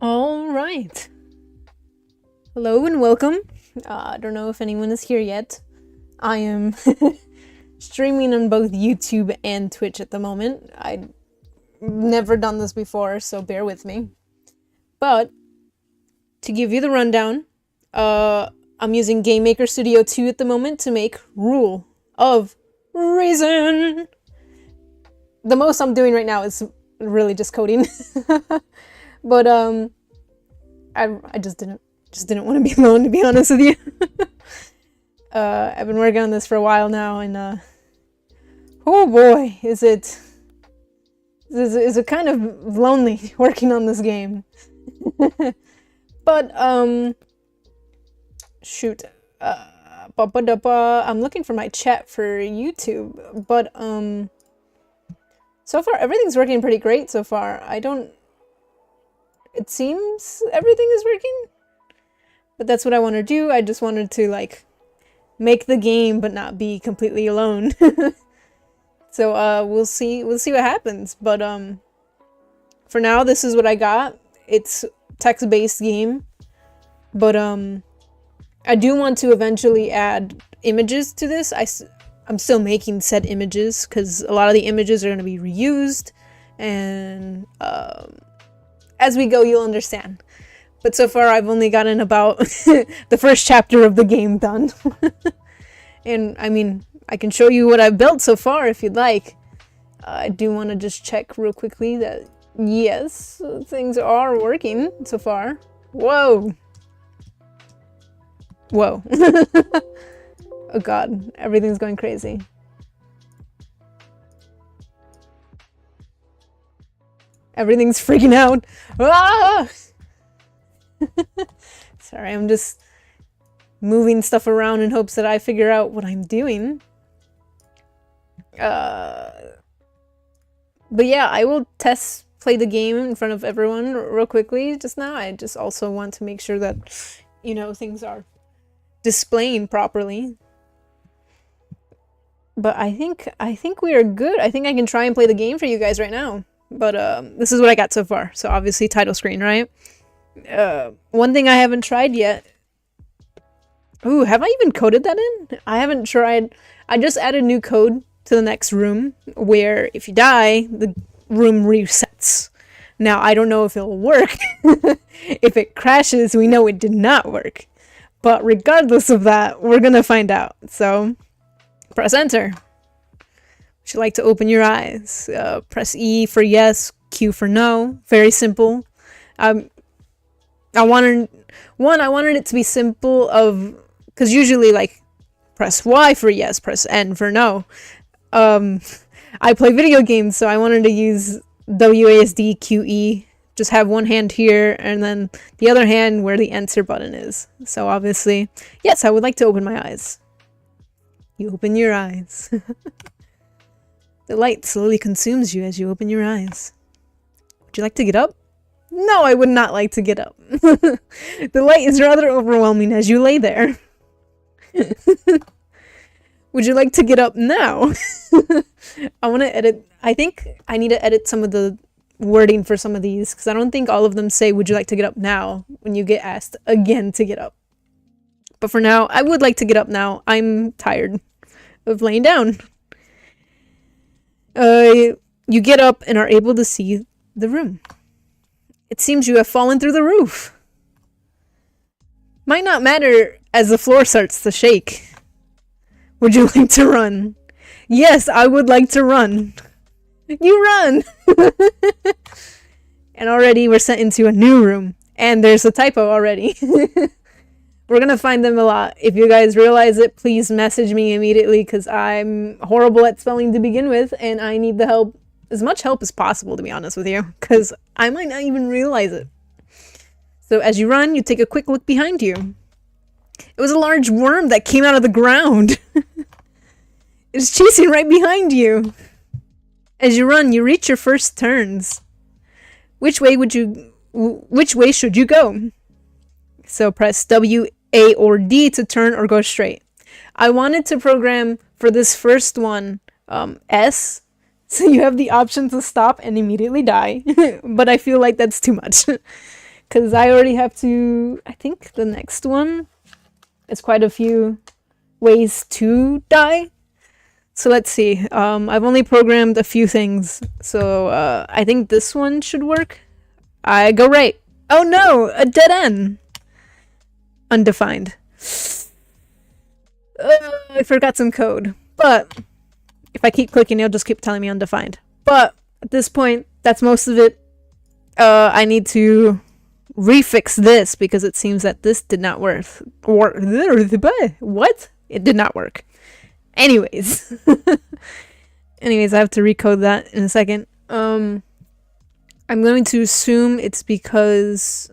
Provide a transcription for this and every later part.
All right. Hello and welcome. I don't know if anyone is here yet. I am streaming on both YouTube and Twitch at the moment. I've never done this before, so bear with me. But to give you the rundown, I'm using Gamemaker Studio 2 at the moment to make Rule of Reason. The most I'm doing right now is really just coding. But I just didn't want to be alone, to be honest with you. I've been working on this for a while now, and oh boy, is it kind of lonely working on this game. But shoot, I'm looking for my chat for YouTube, but so far everything's working pretty great so far. It seems everything is working, but that's what I want to do. I just wanted to like make the game but not be completely alone. So we'll see what happens, but for now this is what I got. It's text-based game, but I do want to eventually add images to this. I'm still making said images because a lot of the images are going to be reused, and as we go, you'll understand. But so far, I've only gotten about the first chapter of the game done. And I mean, I can show you what I've built so far if you'd like. I do want to just check real quickly that, yes, things are working so far. Whoa. Whoa. Oh god, everything's going crazy. Everything's freaking out. Ah! Sorry, I'm just moving stuff around in hopes that I figure out what I'm doing. But yeah, I will play the game in front of everyone real quickly just now. I just also want to make sure that, you know, things are displaying properly. But I think we are good. I think I can try and play the game for you guys right now. But this is what I got so far. So obviously title screen, right? One thing I haven't tried yet. Ooh, have I even coded that in? I haven't tried. I just added new code to the next room where if you die, the room resets. Now, I don't know if it'll work. If it crashes, we know it did not work. But regardless of that, we're gonna find out. So, press enter. Would you like to open your eyes? Press E for yes, Q for no. Very simple. I wanted it to be simple because usually like press Y for yes, press N for no. I play video games, so I wanted to use WASD QE. Just have one hand here and then the other hand where the enter button is. So obviously, yes, I would like to open my eyes. You open your eyes. The light slowly consumes you as you open your eyes. Would you like to get up? No, I would not like to get up. The light is rather overwhelming as you lay there. Would you like to get up now? I want to edit. I think I need to edit some of the wording for some of these because I don't think all of them say, would you like to get up now when you get asked again to get up. But for now, I would like to get up now. I'm tired of laying down. You get up and are able to see the room. It seems you have fallen through the roof. Might not matter as the floor starts to shake. Would you like to run? Yes, I would like to run. You run! And already we're sent into a new room. And there's a typo already. We're gonna find them a lot. If you guys realize it, please message me immediately because I'm horrible at spelling to begin with and I need the help, as much help as possible, to be honest with you, because I might not even realize it. So as you run, you take a quick look behind you. It was a large worm that came out of the ground. It's chasing right behind you. As you run, you reach your first turns. Which way should you go? So press W, A, or D to turn or go straight. I wanted to program for this first one S, so you have the option to stop and immediately die. But I feel like that's too much. Because I already have to, I think the next one is quite a few ways to die. So let's see. I've only programmed a few things. So I think this one should work. I go right. Oh no, a dead end. Undefined. I forgot some code. But if I keep clicking, it'll just keep telling me undefined. But at this point, that's most of it. I need to refix this because it seems that this did not work. What? It did not work. Anyways. Anyways, I have to recode that in a second. I'm going to assume it's because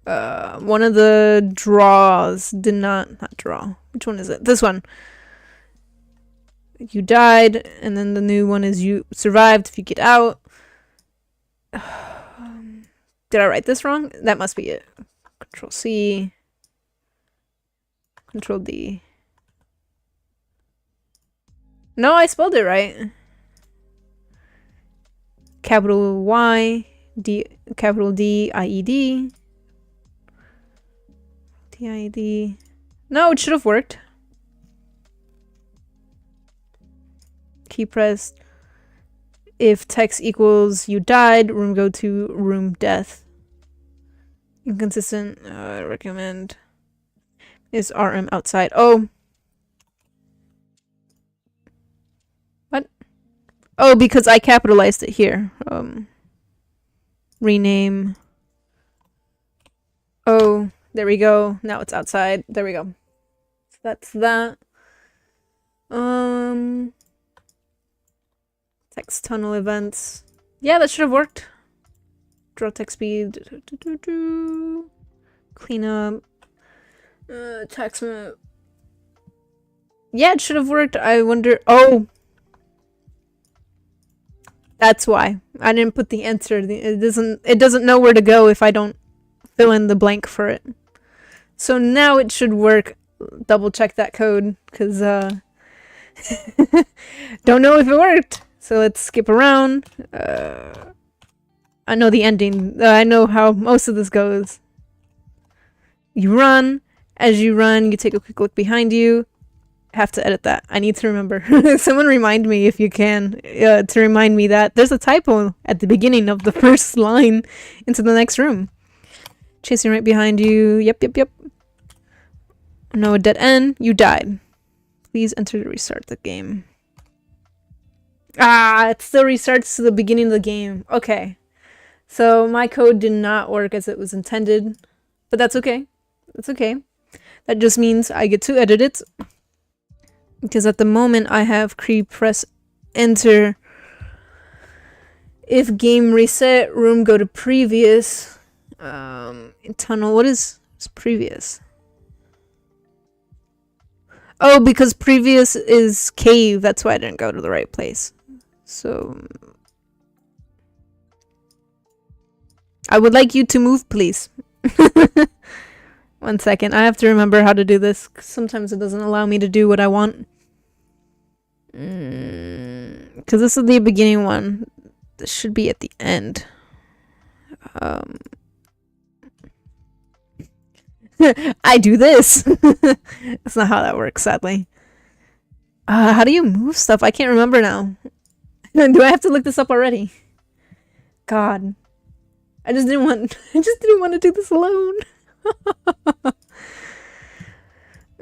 one of the draws did not draw. Which one is it? This one. You died, and then the new one is you survived if you get out. Did I write this wrong? That must be it. Control C. Control D. No, I spelled it right. Capital Y, D, capital D, I-E-D. D-I-E-D. No, it should have worked. Key pressed. If text equals you died, room go to room death. Inconsistent, recommend. Is RM outside? Oh. What? Oh, because I capitalized it here. Rename. Oh, there we go. Now it's outside. There we go. So that's that. Text tunnel events. Yeah, that should have worked. Draw text speed. Clean up. Text. Yeah, it should have worked. I wonder. Oh, that's why I didn't put the answer. It doesn't know where to go if I don't fill in the blank for it. So now it should work. Double check that code because don't know if it worked. So let's skip around. I know the ending. I know how most of this goes. You run. As you run, you take a quick look behind you. Have to edit that. I need to remember. Someone remind me if you can to remind me that there's a typo at the beginning of the first line into the next room. Chasing right behind you. Yep. No, a dead end. You died. Please enter to restart the game. Ah, it still restarts to the beginning of the game. Okay. So my code did not work as it was intended. But that's okay. That's okay. That just means I get to edit it. Because at the moment I have press enter. If game reset, room go to previous. Tunnel, what is previous? Oh, because previous is cave. That's why I didn't go to the right place. So I would like you to move, please. 1 second. I have to remember how to do this. Sometimes it doesn't allow me to do what I want. Because this is the beginning one. This should be at the end. I do this. That's not how that works, sadly. How do you move stuff? I can't remember now. Do I have to look this up already? God. I just didn't want to do this alone.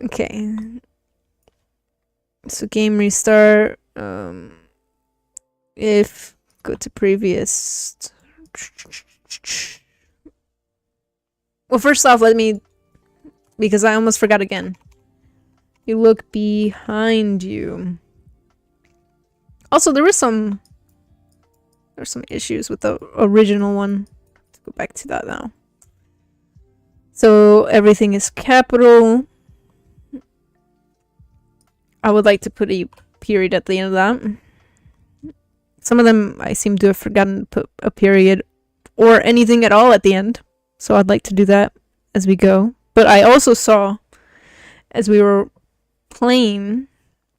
Okay. So game restart. If go to previous. Well, first off, because I almost forgot again. You look behind you. Also, there's some issues with the original one. Let's go back to that now. So everything is capital. I would like to put a period at the end of that. Some of them I seem to have forgotten to put a period or anything at all at the end. So I'd like to do that as we go. But I also saw, as we were playing,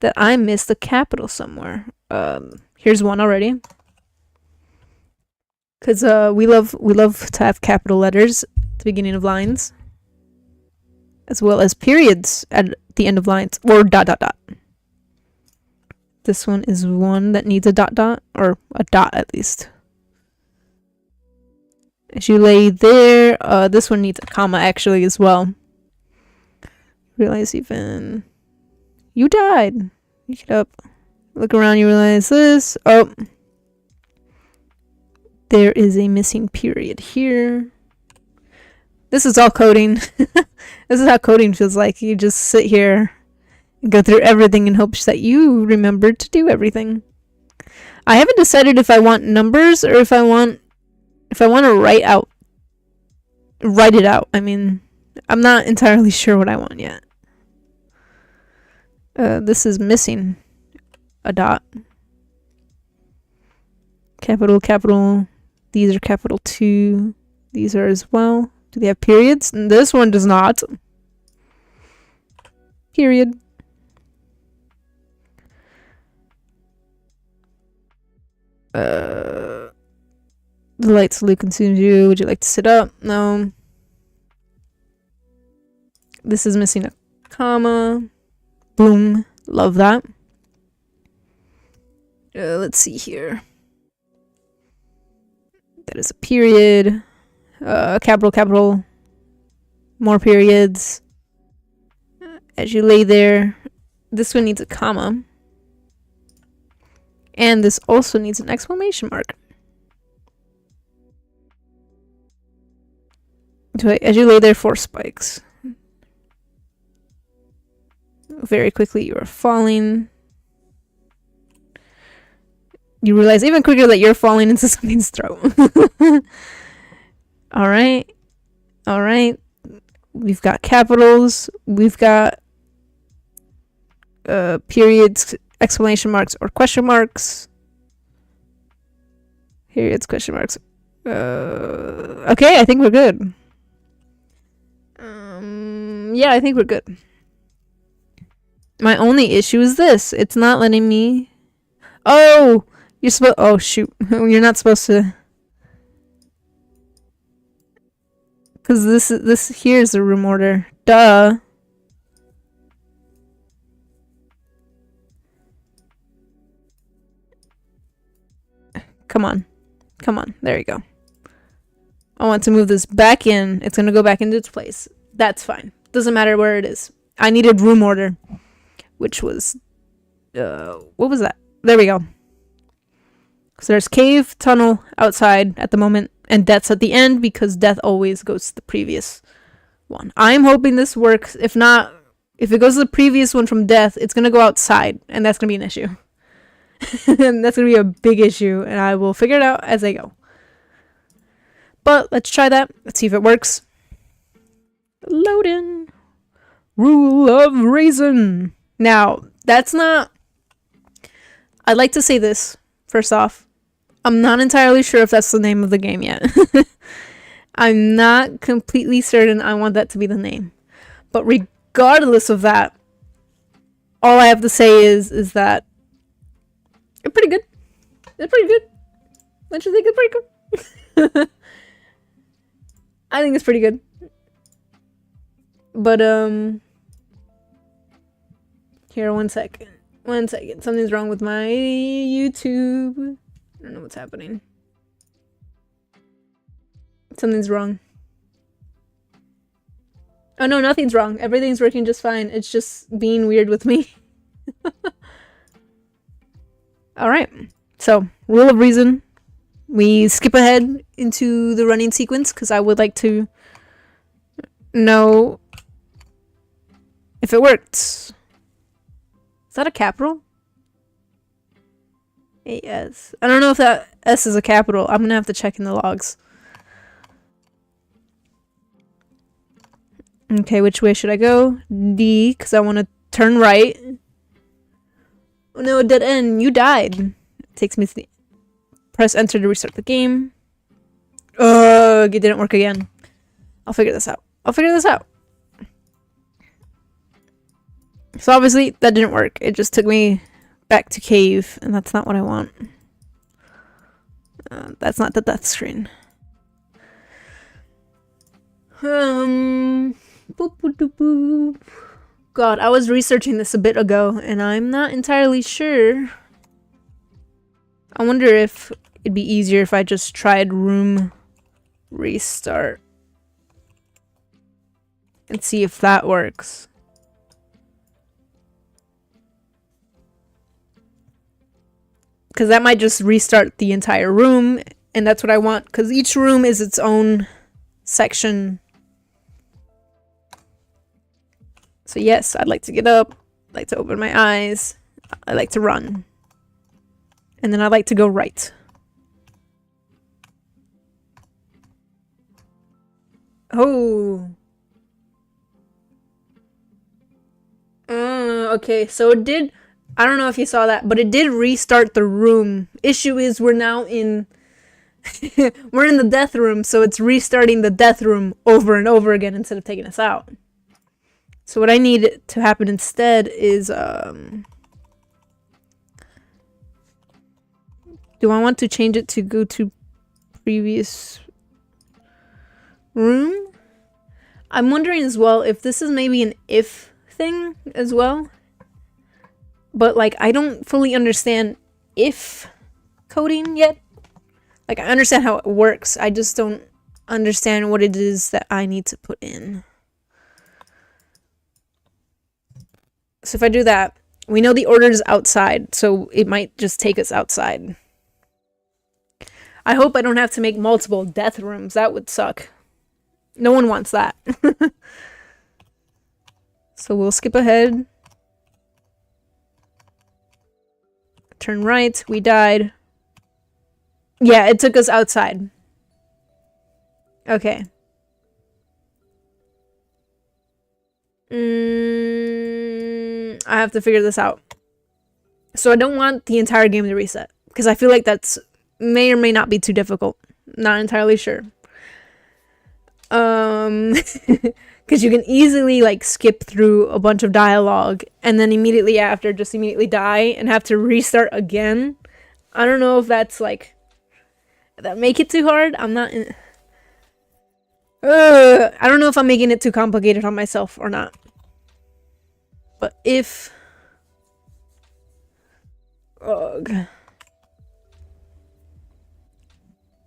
that I missed a capital somewhere. Here's one already. Because we love to have capital letters at the beginning of lines, as well as periods at the end of lines, or dot dot dot. This one is one that needs a dot dot, or a dot at least. As you lay there, this one needs a comma actually as well. Realize even you died. You get up, look around, you realize this. Oh, there is a missing period here. This is all coding. This is how coding feels like. You just sit here and go through everything in hopes that you remember to do everything. I haven't decided if I want numbers or if I want to write it out. I mean, I'm not entirely sure what I want yet. This is missing a dot. Capital, capital. These are capital too. These are as well. Do they have periods? And this one does not. Period. The light slowly consumes you. Would you like to sit up? No. This is missing a comma. Boom. Love that. Let's see here. That is a period. Capital, capital. More periods. As you lay there, this one needs a comma. And this also needs an exclamation mark. As you lay there, 4 spikes. Very quickly, you are falling. You realize even quicker that you're falling into something's throat. Alright. Alright. We've got capitals. We've got periods, exclamation marks, or question marks. Periods, question marks. Okay, I think we're good. Yeah, I think we're good. My only issue is this. It's not letting me... Oh! You're supposed... Oh, shoot. You're not supposed to... Because this here's the room order. Duh. Come on. Come on. There you go. I want to move this back in. It's going to go back into its place. That's fine. Doesn't matter where it is. I needed room order. Which was... what was that? There we go. So there's cave, tunnel, outside at the moment. And death's at the end because death always goes to the previous one. I'm hoping this works. If not, if it goes to the previous one from death, it's going to go outside. And that's going to be an issue. And that's going to be a big issue. And I will figure it out as I go. But let's try that. Let's see if it works. Loading. Rule of Reason. Now, that's not... I'd like to say this, first off. I'm not entirely sure if that's the name of the game yet. I'm not completely certain I want that to be the name. But regardless of that, all I have to say is that it's pretty good. It's pretty good. Don't you think it's pretty good? I think it's pretty good. But, here, one second. One second. Something's wrong with my YouTube. I don't know what's happening. Something's wrong. Oh no, nothing's wrong. Everything's working just fine. It's just being weird with me. Alright. So, Rule of Reason. We skip ahead into the running sequence because I would like to know if it worked. Is that a capital? A-S. I don't know if that S is a capital. I'm gonna have to check in the logs. Okay, which way should I go? D, because I want to turn right. Oh no, a dead end. You died. It takes me to the... Press enter to restart the game. Ugh, it didn't work again. I'll figure this out. I'll figure this out. So obviously, that didn't work. It just took me back to cave, and that's not what I want. That's not the death screen. Boop, boop, boop, boop. God, I was researching this a bit ago, and I'm not entirely sure. I wonder if it'd be easier if I just tried room restart and see if that works. Because that might just restart the entire room, and that's what I want, because each room is its own section. So yes, I'd like to get up, I'd like to open my eyes, I like to run. And then I'd like to go right. Oh. Okay, so it did, I don't know if you saw that, but it did restart the room. Issue is we're now in, we're in the death room, so it's restarting the death room over and over again instead of taking us out. So what I need to happen instead is, do I want to change it to go to previous room? I'm wondering as well if this is maybe an if thing as well. But like, I don't fully understand if coding yet. Like, I understand how it works. I just don't understand what it is that I need to put in. So if I do that, we know the order is outside, so it might just take us outside. I hope I don't have to make multiple death rooms. That would suck. No one wants that. So we'll skip ahead. Turn right. We died. Yeah, it took us outside. Okay. I have to figure this out. So I don't want the entire game to reset, because I feel like that's may or may not be too difficult. Not entirely sure. Because you can easily like skip through a bunch of dialogue and then immediately after just immediately die and have to restart again. I don't know if that's like that make it too hard. I'm not in I don't know if I'm making it too complicated on myself or not. But if ugh.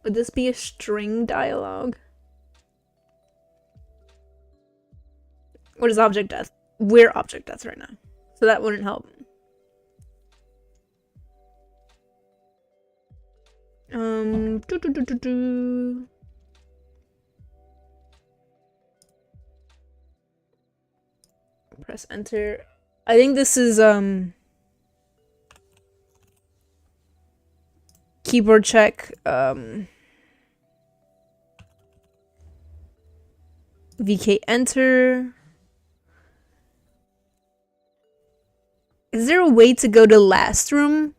Would this be a string dialogue? What is object death? We're object death right now, so that wouldn't help. Press enter. I think this is keyboard check. VK enter. Is there a way to go to last room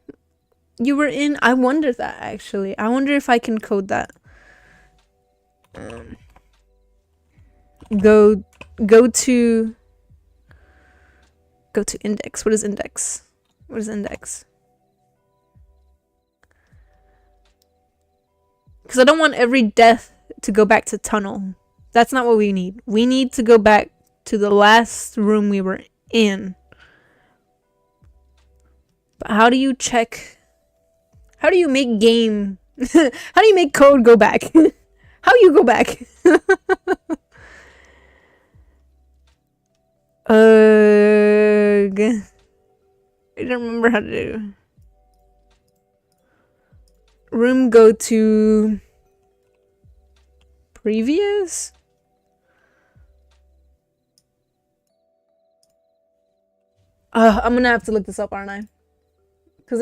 you were in? I wonder that, actually. I wonder if I can code that. Go to index. What is index? What is index? Because I don't want every death to go back to tunnel. That's not what we need. We need to go back to the last room we were in. But how do you check? How do you make game? How do you make code go back? How you go back? I don't remember how to do. Room go to previous? I'm gonna have to look this up, aren't I? Because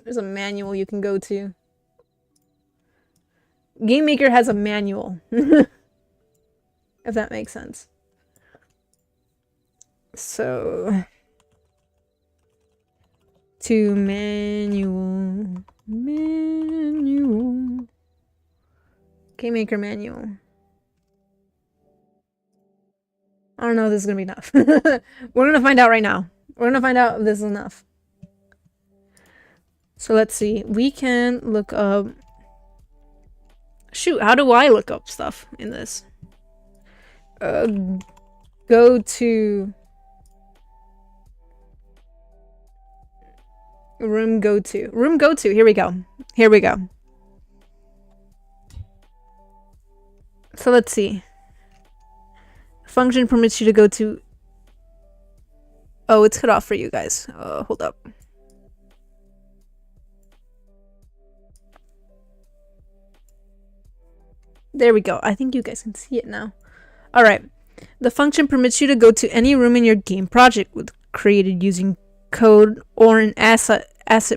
there's a manual you can go to. Gamemaker has a manual. If that makes sense. So to manual. Gamemaker manual. I don't know if this is gonna be enough. We're gonna find out right now. We're gonna find out if this is enough. So let's see. We can look up Shoot, how do I look up stuff in this? Go to room go to. Here we go. So let's see. Function permits you to go to. Oh, it's cut off for you guys. Hold up. There we go. I think you guys can see it now. All right. The function permits you to go to any room in your game project created using code or an asset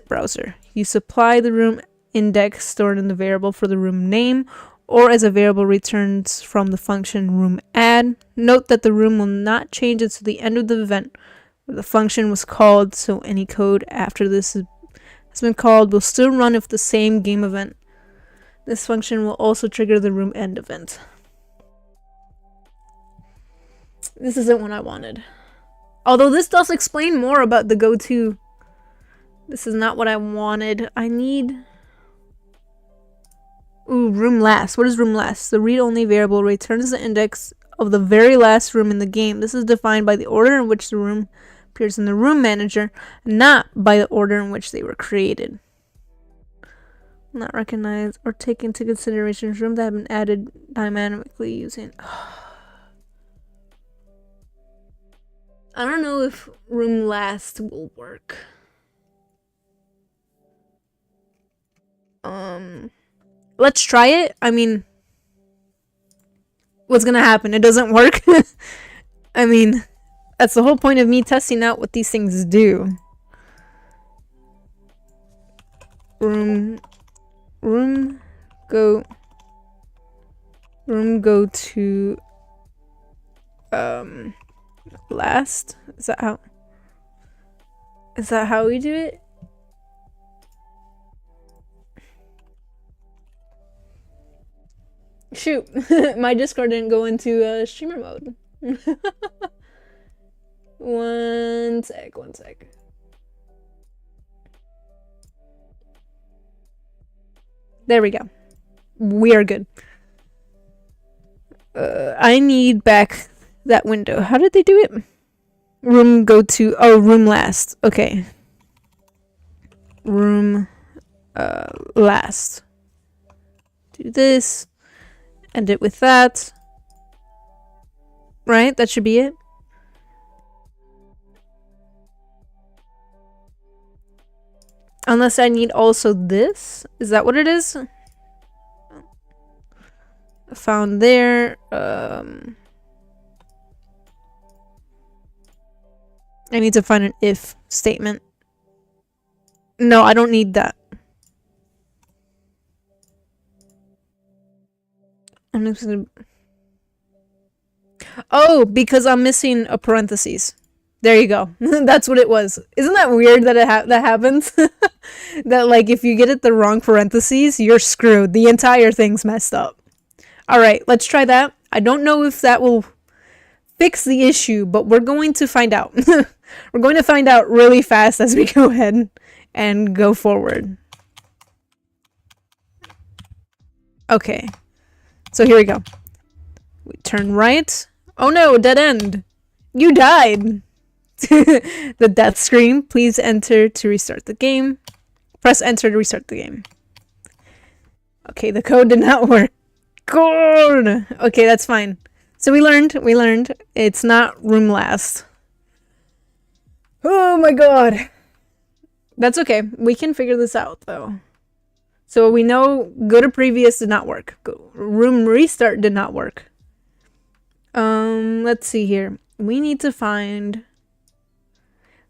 browser. You supply the room index stored in the variable for the room name or as a variable returns from the function room add. Note that the room will not change until the end of the event where the function was called, so any code after this has been called will still run if the same game event. This function will also trigger the room end event. This isn't what I wanted. Although this does explain more about the go-to. This is not what I wanted. I need... Ooh, room last. What is room last? The read-only variable returns the index of the very last room in the game. This is defined by the order in which the room appears in the room manager, not by the order in which they were created. Not recognize or take into consideration rooms that have been added dynamically using... I don't know if room last will work. Let's try it. I mean, what's gonna happen? It doesn't work. I mean, that's the whole point of me testing out what these things do. Room go to last. Is that how we do it? Shoot, my Discord didn't go into streamer mode. One sec. There we go. We are good. I need back that window. How did they do it? Room go to... Oh, room last. Okay. Room last. Do this. End it with that. Right? That should be it. Unless I need also this. Is that what it is? Found there. I need to find an if statement. No, I don't need that. I'm just gonna... Oh, because I'm missing a parentheses. There you go. That's what it was. Isn't that weird that that happens? That like if you get it the wrong parentheses, you're screwed. The entire thing's messed up. All right, let's try that. I don't know if that will fix the issue, but we're going to find out. We're going to find out really fast as we go ahead and go forward. Okay. So here we go. We turn right. Oh no, dead end. You died. The death screen. Please enter to restart the game. Press enter to restart the game. Okay, the code did not work. Good. Okay, that's fine. So we learned. It's not room last. Oh my god. That's okay. We can figure this out though. So we know go to previous did not work. Room restart did not work. Let's see here. We need to find...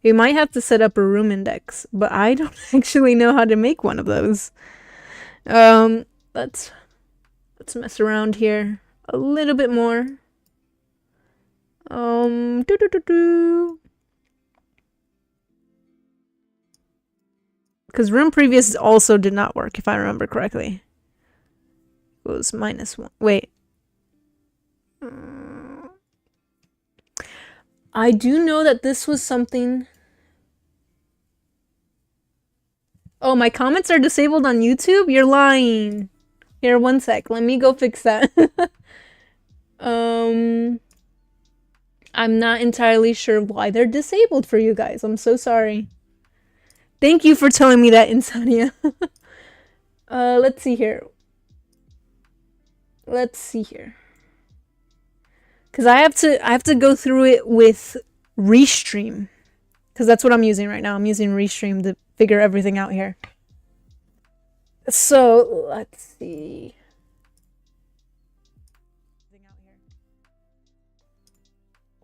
We might have to set up a room index, but I don't actually know how to make one of those. Let's mess around here a little bit more. Because room previous also did not work, if I remember correctly. It was -1. Wait. I do know that this was something... Oh, my comments are disabled on YouTube? You're lying. Here, one sec. Let me go fix that. I'm not entirely sure why they're disabled for you guys. I'm so sorry. Thank you for telling me that, Insania. Let's see here. Let's see here. Cause I have to go through it with Restream. Cause that's what I'm using right now. I'm using Restream to figure everything out here. So let's see.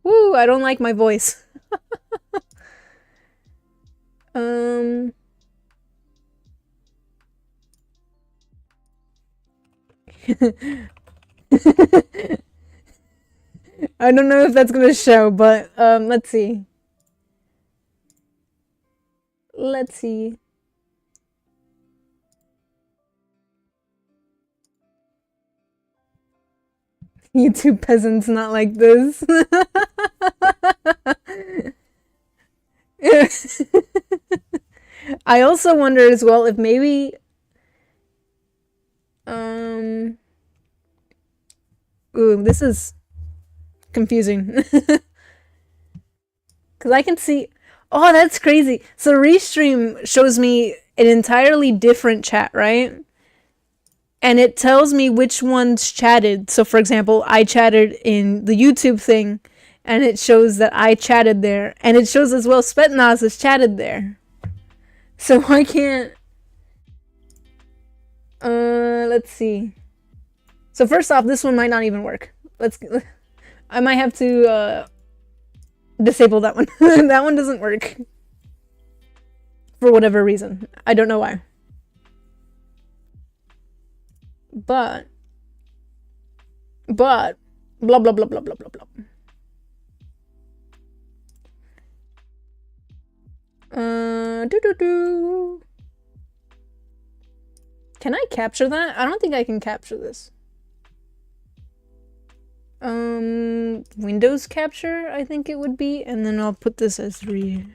Woo, I don't like my voice. I don't know if that's gonna show, but let's see. Let's see. YouTube peasants not like this. I also wonder as well if maybe ooh, this is confusing. Cause I can see, oh, that's crazy. So Restream shows me an entirely different chat, right? And it tells me which ones chatted. So for example, I chatted in the YouTube thing, and it shows that I chatted there, and it shows as well Spetnaz has chatted there. So I can't. Let's see. So first off, this one might not even work. I might have to disable that one. That one doesn't work for whatever reason. I don't know why. But blah blah blah blah blah blah blah. Can I capture that? I don't think I can capture this. Windows capture, I think it would be, and then I'll put this as 3.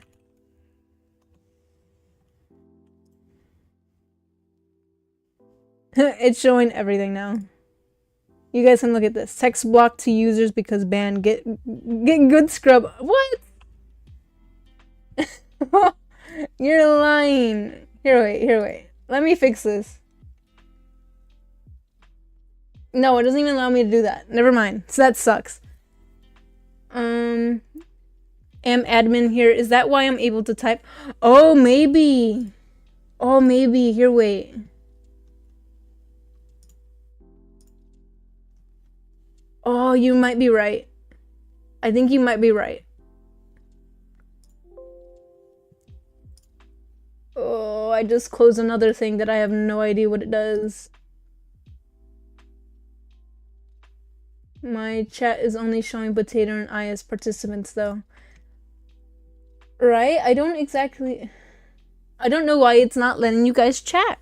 It's showing everything now. You guys can look at this. Text block to users because banned. Get good scrub. What? You're lying. Here, wait. Let me fix this. No, it doesn't even allow me to do that. Never mind. So that sucks. Am admin here. Is that why I'm able to type? Oh, maybe. Oh, maybe. Here, wait. Oh, you might be right. I think you might be right. Oh, I just closed another thing that I have no idea what it does. My chat is only showing Potato and I as participants, though. Right? I don't know why it's not letting you guys chat.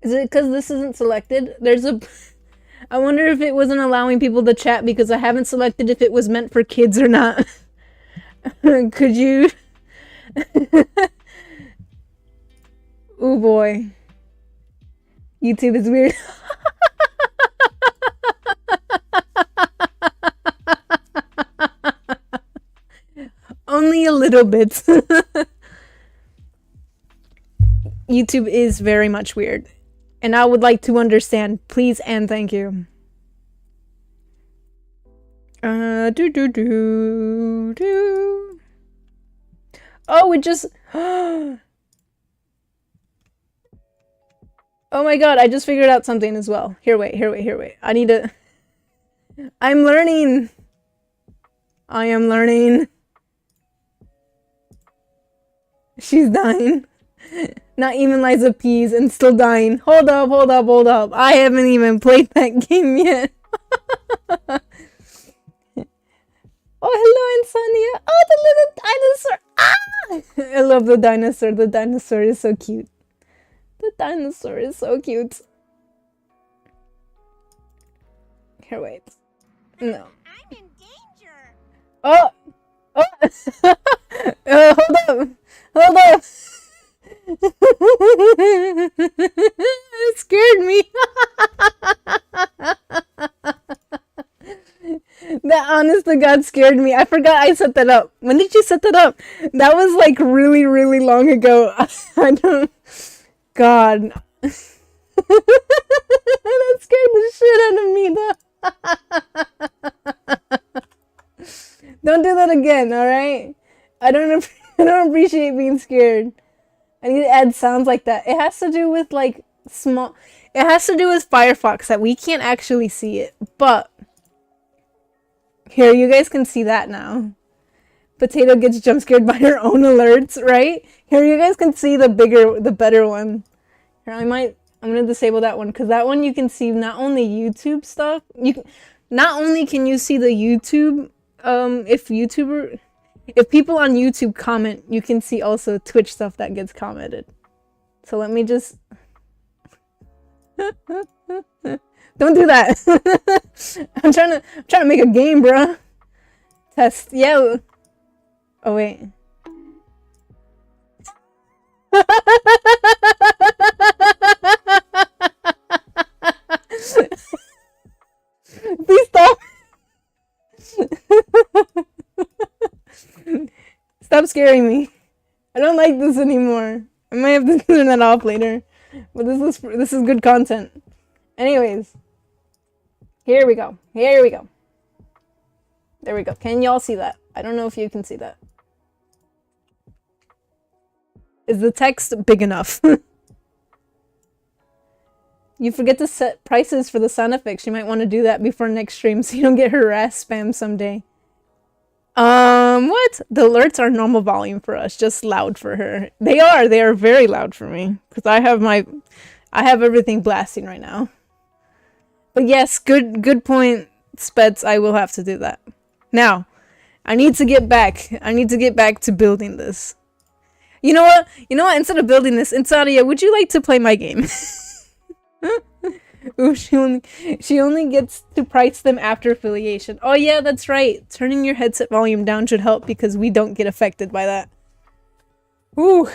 Is it because this isn't selected? I wonder if it wasn't allowing people to chat because I haven't selected if it was meant for kids or not. Could you? Oh boy. YouTube is weird. Only a little bit. YouTube is very much weird. And I would like to understand, please and thank you. Oh, it just... Oh my god, I just figured out something as well. Here, wait. I need to... I'm learning! I am learning. She's dying. Not even Liza Peas and still dying. Hold up. I haven't even played that game yet. Oh, hello, Insania. Oh, the little dinosaur. Ah! I love the dinosaur. The dinosaur is so cute. Here, wait. No. I'm in danger. Oh! Oh! Hold up! Hold up! It scared me. That honest to God scared me. I forgot I set that up. When did you set that up? That was like really, really long ago. I don't. God. That scared the shit out of me, though. Don't do that again, alright? I don't I don't appreciate being scared. I need to add sounds like that. It has to do with like small. It has to do with Firefox that we can't actually see it. But here, you guys can see that now. Potato gets jump scared by her own alerts, right? Here, you guys can see the better one. Here, I'm gonna disable that one because that one you can see not only YouTube stuff. Not only can you see the YouTube, if people on YouTube comment, you can see also Twitch stuff that gets commented. So let me just. Don't do that. I'm trying to make a game, bruh. Test. Yeah. Oh wait. Please stop. Stop scaring me. I don't like this anymore. I might have to turn that off later. But this is good content. Anyways. Here we go. Here we go. There we go. Can y'all see that? I don't know if you can see that. Is the text big enough? You forget to set prices for the sound effects. You might want to do that before next stream so you don't get harassed spam someday. What? The alerts are normal volume for us, just loud for her. They are very loud for me. Because I have everything blasting right now. But yes, good point, Speds. I will have to do that. Now, I need to get back to building this. You know what? Instead of building this, Insadia, would you like to play my game? Ooh, she only gets to price them after affiliation. Oh yeah, that's right. Turning your headset volume down should help because we don't get affected by that. Ooh.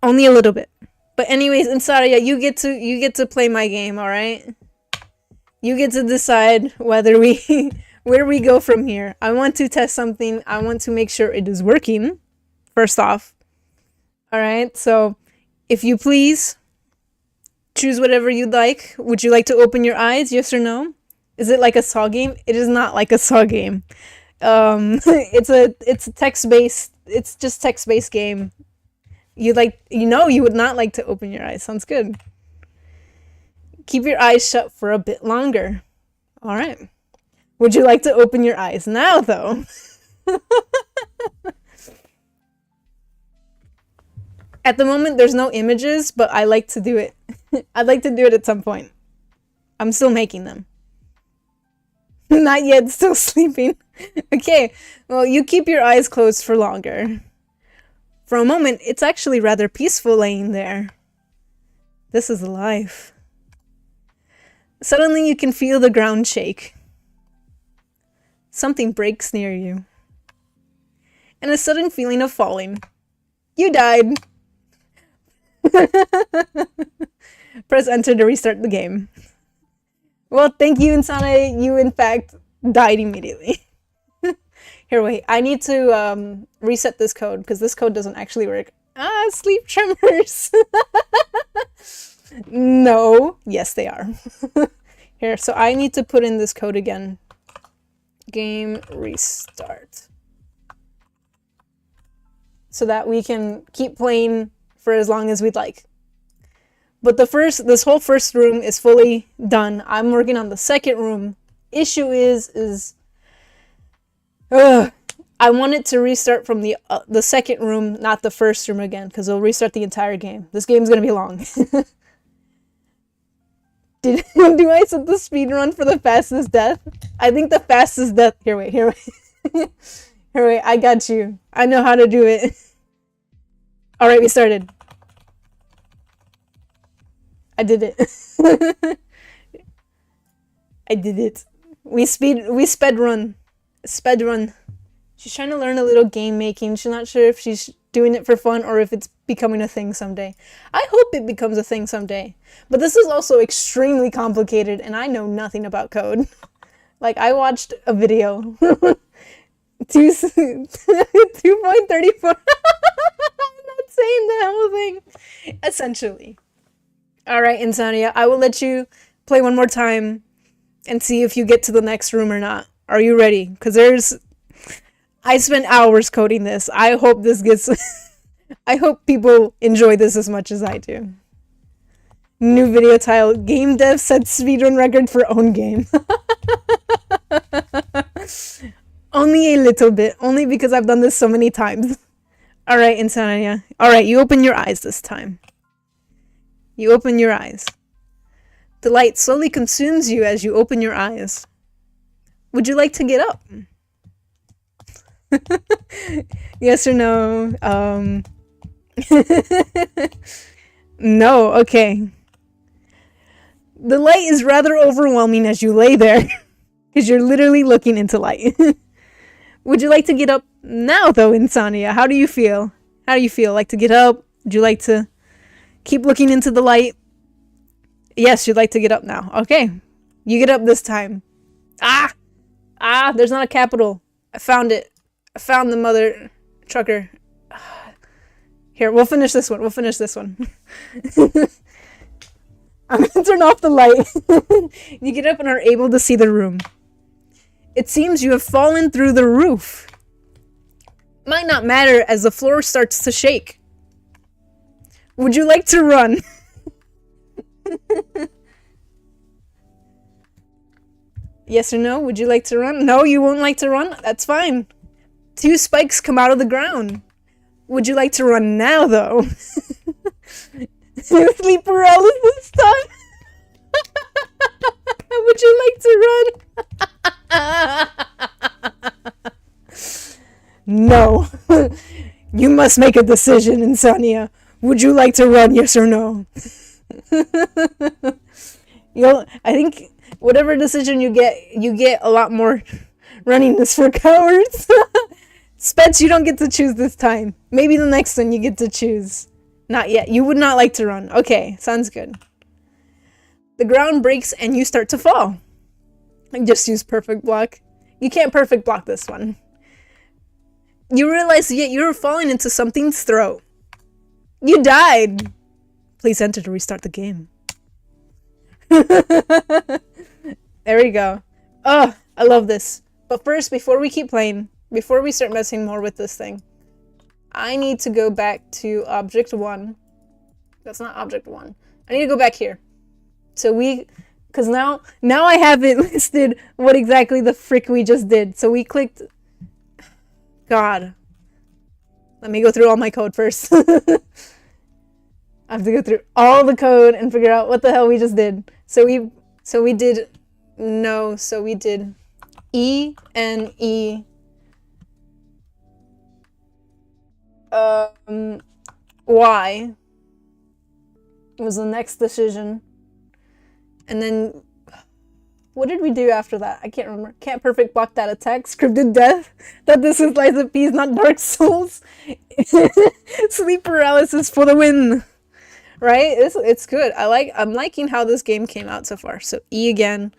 Only a little bit. But anyways, Insadia, you get to play my game, all right? You get to decide whether where we go from here. I want to test something. I want to make sure it is working. First off. All right? So, if you please choose whatever you'd like. Would you like to open your eyes? Yes or no? Is it like a Saw game? It is not like a Saw game. It's a text-based. It's just text-based game. You would not like to open your eyes. Sounds good. Keep your eyes shut for a bit longer. All right. Would you like to open your eyes now, though? At the moment, there's no images, but I like to do it. I'd like to do it at some point. I'm still making them. Not yet, still sleeping. Okay, well, you keep your eyes closed for longer. For a moment, it's actually rather peaceful laying there. This is life. Suddenly, you can feel the ground shake. Something breaks near you. And a sudden feeling of falling. You died. Press enter to restart the game. Well, thank you, Insana. You, in fact, died immediately. Here, wait. I need to reset this code, because this code doesn't actually work. Ah, sleep tremors. No. Yes, they are. Here, so I need to put in this code again. Game restart. So that we can keep playing for as long as we'd like. But this whole first room is fully done. I'm working on the second room. Issue is I want it to restart from the second room, not the first room again, because it'll restart the entire game. This game's gonna be long. Do I set the speed run for the fastest death? I think the fastest death. Here, wait. Here, wait. I got you. I know how to do it. All right, we started. I did it. I did it. We sped run. Speedrun. She's trying to learn a little game making. She's not sure if she's doing it for fun or if it's becoming a thing someday. I hope it becomes a thing someday. But this is also extremely complicated and I know nothing about code. Like, I watched a video. 2.34. I'm not saying the whole thing. Essentially. Alright, Insania, I will let you play one more time and see if you get to the next room or not. Are you ready? Because I spent hours coding this. I hope this gets... I hope people enjoy this as much as I do. New video title. Game dev sets speedrun record for own game. Only a little bit. Only because I've done this so many times. Alright, Insania. Alright, you open your eyes this time. You open your eyes. The light slowly consumes you as you open your eyes. Would you like to get up? Yes or no? No, okay. The light is rather overwhelming as you lay there. Because you're literally looking into light. Would you like to get up now, though, Insania? How do you feel? How do you feel? Like to get up? Would you like to keep looking into the light? Yes, you'd like to get up now. Okay. You get up this time. Ah! Ah, there's not a capital. I found it. I found the mother trucker. Here, we'll finish this one. We'll finish this one. I'm gonna turn off the light. You get up and are able to see the room. It seems you have fallen through the roof. Might not matter as the floor starts to shake. Would you like to run? Yes or no? Would you like to run? No, you won't like to run? That's fine. 2 spikes come out of the ground. Would you like to run now, though? Sleep paralysis time? Would you like to run? No. You must make a decision, Insania. Would you like to run, yes or no? I think whatever decision you get a lot more runningness for cowards. Spets, you don't get to choose this time. Maybe the next one you get to choose. Not yet. You would not like to run. Okay, sounds good. The ground breaks and you start to fall. I just use perfect block. You can't perfect block this one. You realize yet you're falling into something's throat. You died. Please enter to restart the game. There we go. Oh, I love this. But first, before we keep playing, before we start messing more with this thing, I need to go back to object 1. That's not object 1. I need to go back here. So because now I have it listed what exactly the frick we just did. So we clicked, God. Let me go through all my code first. I have to go through all the code and figure out what the hell we just did. So we did E and E. Y was the next decision. And then what did we do after that? I can't remember. Can't perfect block that attack. Scripted death. That this is Lies of Peace, not Dark Souls. Sleep paralysis for the win. Right? It's good. I'm liking how this game came out so far. So E again.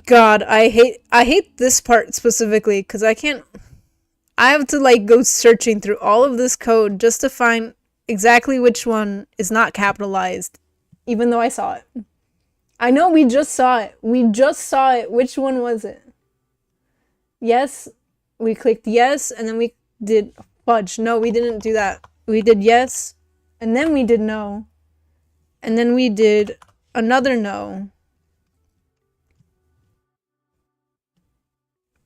God, I hate this part specifically because I have to like go searching through all of this code just to find exactly which one is not capitalized, even though I saw it. I know we just saw it. We just saw it. Which one was it? Yes. We clicked yes, and then we did fudge. No, we didn't do that. We did yes, and then we did no, and then we did another no.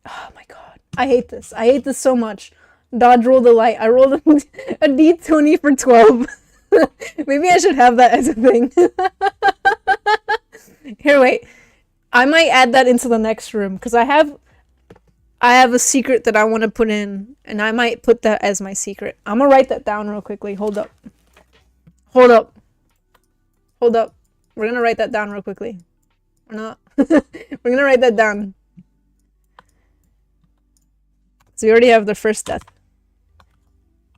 Oh my god. I hate this. I hate this so much. Dodge roll the light. I rolled a d20 for 12. Maybe I should have that as a thing. Here, wait. I might add that into the next room because I have a secret that I want to put in, and I might put that as my secret. I'm gonna write that down real quickly. Hold up. Hold up. Hold up. We're gonna write that down real quickly. Or not. We're gonna write that down. So we already have the first death.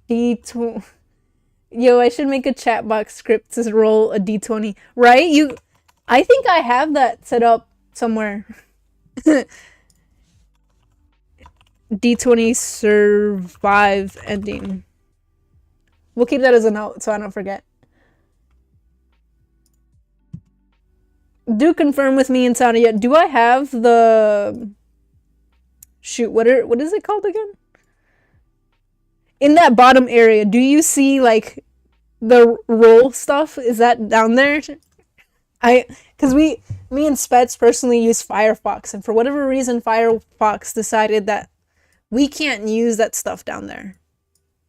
D20. Yo, I should make a chat box script to roll a D20. Right? I think I have that set up somewhere. D20 survive ending. We'll keep that as a note so I don't forget. Do confirm with me, Insania. Do I have the... Shoot, what is it called again? In that bottom area, do you see, like, the roll stuff? Is that down there? Because me and Spets personally use Firefox, and for whatever reason, Firefox decided that we can't use that stuff down there.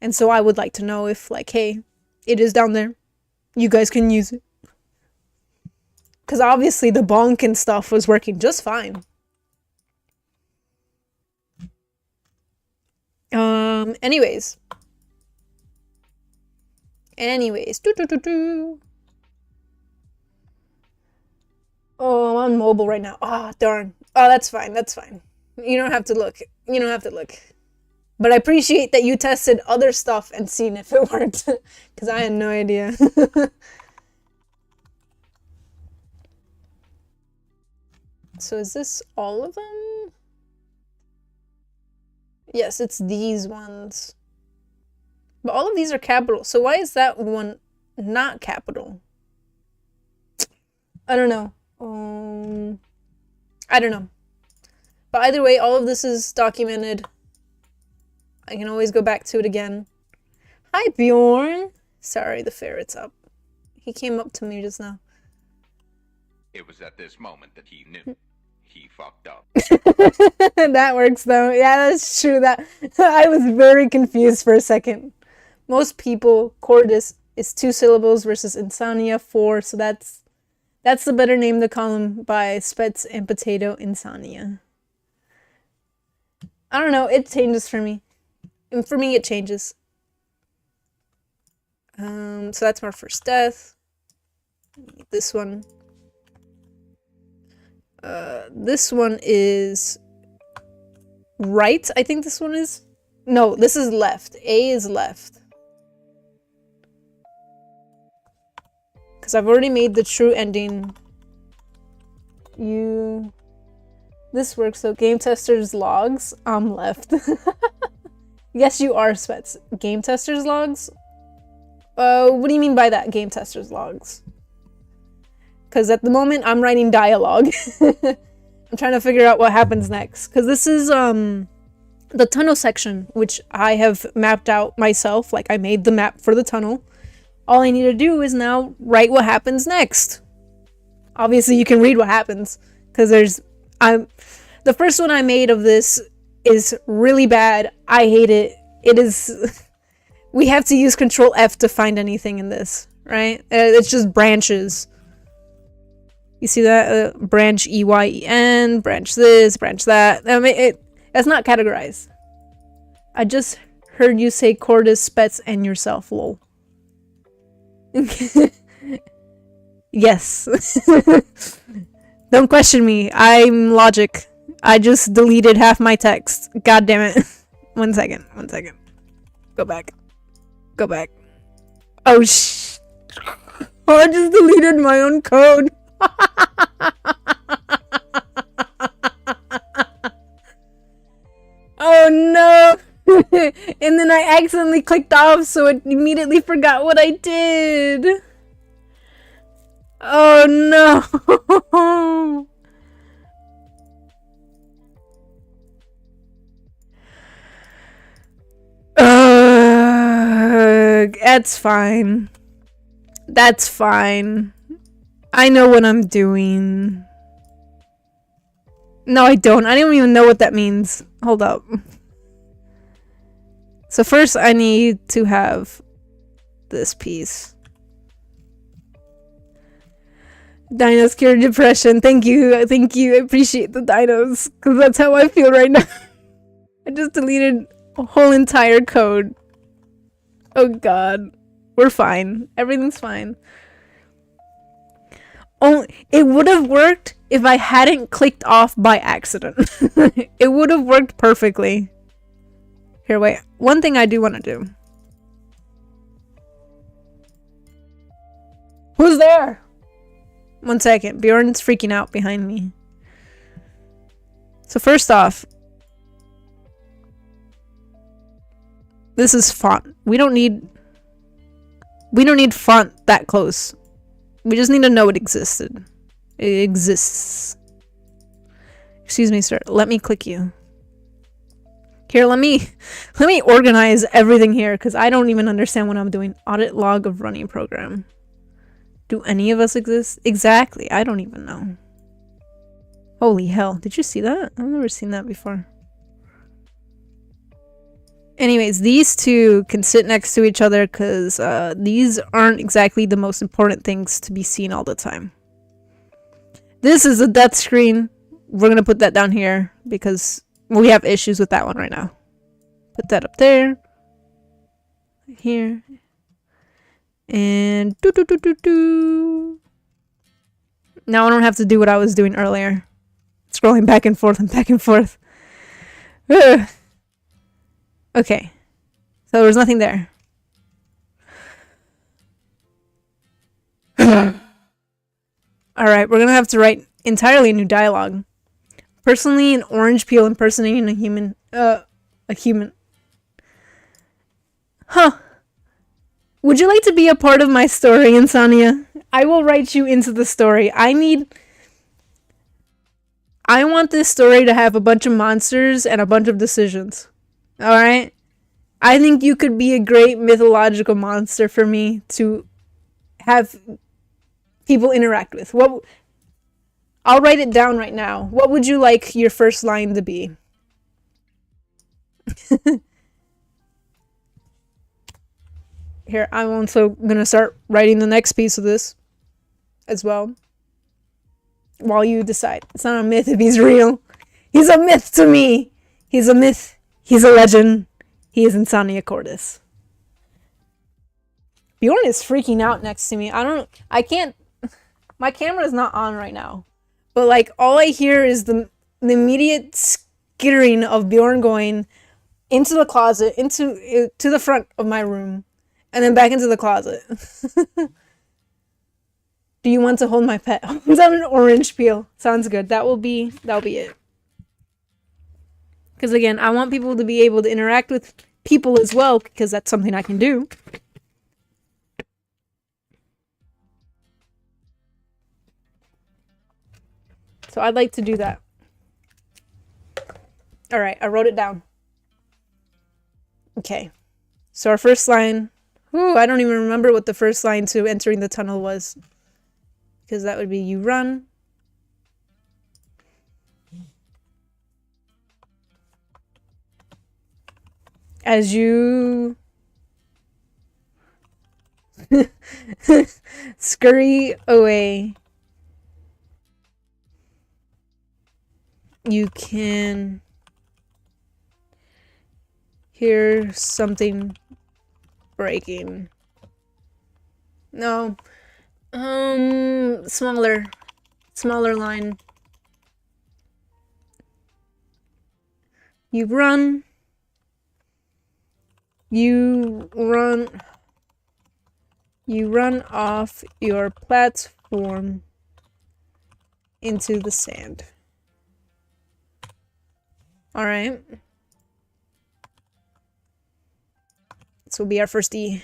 And so I would like to know if, like, hey, it is down there. You guys can use it. Because obviously the bonk and stuff was working just fine. Anyways. Oh, I'm on mobile right now. Ah, darn. Oh, that's fine. That's fine. You don't have to look. You don't have to look. But I appreciate that you tested other stuff and seen if it worked. Because I had no idea. So is this all of them? Yes, it's these ones. But all of these are capital. So why is that one not capital? I don't know. I don't know. But either way, all of this is documented. I can always go back to it again. Hi, Bjorn. Sorry, the ferret's up. He came up to me just now. It was at this moment that he knew. He fucked up. That works though. Yeah, that's true. That I was very confused for a second. Most people, Cordis is 2 syllables versus Insania 4, so that's the better name to call him by Spets and Potato Insania. I don't know, it changes for me. And for me, it changes. So that's my first death. This one. This one is right. I think this one is. No, this is left. A is left. Because I've already made the true ending. This works, so game testers logs. I'm left. Yes, you are, Spets. Game testers logs? What do you mean by that, game testers logs? Because at the moment, I'm writing dialogue. I'm trying to figure out what happens next. Because this is the tunnel section, which I have mapped out myself. Like, I made the map for the tunnel. All I need to do is now write what happens next. Obviously, you can read what happens. Because the first one I made of this is really bad. I hate it. It is... We have to use Control F to find anything in this, right? It's just branches. You see that? Branch EYEN, branch this, branch that. I mean, that's not categorized. I just heard you say Cordis, Spets, and yourself, lol. Yes. Don't question me. I'm logic. I just deleted half my text. God damn it. One second. Go back. Oh, Oh, I just deleted my own code. Oh no. And then I accidentally clicked off, so it immediately forgot what I did. Oh no. That's fine. That's fine. I know what I'm doing. No, I don't. I don't even know what that means. Hold up. So first I need to have this piece. Dinos cure depression. Thank you. Thank you. I appreciate the dinos. Because that's how I feel right now. I just deleted a whole entire code. Oh god. We're fine. Everything's fine. Oh, it would have worked if I hadn't clicked off by accident. It would have worked perfectly. Here, wait. One thing I do want to do. Who's there? 1 second. Bjorn's freaking out behind me. So first off, this is font. We don't need font that close. We just need to know it existed. It exists. Excuse me, sir. Let me click you. Here, let me organize everything here because I don't even understand what I'm doing. Audit log of running program. Do any of us exist? Exactly. I don't even know. Holy hell. Did you see that? I've never seen that before. Anyways, these two can sit next to each other because these aren't exactly the most important things to be seen all the time. This is a death screen. We're going to put that down here because we have issues with that one right now. Put that up there. Here. And now I don't have to do what I was doing earlier. Scrolling back and forth and back and forth. Ugh. Okay. So there's nothing there. Alright, we're gonna have to write entirely new dialogue. Personally, an orange peel impersonating a human. A human. Huh. Would you like to be a part of my story, Insania? I will write you into the story. I want this story to have a bunch of monsters and a bunch of decisions. Alright? I think you could be a great mythological monster for me to have people interact with. I'll write it down right now. What would you like your first line to be? Here, I'm also gonna start writing the next piece of this as well. While you decide. It's not a myth if he's real. He's a myth to me. He's a myth. He's a legend. He is Insania Cordis. Bjorn is freaking out next to me. I can't. My camera is not on right now. But like all I hear is the immediate skittering of Bjorn going into the closet, to the front of my room, and then back into the closet. Do you want to hold my pet? Is that an orange peel? Sounds good. That'll be it. Because again, I want people to be able to interact with people as well, because that's something I can do. So I'd like to do that. Alright, I wrote it down. Okay. So our first line. Ooh, I don't even remember what the first line to entering the tunnel was. Because that would be you run. As you scurry away, you can hear something breaking. No. Smaller line. You run. You run off your platform into the sand. All right. This will be our first E.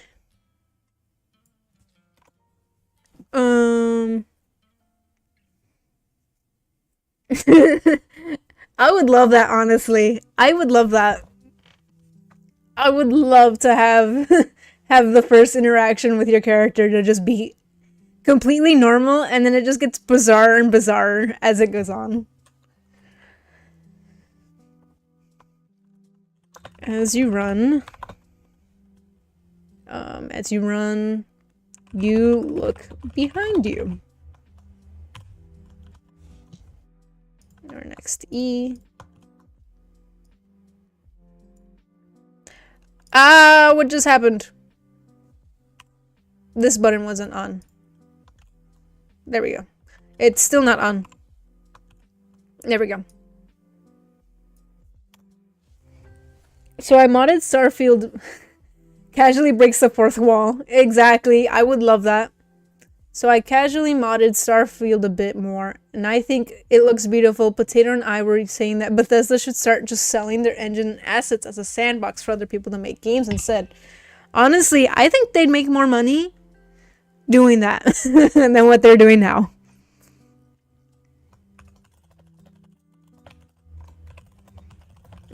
I would love that, honestly. I would love that. I would love to have have the first interaction with your character to just be completely normal, and then it just gets bizarre and bizarre as it goes on. As you run, you look behind you. Our next E. Ah, what just happened? This button wasn't on. There we go. It's still not on. There we go. So I modded Starfield. Casually breaks the fourth wall. Exactly. I would love that. So I casually modded Starfield a bit more, and I think it looks beautiful. Potato and I were saying that Bethesda should start just selling their engine assets as a sandbox for other people to make games instead. Honestly, I think they'd make more money doing that than what they're doing now.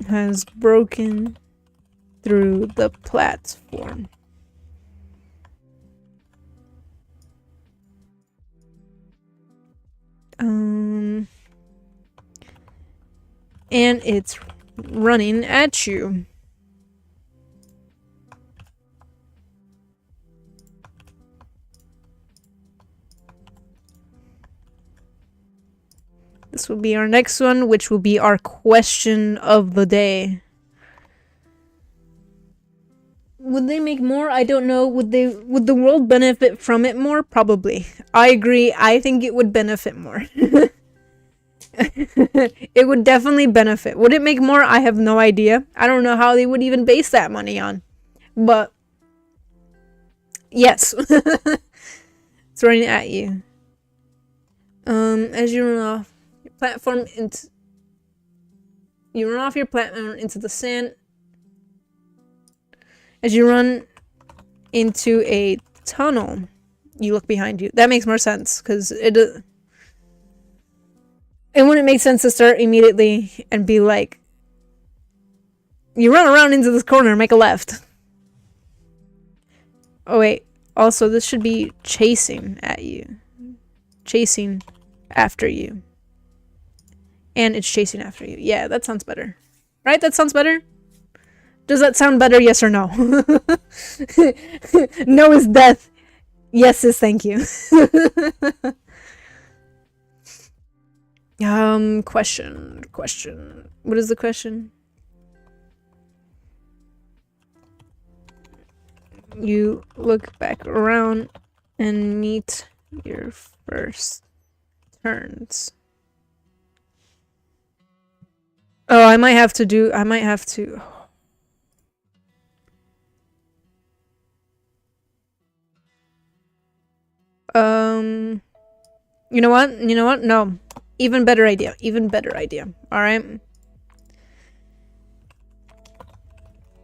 Has broken through the platform. And it's running at you. This will be our next one, which will be our question of the day. Would they make more? I don't know. Would the world benefit from it more? Probably. I agree. I think it would benefit more. It would definitely benefit. Would it make more? I have no idea. I don't know how they would even base that money on. But yes. It's running at you. As you run off your platform into the sand. As you run into a tunnel, you look behind you. That makes more sense, because it wouldn't make sense to start immediately and be like, you run around into this corner and make a left. Oh wait, also this should be chasing at you. Chasing after you. And it's chasing after you. Yeah, that sounds better. Right? That sounds better? Does that sound better? Yes or no? No is death. Yes is thank you. Question. What is the question? You look back around and meet your first turns. Oh, I might have to. You know what? No. Even better idea. Alright?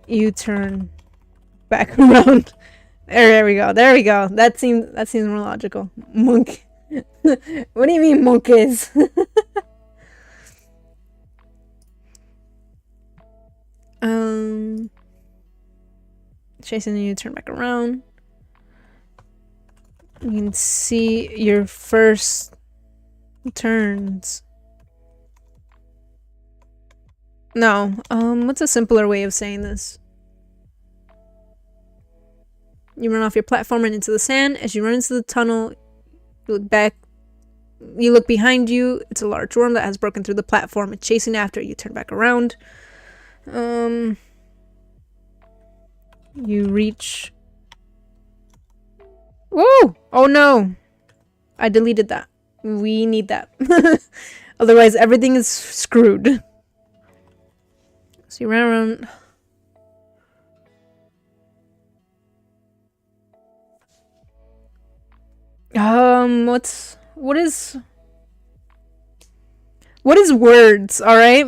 You turn back around. There we go. That seems more logical. Monk. What do you mean monkeys? Chasing you, turn back around. You can see your first turns. No. What's a simpler way of saying this? You run off your platform and into the sand. As you run into the tunnel, you look back. You look behind you. It's a large worm that has broken through the platform. It's chasing after you. Turn back around. You reach. Whoa! Oh no! I deleted that. We need that. Otherwise, everything is screwed. So you ran around. What is words? All right.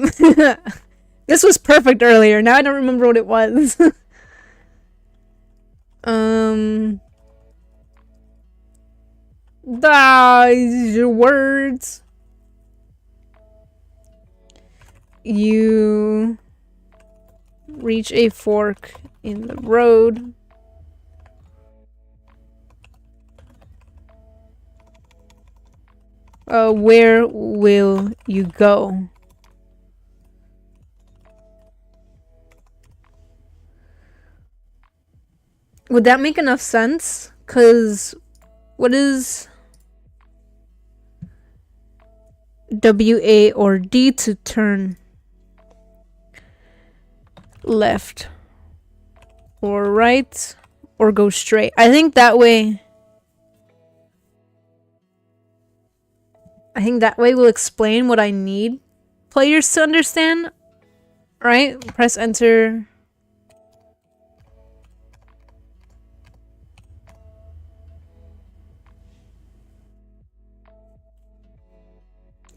This was perfect earlier. Now I don't remember what it was. Your words. You reach a fork in the road. Where will you go? Would that make enough sense? 'Cause what is W, A, or D to turn left or right or go straight? I think that way. I think that way will explain what I need players to understand. Right? Press enter.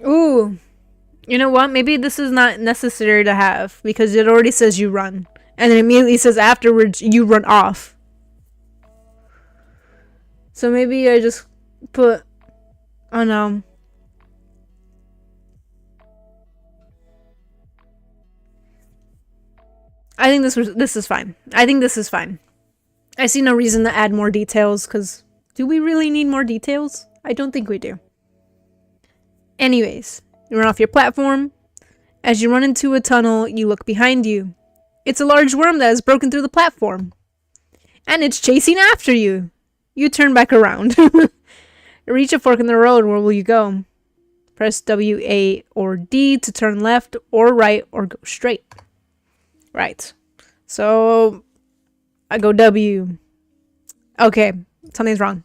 Ooh. You know what? Maybe this is not necessary to have because it already says you run. And then immediately says afterwards you run off. So maybe I just put... Oh no. I think this is fine. I think this is fine. I see no reason to add more details because do we really need more details? I don't think we do. Anyways, you run off your platform. As you run into a tunnel, you look behind you. It's a large worm that has broken through the platform. And it's chasing after you. You turn back around. Reach a fork in the road. Where will you go? Press W, A, or D to turn left or right or go straight. Right. So I go W. Okay. Something's wrong.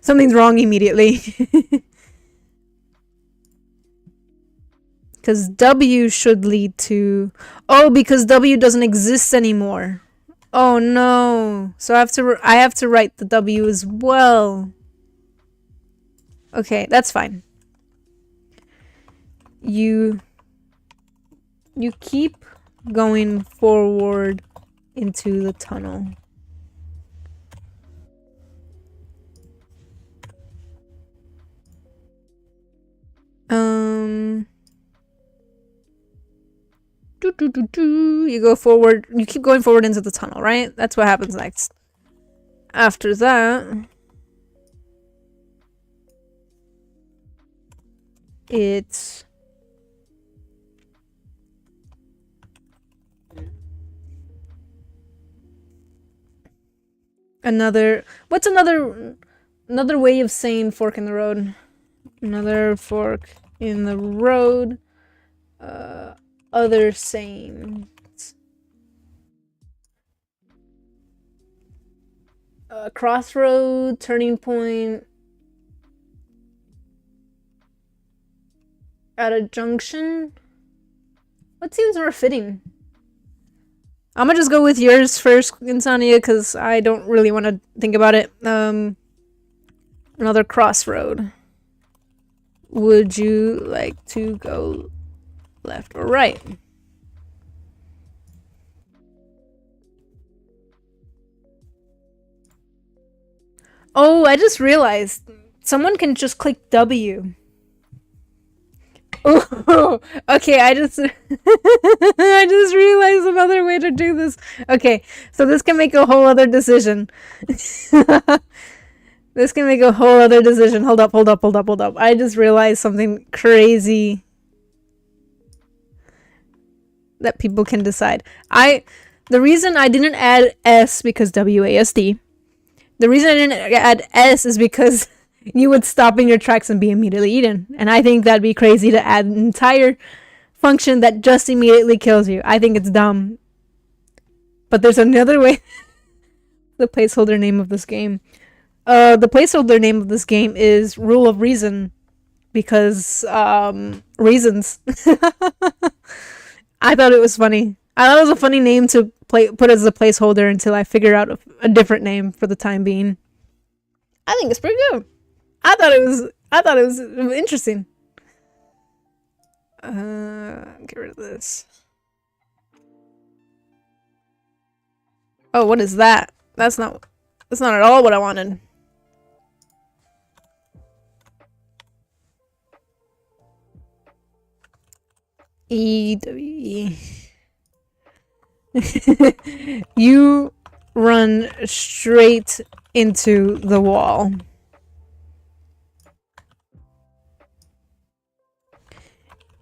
Something's wrong immediately. Because W should lead to... Oh, because W doesn't exist anymore. Oh no. So I have to write the W as well. Okay, that's fine. You keep going forward into the tunnel. You go forward. You keep going forward into the tunnel, right? That's what happens next. After that, it's another... What's another way of saying fork in the road? Another fork in the road. Other sayings. Crossroad, turning point. At a junction. What seems more fitting? I'm gonna just go with yours first, Insomnia, because I don't really want to think about it. Another crossroad. Would you like to go left or right? Oh, I just realized someone can just click W. Oh, okay, I just I just realized another way to do this. Okay, so this can make a whole other decision. This can make a whole other decision. Hold up. I just realized something crazy that people can decide. The reason I didn't add S because WASD. The reason I didn't add S is because you would stop in your tracks and be immediately eaten. And I think that'd be crazy to add an entire function that just immediately kills you. I think it's dumb. But there's another way. The placeholder name of this game. The placeholder name of this game is Rule of Reason. Because, reasons. I thought it was funny. I thought it was a funny name to put as a placeholder until I figure out a different name for the time being. I think it's pretty good. I thought it was interesting. Get rid of this. Oh, what is that? That's not at all what I wanted. EW. You run straight into the wall.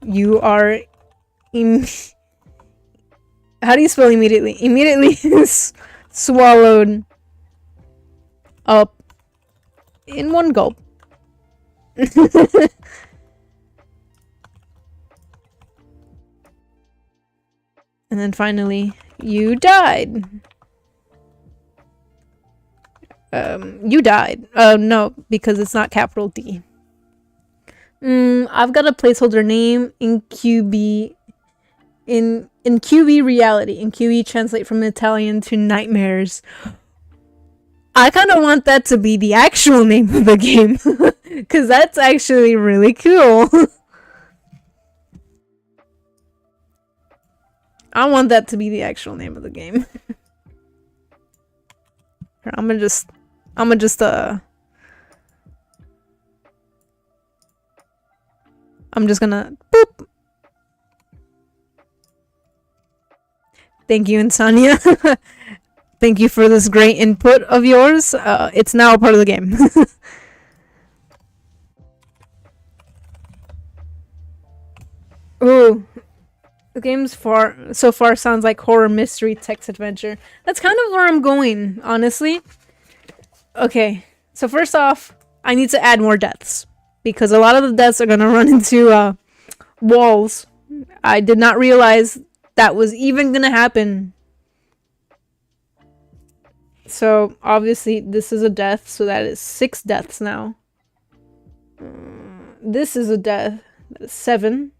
You are how do you spell immediately? Immediately swallowed up in one gulp. And then finally, you died. You died. No, because it's not capital D. I've got a placeholder name in QB. In QB reality. In QB translate from Italian to nightmares. I kind of want that to be the actual name of the game. Because that's actually really cool. I want that to be the actual name of the game. I'm gonna just I'm just gonna boop. Thank you, Insania. Thank you for this great input of yours. It's now a part of the game. Ooh. The game's so far sounds like horror mystery text adventure. That's kind of where I'm going, honestly. Okay, so first off, I need to add more deaths. Because a lot of the deaths are going to run into walls. I did not realize that was even going to happen. So, obviously, this is a death, so that is 6 deaths now. This is a death. That is 7.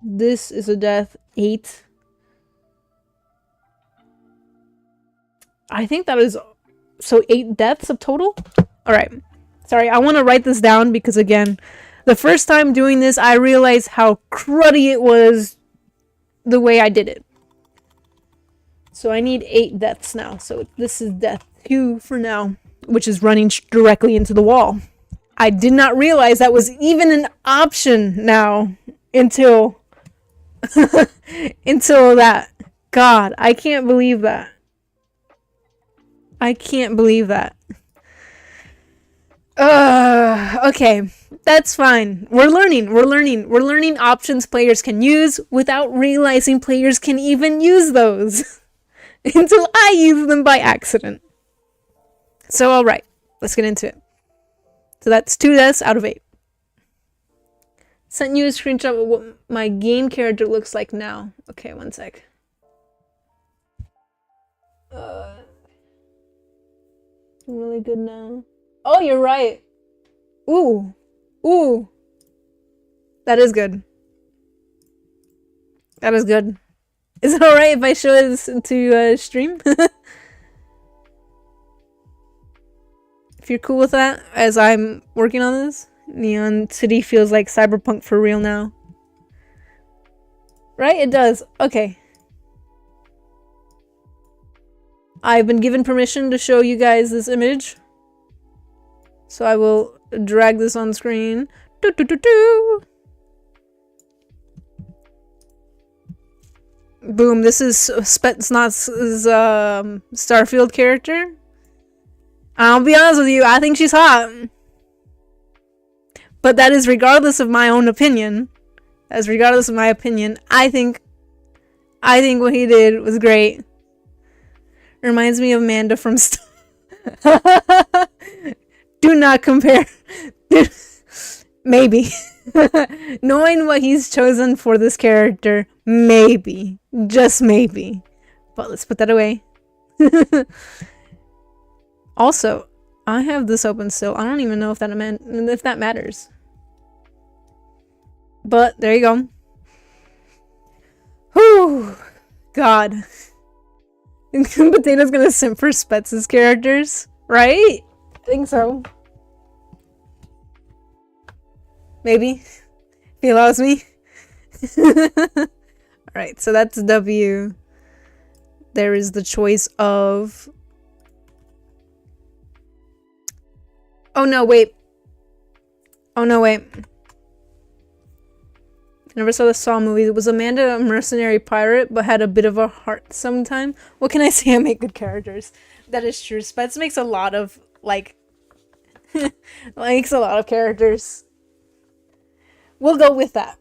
This is a death. 8. I think that is... So, 8 deaths of total? Alright. Sorry, I want to write this down because, again, the first time doing this, I realized how cruddy it was the way I did it. So I need 8 deaths now. So this is death 2 for now, which is running directly into the wall. I did not realize that was even an option now until until that. God, I can't believe that. I can't believe that. Okay. That's fine. We're learning options players can use without realizing players can even use those. Until I use them by accident. So, alright. Let's get into it. So that's 2 deaths out of 8. Sent you a screenshot of what my game character looks like now. Okay, one sec. Really good now. Oh, you're right. Ooh. Ooh. That is good. That is good. Is it alright if I show this to stream? If you're cool with that, as I'm working on this. Neon City feels like cyberpunk for real now. Right? It does. Okay. I've been given permission to show you guys this image. So I will drag this on screen. Doo -doo -doo -doo. Boom, this is Spetsnaz's Starfield character. I'll be honest with you, I think she's hot. But that is regardless of my own opinion. That's regardless of my opinion. I think what he did was great. Reminds me of Amanda from Do not compare. Maybe. Knowing what he's chosen for this character, maybe. Just maybe. But let's put that away. Also, I have this open still. I don't even know if that matters. But there you go. Whew. God. Potato's gonna simp for Spets's characters, right? I think so. Maybe. If he allows me. Alright, so that's W. There is the choice of... Oh no, wait. Oh no, wait. I never saw the Saw movie. Was Amanda a mercenary pirate but had a bit of a heart sometime? What can I say? I make good characters. That is true. Spets makes a lot of, like... makes a lot of characters. We'll go with that.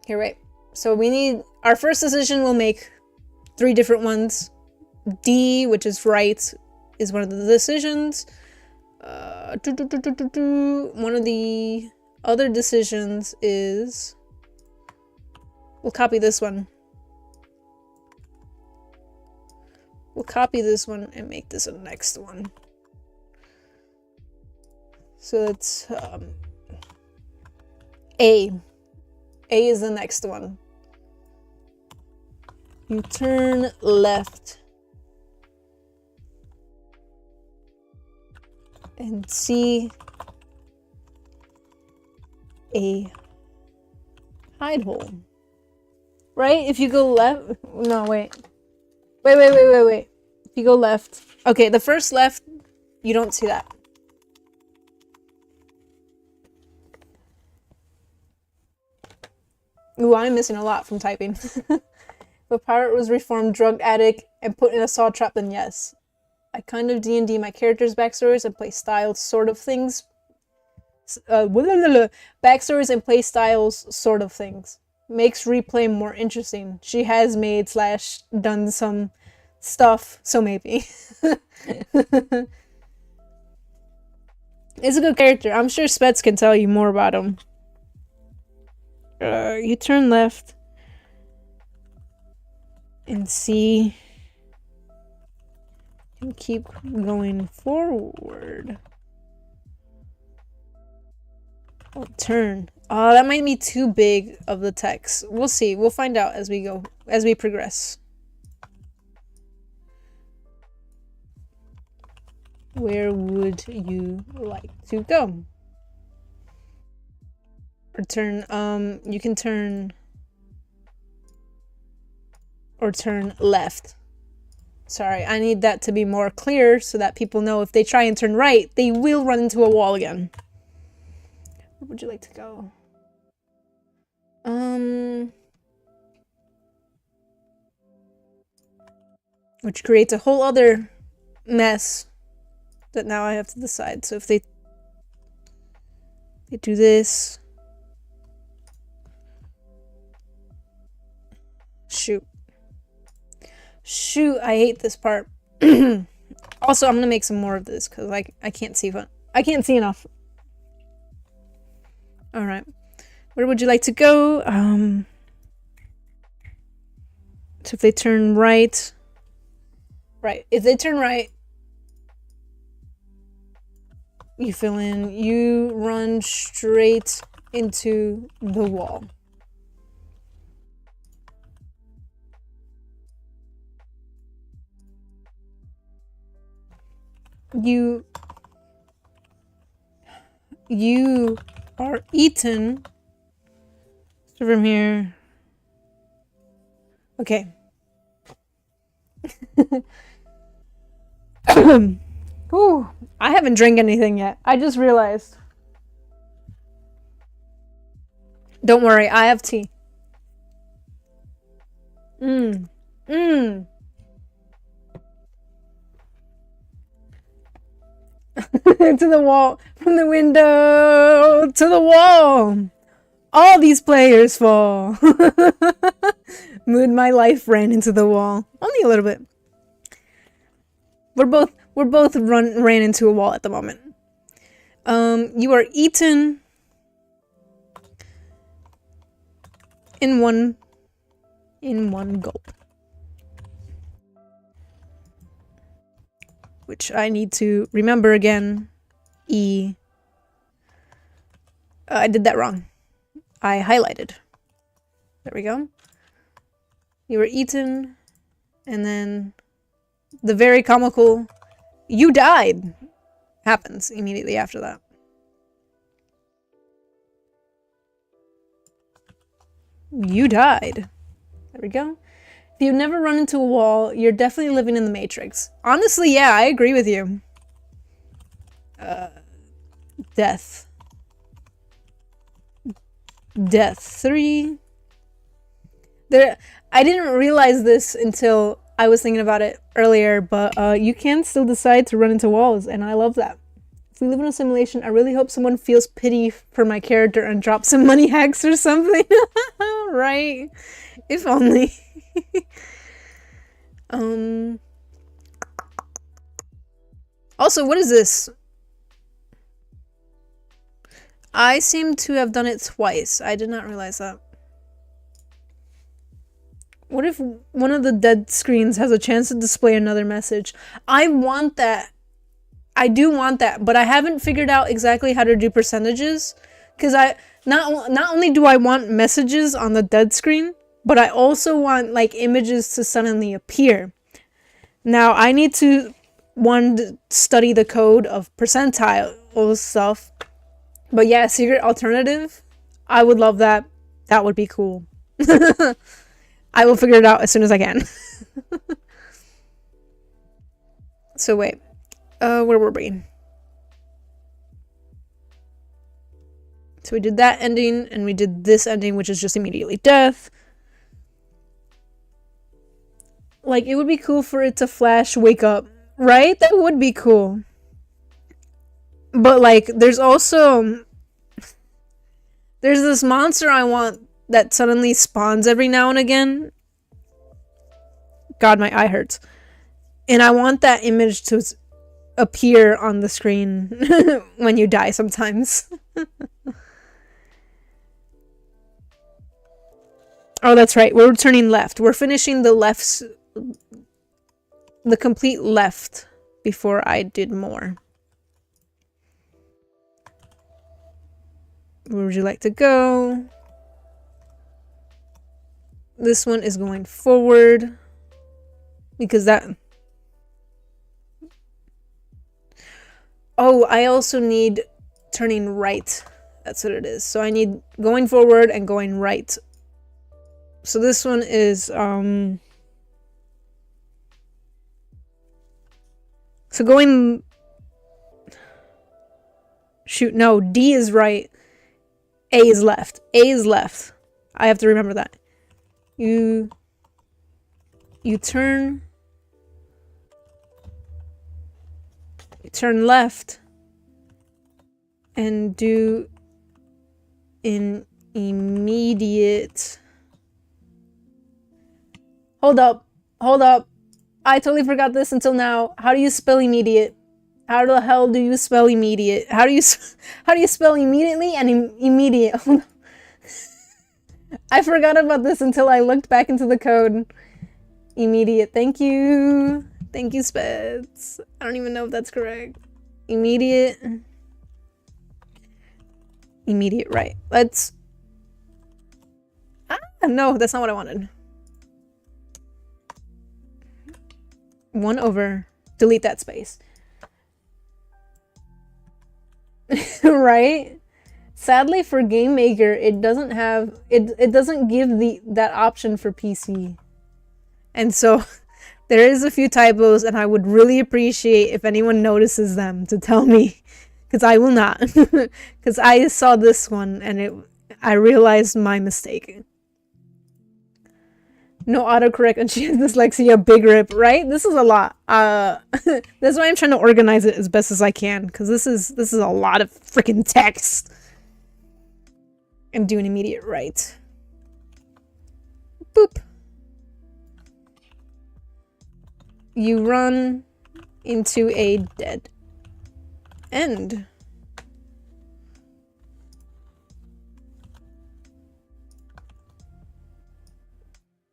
Here, right. So we need... Our first decision we'll make 3 different ones. D, which is right, is one of the decisions. One of the other decisions is... We'll copy this one. We'll copy this one and make this a next one. So it's A. A is the next one. You turn left and see a hide hole. Right? If you go left, no, wait. Wait. If you go left, okay, the first left, you don't see that. Ooh, I'm missing a lot from typing. If a pirate was reformed, drug addict, and put in a saw trap, then yes. I kind of D&D my characters' backstories and play styles sort of things. Backstories and play styles sort of things. Makes replay more interesting. She has made / done some stuff, so maybe. It's a good character. I'm sure Spets can tell you more about him. You turn left and see and keep going forward. Oh, turn. Oh, that might be too big of the text. We'll see. We'll find out as we go, as we progress. Where would you like to go? Or turn, you can turn, or turn left. Sorry, I need that to be more clear so that people know if they try and turn right, they will run into a wall again. Where would you like to go? Which creates a whole other mess that now I have to decide. So if they do this. Shoot, I hate this part. Also, I'm gonna make some more of this because I can't see I can't see enough. Alright. Where would you like to go? So if they turn right. Right. If they turn right, you fill in, you run straight into the wall. You are eaten from here. Okay. Ooh, I haven't drank anything yet. I just realized. Don't worry, I have tea. To the wall, from the window to the wall. All these players fall. Mood my life ran into the wall. Only a little bit. We're both ran into a wall at the moment. You are eaten in one gulp. Which I need to remember again. I did that wrong. I highlighted. There we go. You were eaten, and then the very comical "you died" happens immediately after that. You died. There we go. If you've never run into a wall, you're definitely living in the Matrix. Honestly, yeah, I agree with you. Death. Death 3. I didn't realize this until I was thinking about it earlier, but you can still decide to run into walls, and I love that. If we live in a simulation, I really hope someone feels pity for my character and drops some money hacks or something. Right? If only. Also, what is this? I seem to have done it twice. I did not realize that. What if one of the dead screens has a chance to display another message? I want that. I do want that, but I haven't figured out exactly how to do percentages. Because not only do I want messages on the dead screen, but I also want like images to suddenly appear. Now I need to study the code of percentile stuff. But yeah, secret alternative. I would love that. That would be cool. I will figure it out as soon as I can. So wait. Where were we? So we did that ending, and we did this ending, which is just immediately death. Like, it would be cool for it to flash wake up, right? That would be cool. But, like, there's also... There's this monster I want that suddenly spawns every now and again. God, my eye hurts. And I want that image to appear on the screen when you die sometimes. Oh, that's right. We're turning left. We're finishing the lefts, the complete left before I did more. Where would you like to go? This one is going forward because that... Oh, I also need turning right. That's what it is. So I need going forward and going right. So this one is, so going, shoot, no, D is right, A is left, A is left. I have to remember that. You turn left and do an immediate... Hold up. I totally forgot this until now. How do you spell immediate? How the hell do you spell immediate? How do you spell immediately and immediate? I forgot about this until I looked back into the code. Immediate. Thank you. Thank you, Speds. I don't even know if that's correct. Immediate. Immediate, right. Let's... Ah, no, that's not what I wanted. 1 over, delete that space. Right? Sadly for Gamemaker, it doesn't have, it doesn't give that option for PC. And so there is a few typos, and I would really appreciate if anyone notices them to tell me, because I will not. Because I saw this one and I realized my mistake. No autocorrect, and she has dyslexia, big rip, right? This is a lot. That's why I'm trying to organize it as best as I can, because this is a lot of freaking text. And do an immediate right. Boop. You run into a dead end.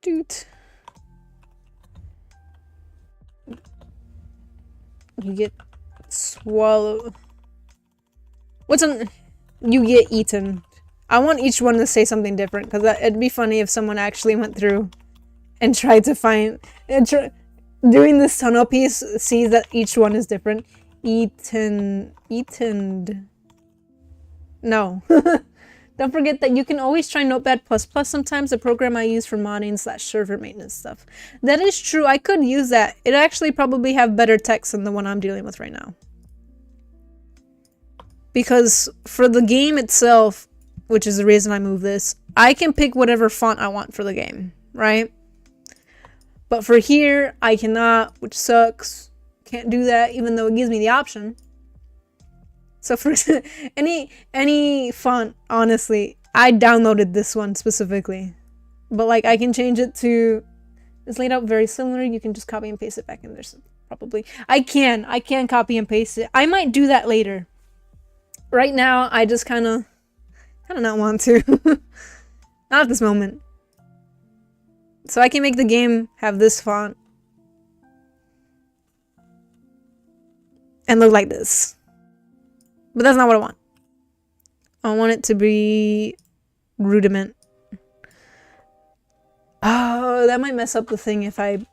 Doot. You get swallowed. You get eaten. I want each one to say something different, because it'd be funny if someone actually went through and tried to find... doing this tunnel piece, sees that each one is different. Eaten. No. Don't forget that you can always try Notepad++, sometimes a program I use for modding / server maintenance stuff. That is true, I could use that. It actually probably have better text than the one I'm dealing with right now. Because for the game itself, which is the reason I moved this, I can pick whatever font I want for the game, right? But for here, I cannot, which sucks. Can't do that, even though it gives me the option. So for any font, honestly, I downloaded this one specifically. But like, I can change it to, it's laid out very similar. You can just copy and paste it back in there. So probably, I can copy and paste it. I might do that later. Right now, I just kind of not want to. Not at this moment. So I can make the game have this font and look like this. But that's not what I want. I want it to be rudiment. Oh, that might mess up the thing if I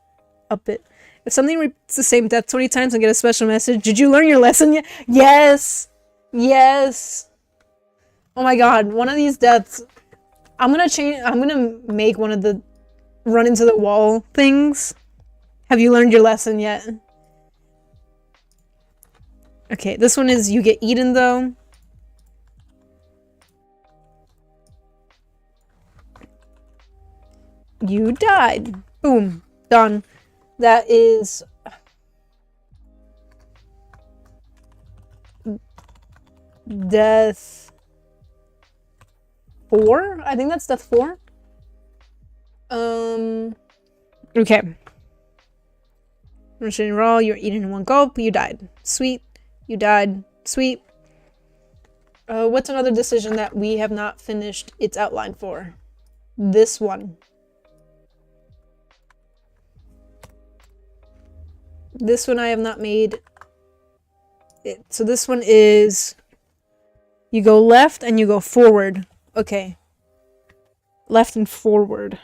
up it. If something repeats the same death 20 times and get a special message, did you learn your lesson yet? Yes! Yes! Oh my god, one of these deaths. I'm gonna make one of the run into the wall things. Have you learned your lesson yet? Okay, this one is you get eaten though. You died. Boom. Done. That is... death 4? I think that's death 4. Okay. Russian raw, you're eaten in one gulp, you died. Sweet. You died. Sweet. What's another decision that we have not finished its outline for? This one. This one I have not made it. So this one is you go left and you go forward. Okay. Left and forward.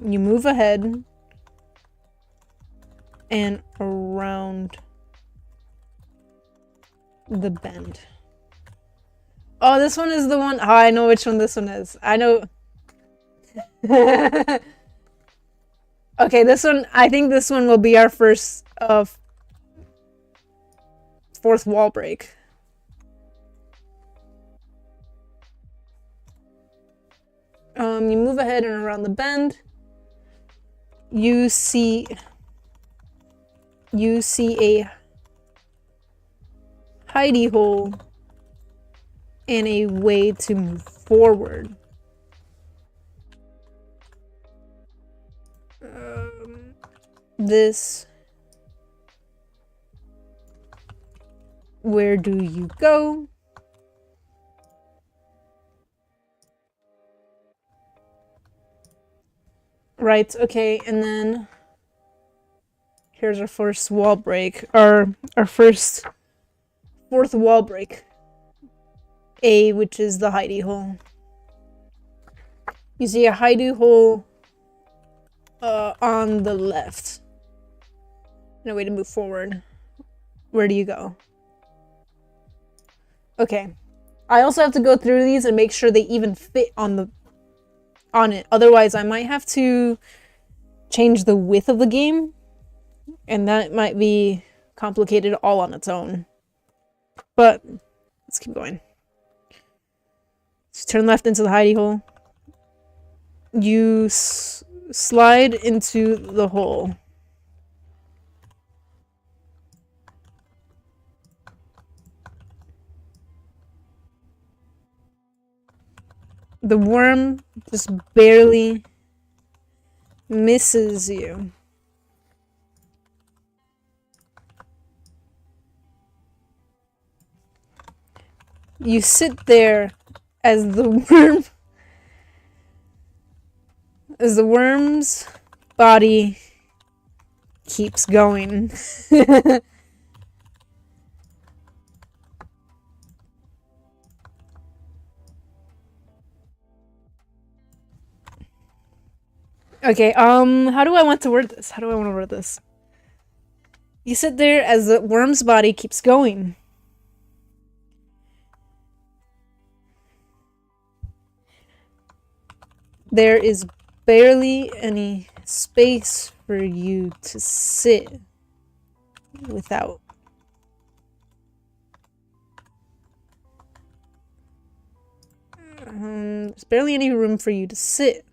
You move ahead and around the bend. Oh, this one is the one. Oh, I know which one this one is. I know. Okay, this one, I think this one will be our first fourth wall break. You move ahead and around the bend. You see a hidey hole and a way to move forward. This. Where do you go? Right, okay, and then here's our first wall break. Our first fourth wall break. A, which is the hidey hole. You see a hidey hole on the left. No way to move forward. Where do you go? Okay. I also have to go through these and make sure they even fit on it. Otherwise, I might have to change the width of the game. And that might be complicated all on its own. But let's keep going. Just turn left into the hidey hole. You slide into the hole. The worm just barely misses you. You sit there as the worm's body keeps going. Okay, how do I want to word this? How do I want to word this? You sit there as the worm's body keeps going. There is barely any space for you to sit without. There's barely any room for you to sit.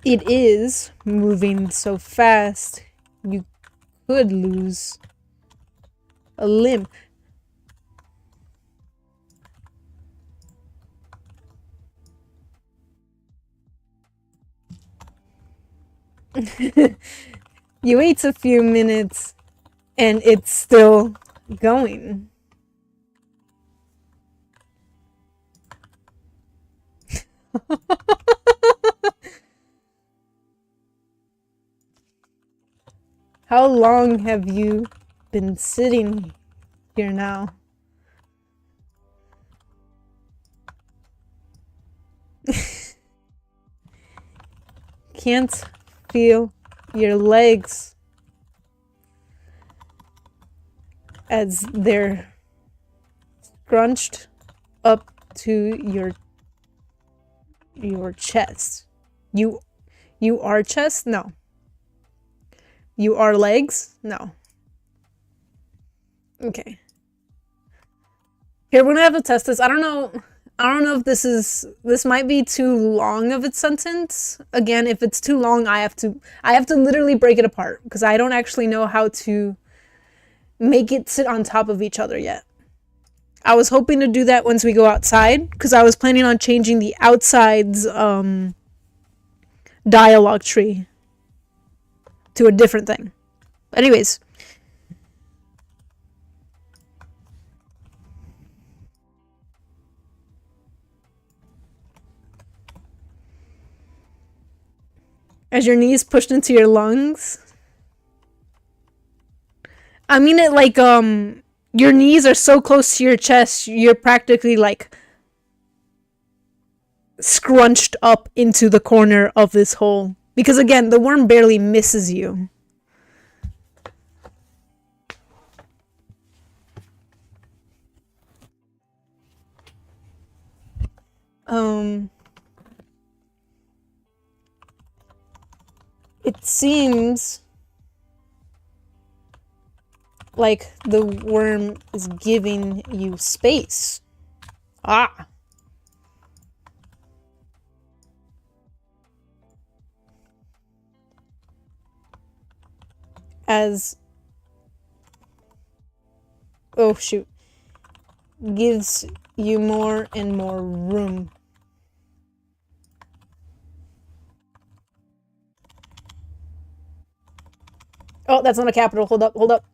It is moving so fast, you could lose a limb. You wait a few minutes and it's still going. How long have you been sitting here now? Can't feel your legs as they're scrunched up to your chest. You are chest? No. You are legs? No. Okay. Here, we're gonna have to test this. I don't know if this might be too long of a sentence. Again, if it's too long, I have to literally break it apart because I don't actually know how to make it sit on top of each other yet. I was hoping to do that once we go outside because I was planning on changing the outside's dialogue tree to a different thing. Anyways, as your knees pushed into your lungs. I mean it like your knees are so close to your chest, you're practically like scrunched up into the corner of this hole. Because again, the worm barely misses you. It seems like the worm is giving you space. Ah. As oh shoot, gives you more and more room. Oh, that's not a capital. Hold up, hold up,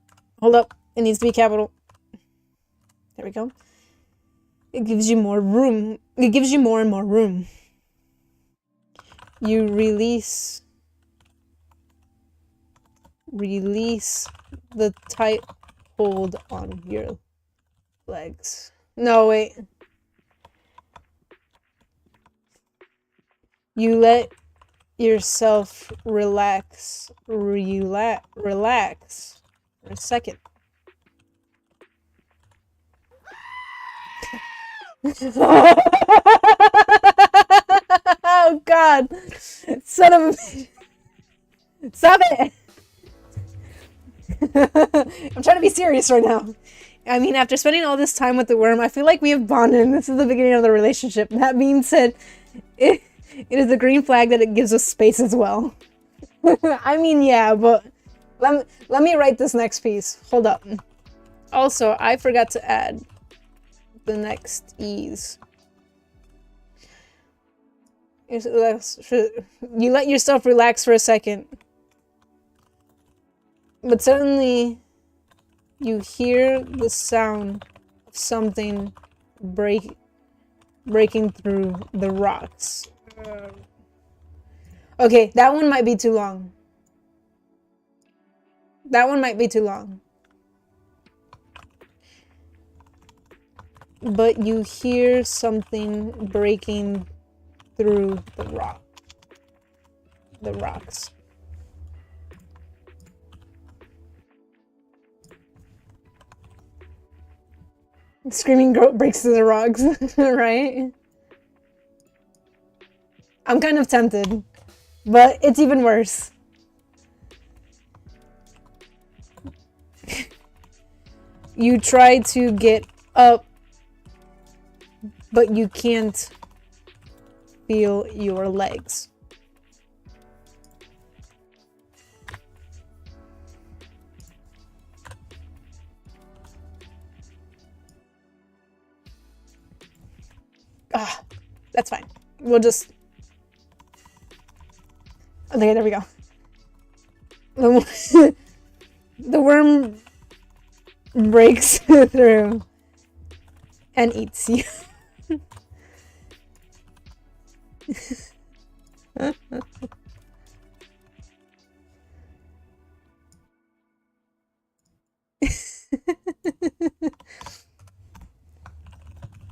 hold up. It needs to be capital. There we go. It gives you more room. It gives you more and more room. You release the tight hold on your legs. No, wait. You let yourself relax for a second. Oh god. Son of a stop it. I'm trying to be serious right now. I mean, after spending all this time with the worm, I feel like we have bonded and this is the beginning of the relationship. That being said, it is a green flag that it gives us space as well. I mean, yeah, but let me write this next piece. Hold up. Also, I forgot to add the next E's. You let yourself relax for a second. But suddenly, you hear the sound of something breaking through the rocks. Okay, that one might be too long. That one might be too long. But you hear something breaking through the rocks. Screaming goat breaks through the rocks, right? I'm kind of tempted, but it's even worse. You try to get up, but you can't feel your legs. Ah, that's fine. We'll just... Okay, there we go. The the worm breaks through and eats you.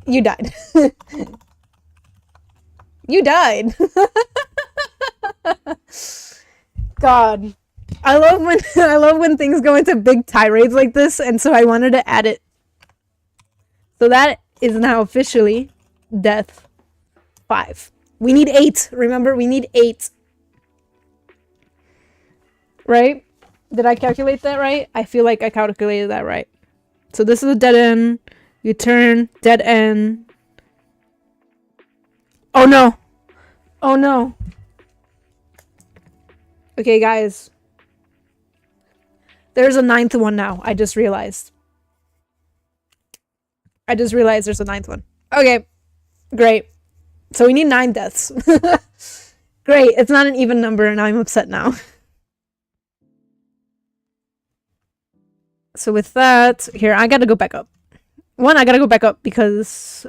You died. You died. God. I love when things go into big tirades like this, and so I wanted to add it. So that is now officially death 5. We need 8. Remember, we need 8. Right? Did I calculate that right? I feel like I calculated that right. So this is a dead end. You turn, dead end. Oh no. Oh no. Okay, guys. There's a 9th one now. I just realized. there's a 9th one. Okay. Great. So we need 9 deaths. Great. It's not an even number and I'm upset now. So with that, here, I gotta go back up. I gotta go back up because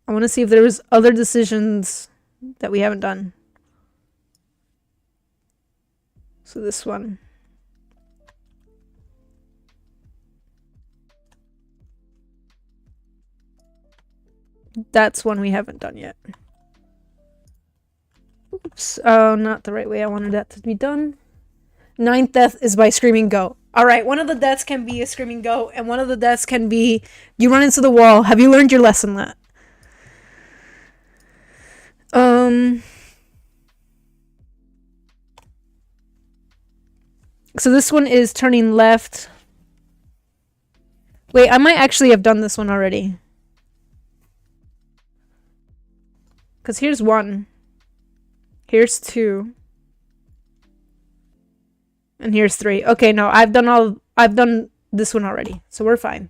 I want to see if there was other decisions that we haven't done. So this one. That's one we haven't done yet. Oops. Oh, not the right way I wanted that to be done. 9th death is by screaming go. Alright, one of the deaths can be a screaming go, and one of the deaths can be you run into the wall. Have you learned your lesson that? So this one is turning left. Wait, I might actually have done this one already. Because here's 1. Here's 2. And here's 3. Okay, no, I've done this one already. So we're fine.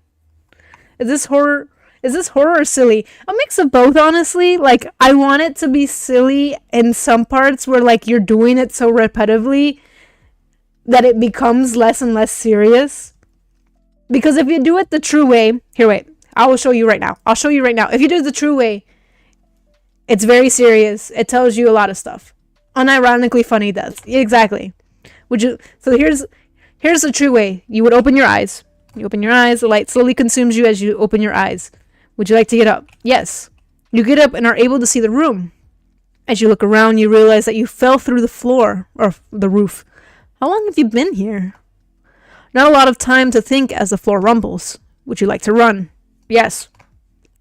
Is this horror or silly? A mix of both, honestly. Like, I want it to be silly in some parts where, like, you're doing it so repetitively that it becomes less and less serious. Because if you do it the true way... Here, wait. I will show you right now. I'll show you right now. If you do it the true way, it's very serious. It tells you a lot of stuff. Unironically funny does. Exactly. So here's the true way. You would open your eyes. You open your eyes. The light slowly consumes you as you open your eyes. Would you like to get up? Yes. You get up and are able to see the room. As you look around, you realize that you fell through the floor or the roof. How long have you been here? Not a lot of time to think as the floor rumbles. Would you like to run? Yes.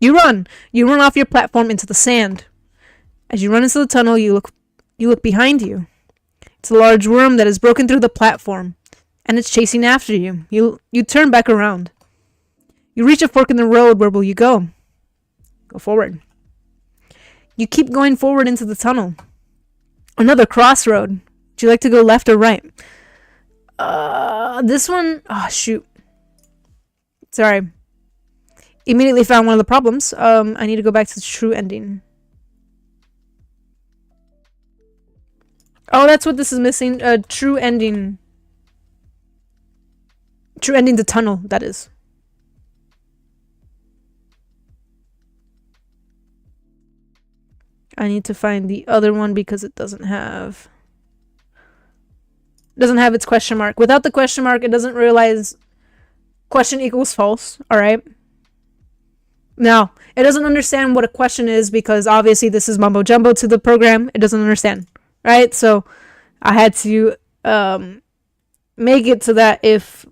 You run. You run off your platform into the sand. As you run into the tunnel, you look behind you. It's a large worm that has broken through the platform, and it's chasing after you. You turn back around. You reach a fork in the road. Where will you go? Go forward. You keep going forward into the tunnel. Another crossroad. Would you like to go left or right? This one... Oh, shoot. Sorry. Immediately found one of the problems. I need to go back to the true ending. Oh, that's what this is missing. True ending. True ending the tunnel, that is. I need to find the other one because it doesn't have its question mark. Without the question mark, it doesn't realize question equals false, alright? Now, it doesn't understand what a question is because obviously this is mumbo jumbo to the program. It doesn't understand. Right? So I had to make it so that if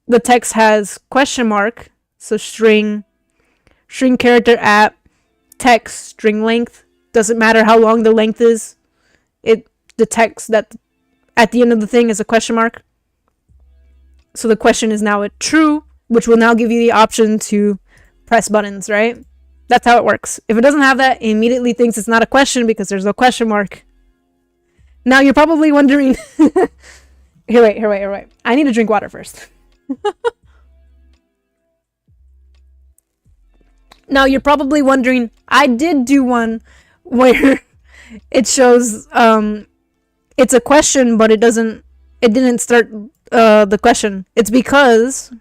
the text has question mark, so string character at text string length, doesn't matter how long the length is, the text that at the end of the thing is a question mark. So the question is now a true, which will now give you the option to press buttons, right? That's how it works. If it doesn't have that, it immediately thinks it's not a question because there's no question mark. Now you're probably wondering... Here, wait. I need to drink water first. Now you're probably wondering, I did do one where it shows it's a question, but it doesn't it didn't start the question. It's because,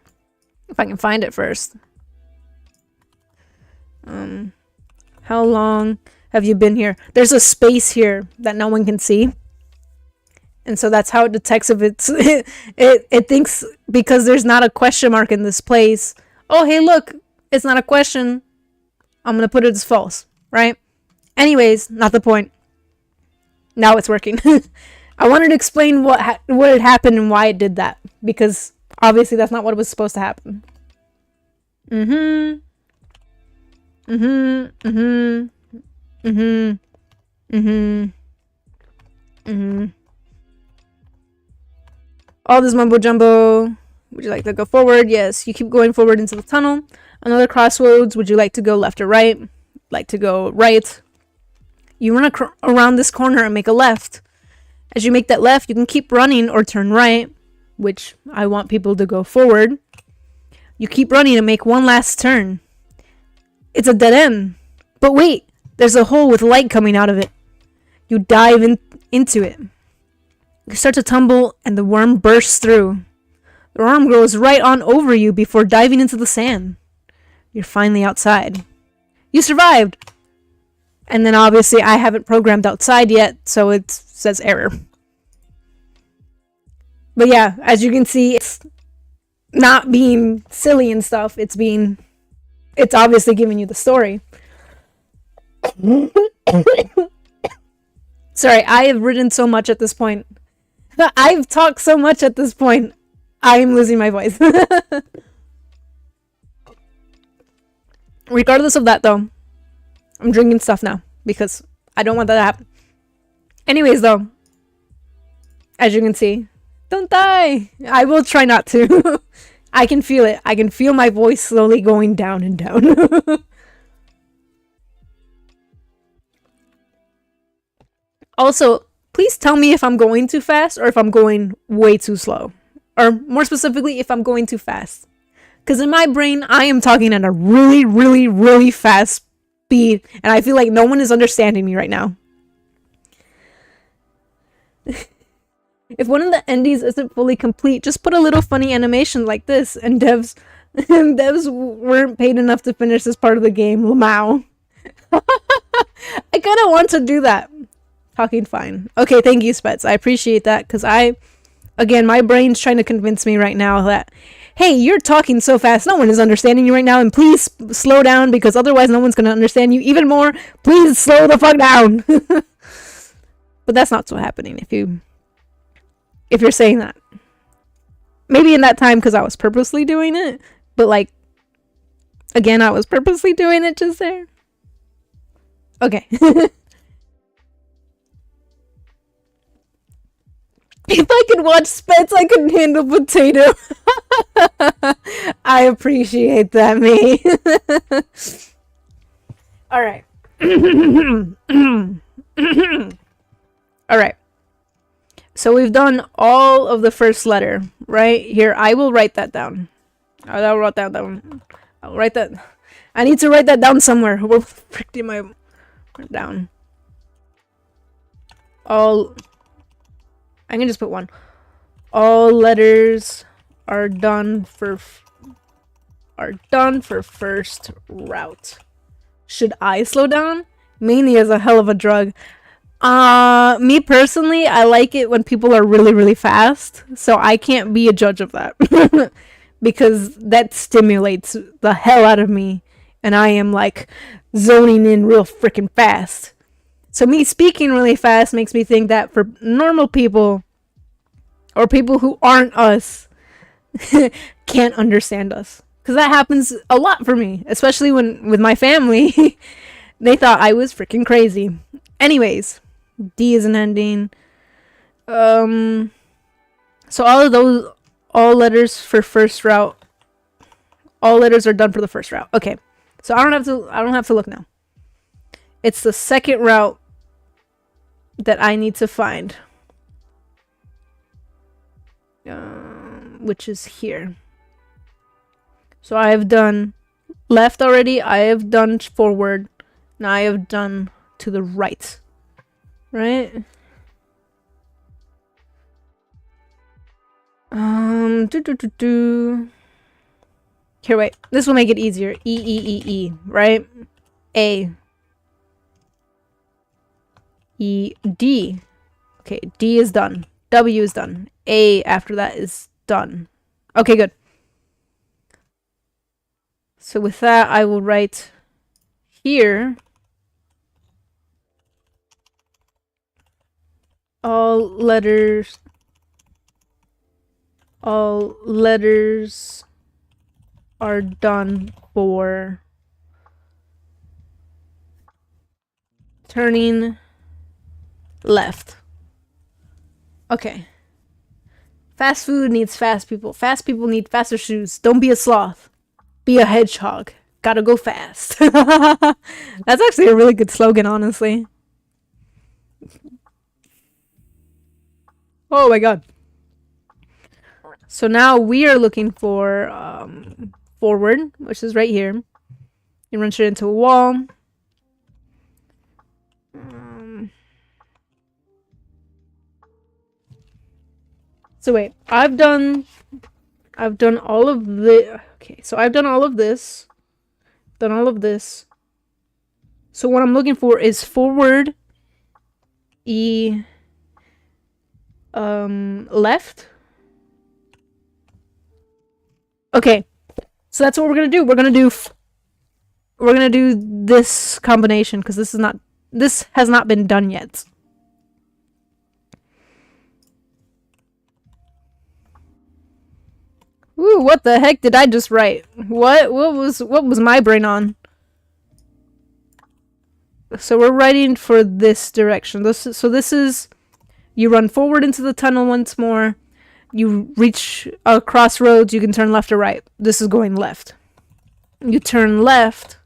if I can find it first. How long have you been here? There's a space here that no one can see. And so that's how it detects if it's it thinks because there's not a question mark in this place. Oh, hey, look, it's not a question. I'm going to put it as false, right? Anyways, not the point. Now it's working. I wanted to explain what had happened and why it did that, because obviously that's not what was supposed to happen. All this mumbo jumbo. Would you like to go forward? Yes. You keep going forward into the tunnel. Another crossroads. Would you like to go left or right? Like to go right. You run around this corner and make a left. As you make that left, you can keep running or turn right, which I want people to go forward. You keep running and make one last turn. It's a dead end. But wait, there's a hole with light coming out of it. You dive into it. You start to tumble and the worm bursts through. The worm grows right on over you before diving into the sand. You're finally outside. You survived! And then obviously I haven't programmed outside yet, so it says error. But yeah, as you can see, it's not being silly and stuff. It's obviously giving you the story. Sorry, I have written so much at this point. I've talked so much at this point. I'm losing my voice. Regardless of that, though, I'm drinking stuff now because I don't want that to happen. Anyways, though, as you can see, don't die. I will try not to. I can feel it. I can feel my voice slowly going down and down. Also, please tell me if I'm going too fast or if I'm going way too slow. Or more specifically, if I'm going too fast. Because in my brain, I am talking at a really, really, really fast speed. And I feel like no one is understanding me right now. If one of the endies isn't fully complete, just put a little funny animation like this. And devs weren't paid enough to finish this part of the game. Lamau. I kind of want to do that. Talking fine. Okay, thank you, Spets. I appreciate that. Because again, my brain's trying to convince me right now that, hey, you're talking so fast, no one is understanding you right now, and please slow down because otherwise no one's going to understand you even more. Please slow the fuck down. But that's not what's happening if you're saying that. Maybe in that time because I was purposely doing it, but like, again, I was purposely doing it just there. Okay. If I could watch Spets, I could handle potato. I appreciate that, me. All right. All right. So we've done all of the first letter, right? Here, I will write that down. I'll write that down. I'll write that. I need to write that down somewhere. Where the frick did my down? I can just put one. All letters are done for first route. Should I slow down? Mania is a hell of a drug. Me personally, I like it when people are really, really fast. So I can't be a judge of that. Because that stimulates the hell out of me. And I am like zoning in real freaking fast. So me speaking really fast makes me think that for normal people or people who aren't us can't understand us. Because that happens a lot for me, especially with my family. They thought I was freaking crazy. Anyways, D is an ending. So all letters for first route. All letters are done for the first route. Okay. So I don't have to look now. It's the second route that I need to find. Which is here. So I have done left already. I have done forward. Now I have done to the right. Right? Here, wait. This will make it easier. E, right? A. E, D. Okay, D is done. W is done. A after that is done. Okay, good. So with that, I will write here all letters are done for turning left. Okay. Fast food needs fast people. Fast people need faster shoes. Don't be a sloth. Be a hedgehog. Gotta go fast. That's actually a really good slogan, honestly. Oh my god. So now we are looking for forward, which is right here. You run straight into a wall. So wait, I've done all of the. Okay, so I've done all of this. Done all of this. So what I'm looking for is forward, E, left. Okay, so that's what we're gonna do. We're gonna do this combination because this has not been done yet. Ooh, what the heck did I just write? What was my brain on? So we're writing for this direction. This is you run forward into the tunnel once more. You reach a crossroads, you can turn left or right. This is going left. You turn left.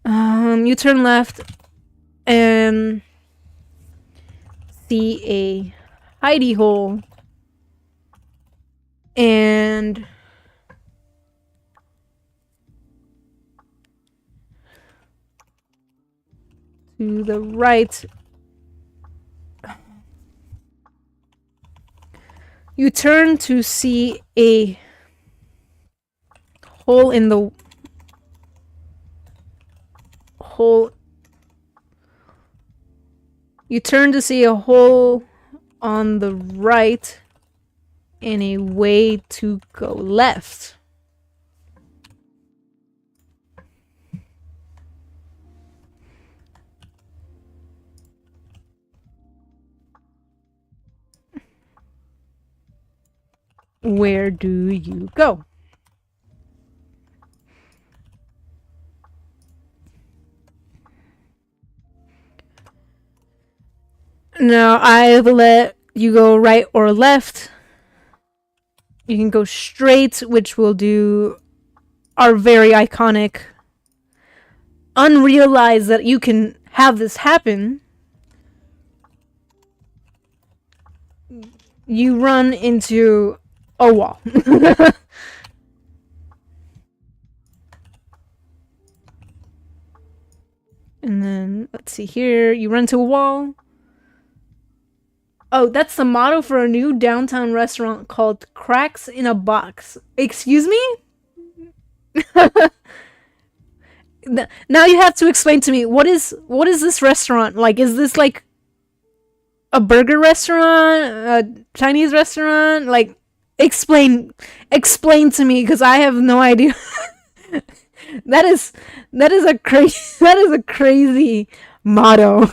You turn left and see a hidey hole. And to the right, you turn to see a hole in the hole. You turn to see a hole on the right and a way to go left. Where do you go? Now I've let you go right or left. You can go straight, which will do our very iconic unrealized that you can have this happen. You run into a wall. And then, let's see here. You run to a wall. Oh, that's the motto for a new downtown restaurant called Cracks in a Box. Excuse me? Now you have to explain to me, what is this restaurant? Like, is this like a burger restaurant? A Chinese restaurant? Like, explain to me, because I have no idea. that is a crazy motto.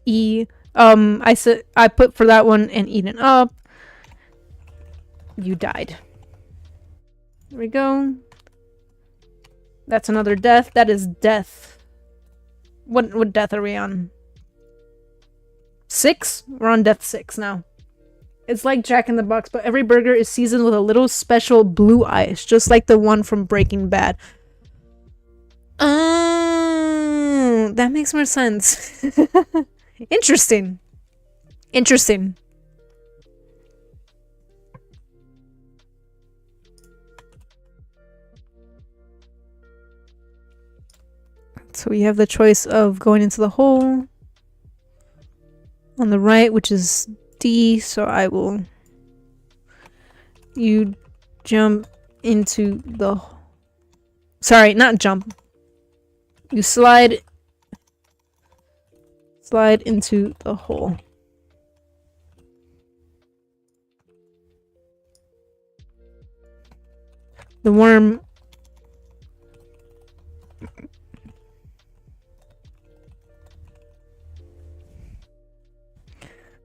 E. I put for that one and eaten up. You died. There we go. That's another death. That is death. What death are we on? 6? We're on death 6 now. It's like Jack in the Box, but every burger is seasoned with a little special blue ice, just like the one from Breaking Bad. that makes more sense. Interesting. Interesting. So we have the choice of going into the hole on the right, which is D, so I will... You jump into the... Sorry, not jump. You slide into the hole. The worm...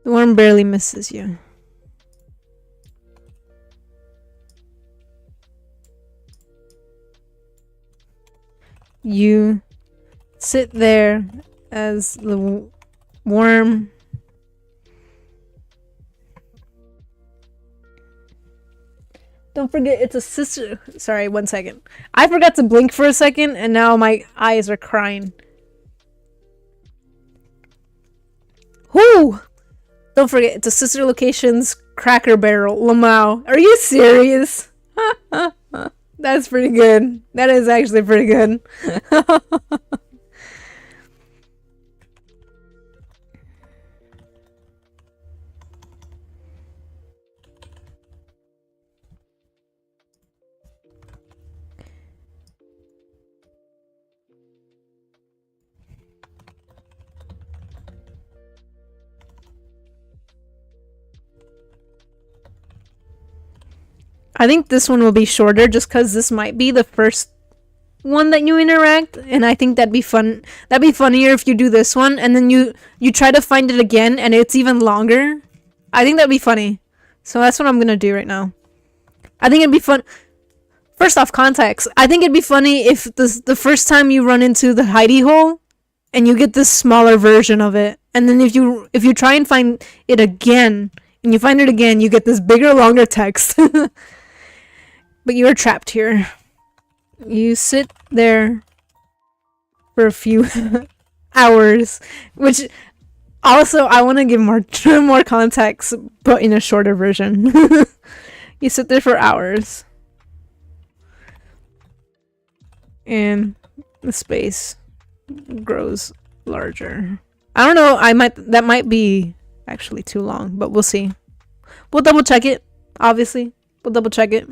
The worm barely misses you. You sit there as the worm don't forget it's a sister. Sorry, 1 second. I forgot to blink for a second and now my eyes are crying. Whoo! Don't forget it's a sister locations Cracker Barrel Lamau. Are you serious? That's pretty good. That is actually pretty good. I think this one will be shorter just because this might be the first one that you interact, and I think that'd be fun. That'd be funnier if you do this one and then you try to find it again and it's even longer. I think that'd be funny. So that's what I'm gonna do right now. I think it'd be fun. First off, context. I think it'd be funny if the first time you run into the hidey hole and you get this smaller version of it, and then if you try and find it again and you find it again, you get this bigger, longer text. But you are trapped here. You sit there for a few hours, which also I want to give more context, but in a shorter version. You sit there for hours, and the space grows larger. I don't know. That might be actually too long, but we'll see. We'll double check it. Obviously, we'll double check it.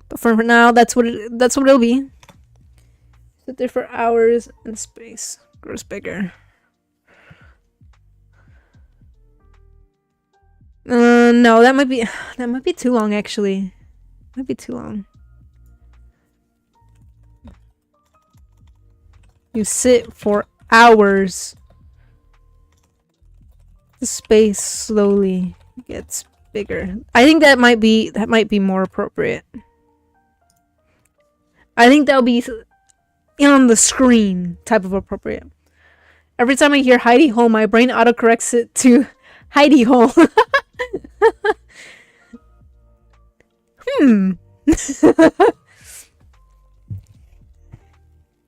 But for now, that's what it'll be. Sit there for hours and space grows bigger. No, that might be too long actually. Might be too long. You sit for hours. The space slowly gets bigger. I think that might be more appropriate. I think that'll be on the screen type of appropriate. Every time I hear hidey hole, my brain autocorrects it to hidey hole.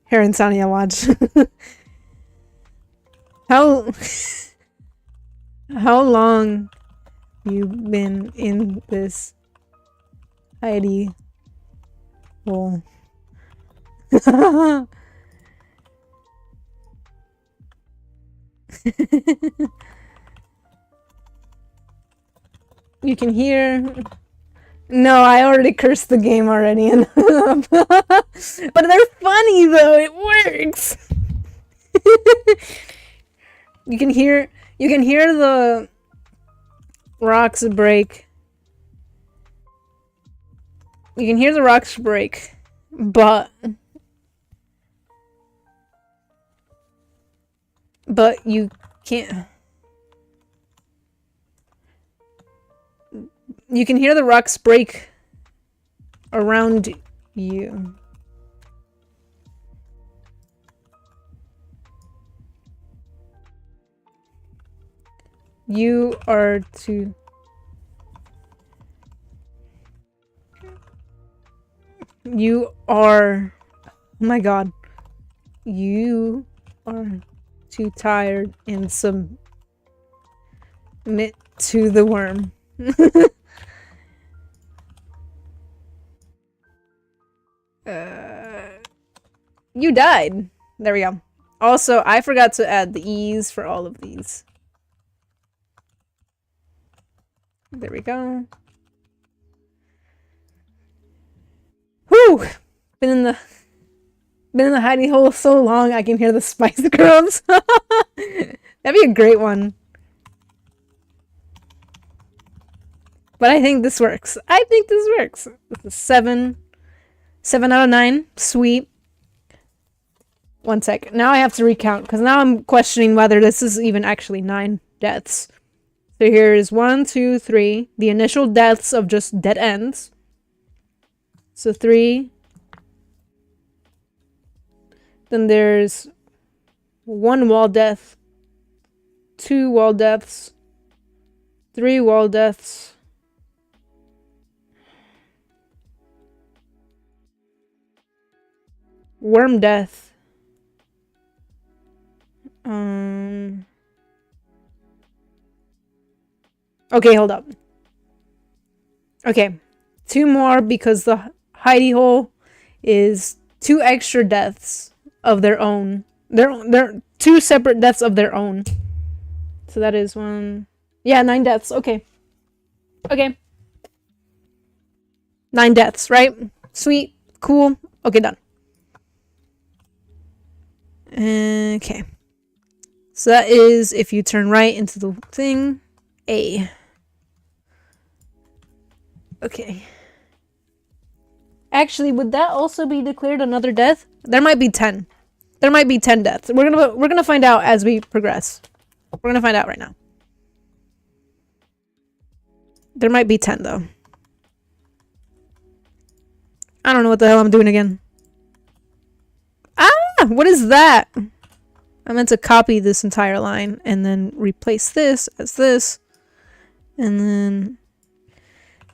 Hair and Sonia watch. How long you been in this hidey hole? You can hear. No, I already cursed the game already. But they're funny though. It works. You can hear the rocks break. You can hear the rocks break, but you can't. You can hear the rocks break around you. You are to... You are... Oh my god. You are too tired and submit to the worm. You died. There we go. Also, I forgot to add the E's for all of these. There we go. Whew! Been in the hidey hole so long I can hear the Spice Girls. That'd be a great one. But I think this works. I think this works. This is 7. 7 out of 9. Sweet. One sec. Now I have to recount, because now I'm questioning whether this is even actually 9 deaths. So here's 1, 2, 3. The initial deaths of just dead ends. So 3. Then there's 1 wall death. 2 wall deaths. 3 wall deaths. Worm death. Okay, hold up. Okay. 2 more because the hidey hole is 2 extra deaths of their own. They're 2 separate deaths of their own. So that is 1. Yeah, 9 deaths. Okay. Okay. 9 deaths, right? Sweet. Cool. Okay, done. Okay. So that is if you turn right into the thing. A. Okay. Actually, would that also be declared another death? There might be 10. There might be 10 deaths. We're gonna find out as we progress. We're gonna find out right now. There might be 10 though. I don't know what the hell I'm doing again. Ah! What is that? I meant to copy this entire line and then replace this as this. And then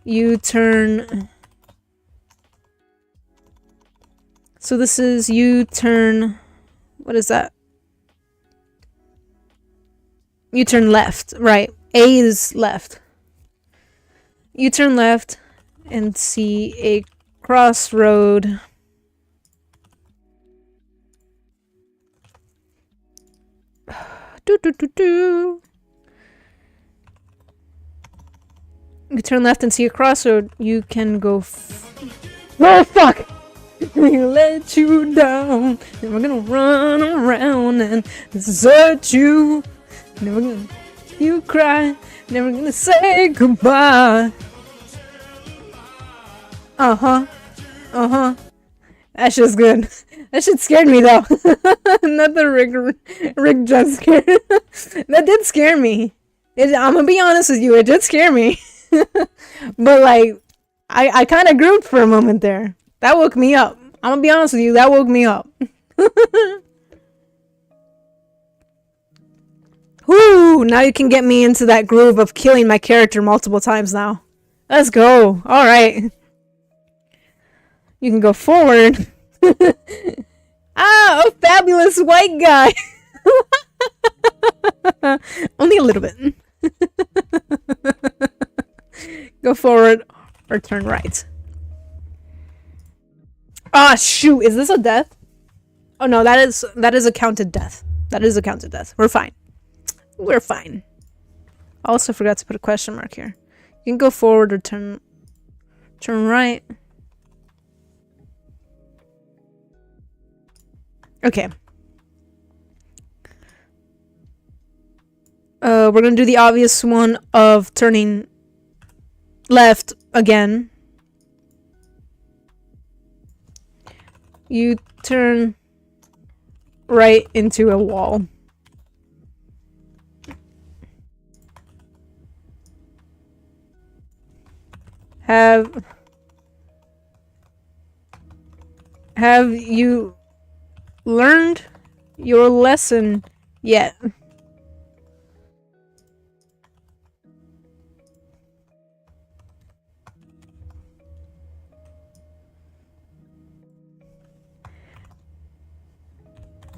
you turn. So this is you turn. What is that? You turn left. Right. A is left. You turn left and see a crossroad. You turn left and see a crossroad. You can go. Oh fuck! We let you down, and we're gonna run around and desert you. Never gonna you cry. Never gonna say goodbye. Uh-huh. That shit's good. That shit scared me though. Not the Rick jump scare. That did scare me. I'm gonna be honest with you, it did scare me. But like, I kind of grouped for a moment there. That woke me up. I'm gonna be honest with you, that woke me up. Whoo! Now you can get me into that groove of killing my character multiple times now. Let's go. Alright. You can go forward. Ah, a fabulous white guy. Only a little bit. Go forward or turn right. Ah, shoot. Is this a death? Oh no, that is a counted death. That is a counted death. We're fine. We're fine. Also forgot to put a question mark here. You can go forward or turn right. Okay. We're gonna do the obvious one of turning left again. You turn right into a wall. Have you learned your lesson yet?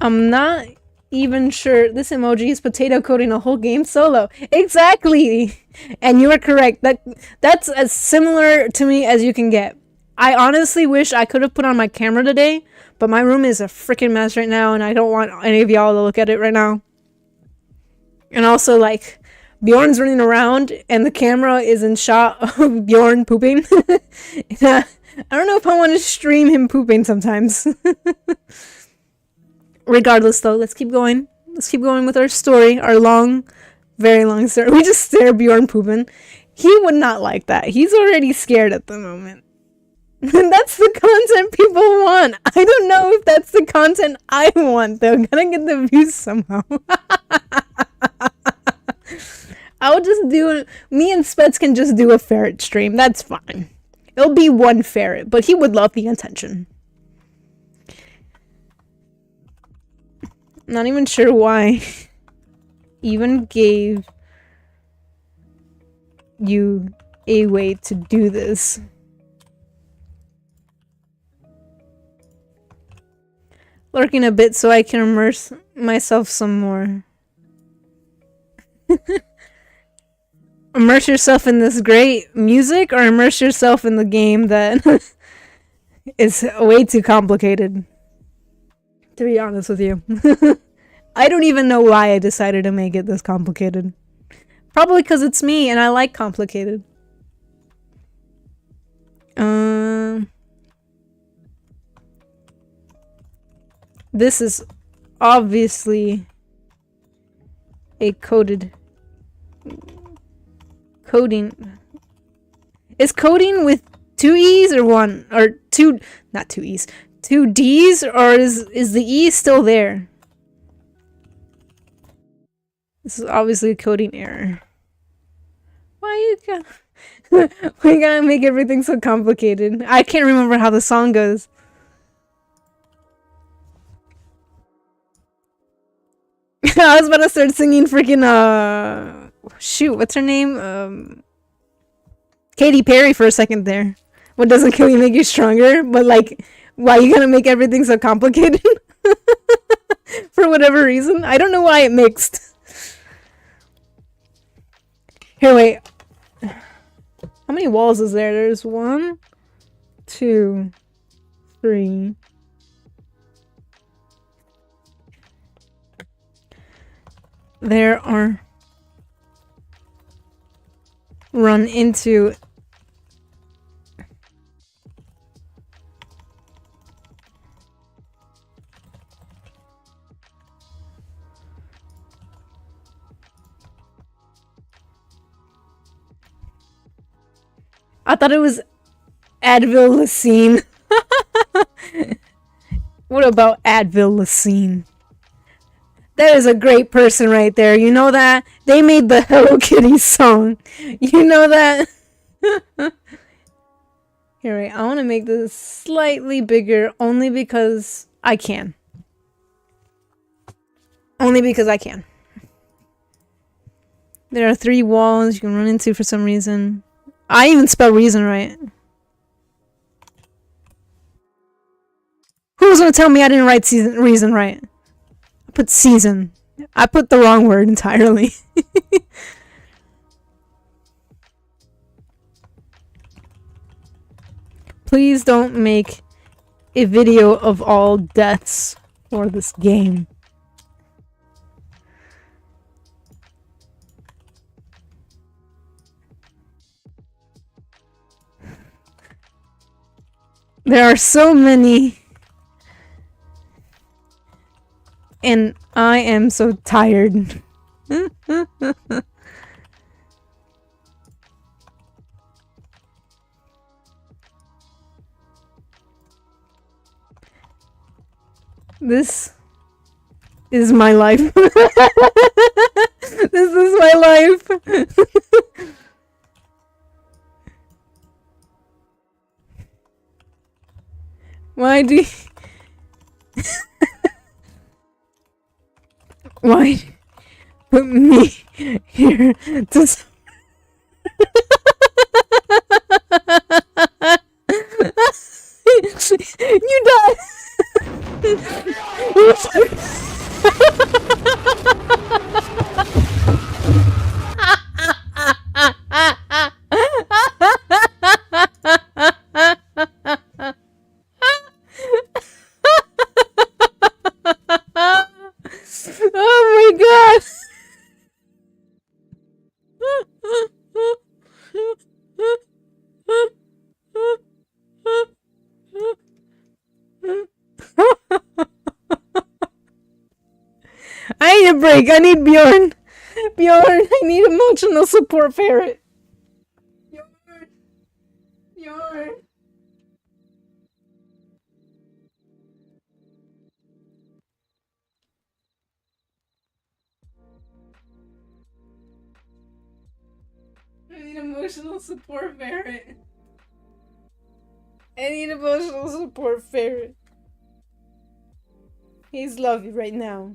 I'm not even sure this emoji is potato coding a whole game solo. Exactly. And you are correct. That's as similar to me as you can get. I honestly wish I could have put on my camera today, but my room is a freaking mess right now, and I don't want any of y'all to look at it right now. And also, like, Bjorn's running around, and the camera is in shot of Bjorn pooping. I don't know if I want to stream him pooping sometimes. Regardless, though, let's keep going. Let's keep going with our story, our long, very long story. We just stare Bjorn pooping. He would not like that. He's already scared at the moment. That's the content people want. I don't know if that's the content I want, though. Gotta get the views somehow. I'll just do... Me and Spets can just do a ferret stream. That's fine. It'll be one ferret, but he would love the attention. Not even sure why. Even gave you a way to do this. Lurking a bit so I can immerse myself some more. Immerse yourself in this great music, or immerse yourself in the game that is way too complicated. To be honest with you. I don't even know why I decided to make it this complicated. Probably because it's me and I like complicated. This is obviously a coding. Is coding with 2 E's or 1? Or 2, not 2 E's. 2 D's, or is the E still there? This is obviously a coding error. Why you gotta make everything so complicated? I can't remember how the song goes. I was about to start singing freaking shoot, what's her name? Katy Perry for a second there. What doesn't kill you make you stronger? But like, why you gonna make everything so complicated? For whatever reason. I don't know why it mixed. Here, wait. How many walls is there? There's 1, 2, 3. There are... Run into... I thought it was Advil Lacine. What about Advil Lacine? That is a great person right there. You know that? They made the Hello Kitty song. You know that? Here, wait. I want to make this slightly bigger only because I can. Only because I can. There are 3 walls you can run into for some reason. I even spell reason right. Who's gonna tell me I didn't write reason right? I put season. I put the wrong word entirely. Please don't make a video of all deaths for this game. There are so many. And I am so tired. This is my life. This is my life. Why do you... Why put me here to... You died! break. I need Bjorn. Bjorn, I need emotional support ferret. Bjorn. Bjorn. I need emotional support ferret. I need emotional support ferret. He's lovely right now.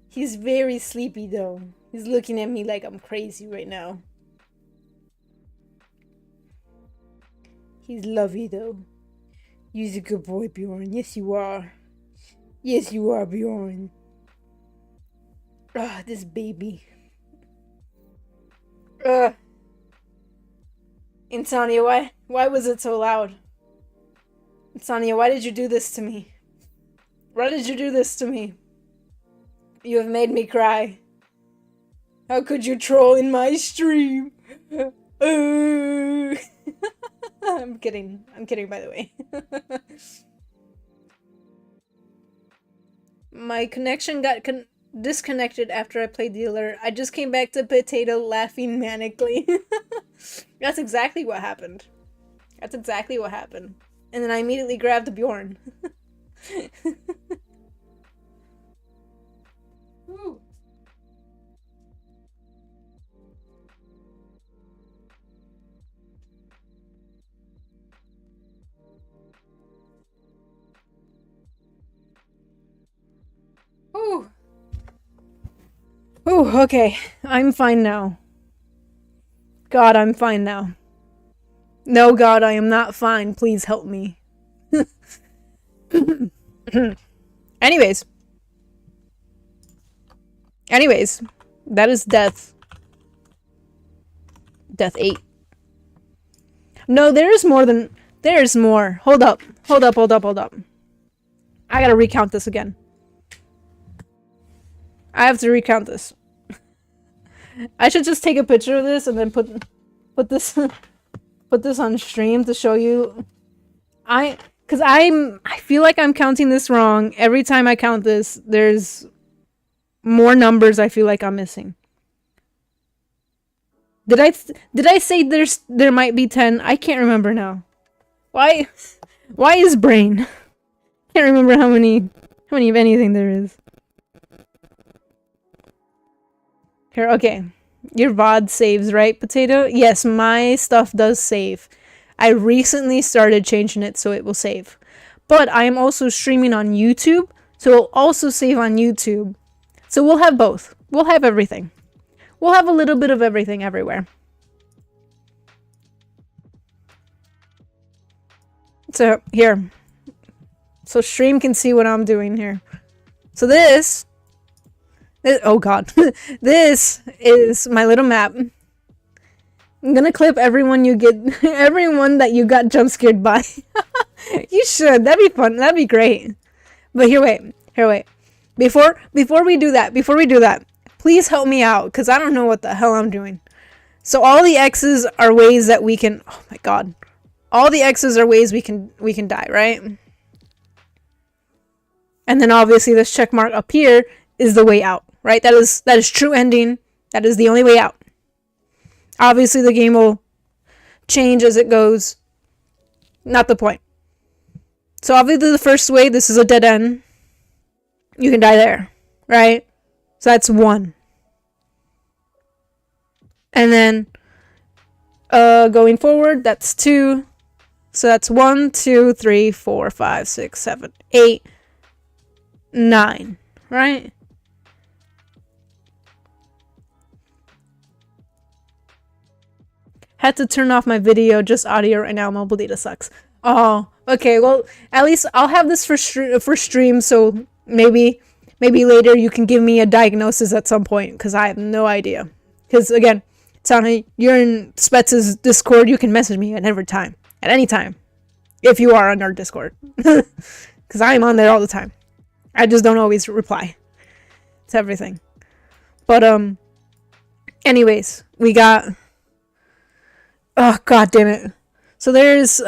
He's very sleepy though. He's looking at me like I'm crazy right now. He's lovely though. You're a good boy, Bjorn. Yes, you are. Yes, you are, Bjorn. Ah, this baby. Insania, why was it so loud? Insania, why did you do this to me? Why did you do this to me? You have made me cry. How could you troll in my stream? I'm kidding. I'm kidding, by the way. My connection got disconnected after I played the alert. I just came back to Potato laughing manically. That's exactly what happened. That's exactly what happened. And then I immediately grabbed Bjorn. Ooh. Ooh. Ooh, okay. I'm fine now. God, I'm fine now. No, God, I am not fine. Please help me. Anyways. That is death. Death 8. No, there's more than... There's more. Hold up. I gotta recount this again. I have to recount this. I should just take a picture of this and then put this put this on stream to show you. I feel like I'm counting this wrong. Every time I count this, there's more numbers I feel like I'm missing. Did I say there might be 10? I can't remember now. Why is brain? Can't remember how many of anything there is. Here, okay. Your VOD saves, right, Potato? Yes, my stuff does save. I recently started changing it so it will save. But I am also streaming on YouTube, so it'll also save on YouTube. So we'll have both. We'll have everything. We'll have a little bit of everything everywhere. So, here. So stream can see what I'm doing here. So this oh god. This is my little map. I'm gonna clip everyone that you got jump scared by. You should. That'd be fun. That'd be great. But here, wait. Before we do that, please help me out, because I don't know what the hell I'm doing. So all the X's are ways that we can... Oh my god. All the X's are ways we can die, right? And then obviously this check mark up here is the way out, right? That is true ending. That is the only way out. Obviously the game will change as it goes. Not the point. So obviously the first way, this is a dead end. You can die there, right? So that's 1. And then going forward, that's 2. So that's 1, 2, 3, 4, 5, 6, 7, 8, 9, right? Had to turn off my video, just audio right now. Mobile data sucks. Oh, okay. Well, at least I'll have this for stream, so maybe later you can give me a diagnosis at some point, because I have no idea. Because again, Tana, you're in Spets's Discord. You can message me at any time, if you are on our Discord, because I am on there all the time. I just don't always reply to everything. But anyways, we got... Oh god damn it. So this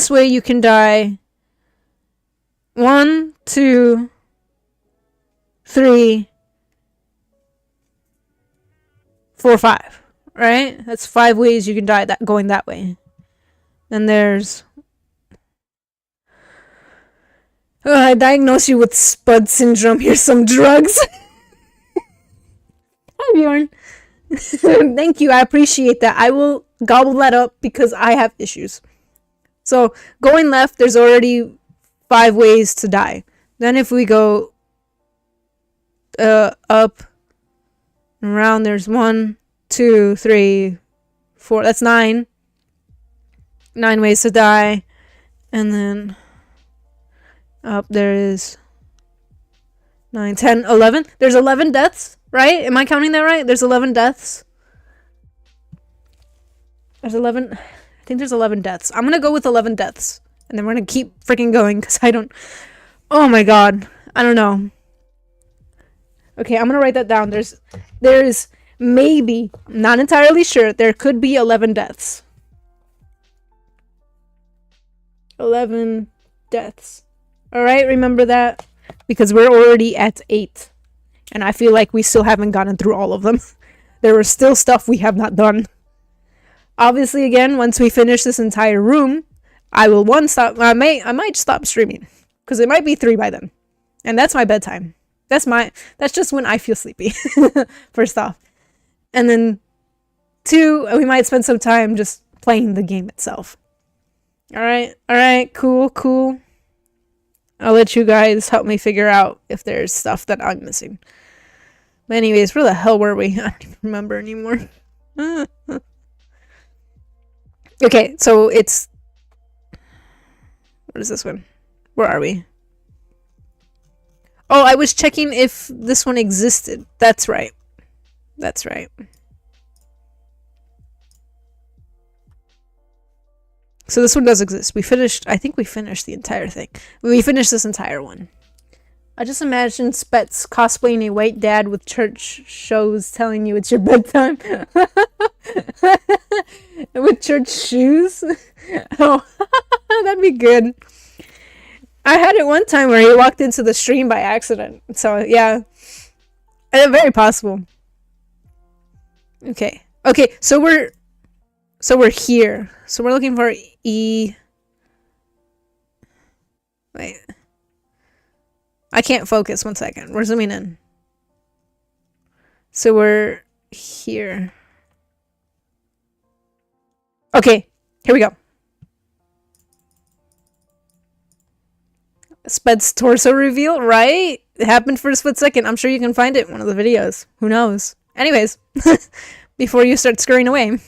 way you can die 1, 2, 3, 4, 5. Right? That's 5 ways you can die that going that way. Then there's I diagnose you with Spud syndrome. Here's some drugs. Hi, Bjorn. Thank you. I appreciate that. I will gobble that up because I have issues. So, going left, there's already 5 ways to die. Then if we go up and around, there's 1, 2, 3, 4. That's 9. 9 ways to die. And then up there is 9, 10, 11. There's 11 deaths, right? Am I counting that right? There's 11 deaths. There's 11. I think there's 11 deaths. I'm gonna go with 11 deaths. And then we're gonna keep freaking going because I don't. Oh my god. I don't know. Okay, I'm gonna write that down. There's maybe, not entirely sure, there could be 11 deaths. 11 deaths. Alright, remember that. Because we're already at 8. And I feel like we still haven't gotten through all of them. There is still stuff we have not done. Obviously, again, once we finish this entire room, I will stop. I might stop streaming. Because it might be 3 by then. And that's my bedtime. That's just when I feel sleepy. First off. And then 2, we might spend some time just playing the game itself. Alright, cool. I'll let you guys help me figure out if there's stuff that I'm missing. But anyways, where the hell were we? I don't even remember anymore. Okay, so it's... What is this one? Where are we? Oh, I was checking if this one existed. That's right. So this one does exist. I think we finished the entire thing. We finished this entire one. I just imagine Spets cosplaying a white dad with church shows telling you it's your bedtime. With church shoes. Oh, that'd be good. I had it one time where he walked into the stream by accident. So, yeah. Very possible. Okay, so we're here. So we're looking for E. Wait. I can't focus. 1 second. We're zooming in. So we're here. Okay, here we go. Sped's torso reveal, right? It happened for a split second. I'm sure you can find it in one of the videos. Who knows? Anyways, before you start scurrying away.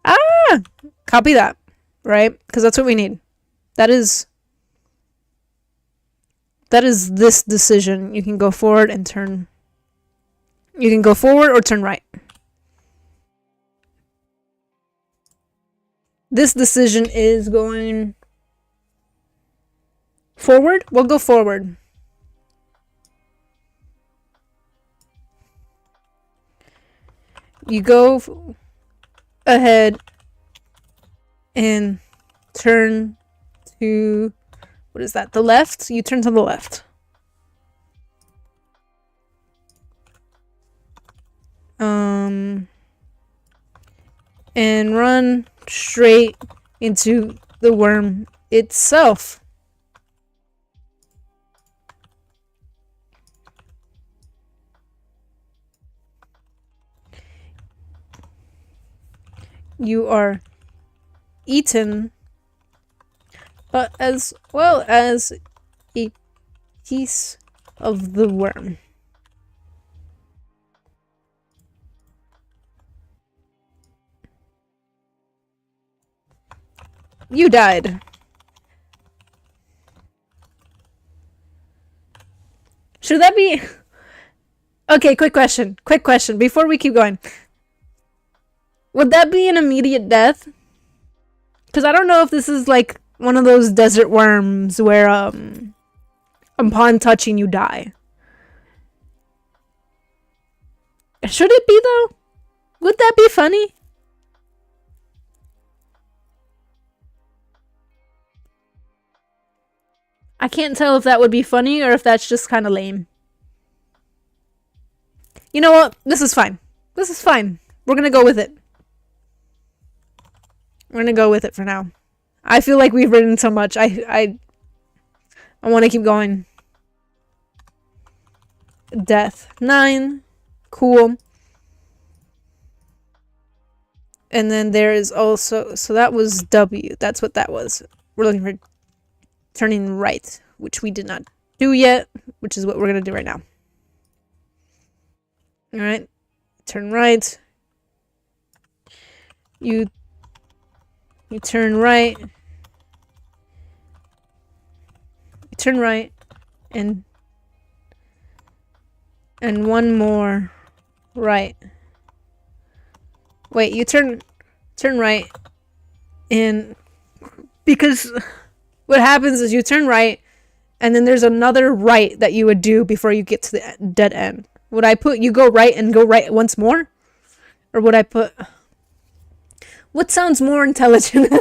Ah! Copy that, right? Because that's what we need. That is this decision. You can go forward and turn. You can go forward or turn right. This decision is going forward. We'll go forward. You go ahead and turn to, what is that? The left? You turn to the left. And run straight into the worm itself. You are eaten, but as well as a piece of the worm. You died. Should that be... Okay, quick question. Before we keep going. Would that be an immediate death? Because I don't know if this is like one of those desert worms where upon touching you die. Should it be though? Would that be funny? I can't tell if that would be funny or if that's just kind of lame. You know what? This is fine. This is fine. We're gonna go with it. We're gonna go with it for now. I feel like we've written so much. I want to keep going. Death. 9. Cool. And then there is also... So that was W. That's what that was. We're looking for turning right, which we did not do yet, which is what we're going to do right now. Alright. Turn right. You turn right. You turn right. And one more right. Wait, you turn right. And because what happens is you turn right and then there's another right that you would do before you get to the dead end. Would I put you go right and go right once more? Or would I put... What sounds more intelligent?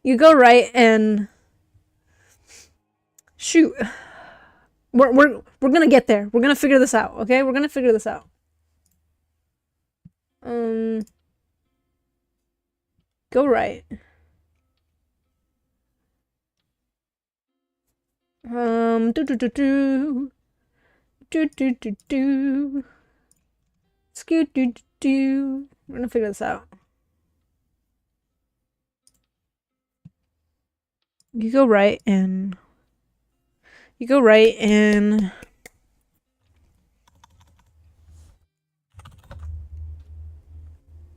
You go right and... Shoot. We're gonna get there. We're gonna figure this out, okay? We're gonna figure this out. Go right. Scoot We're gonna figure this out. You go right and... You go right and...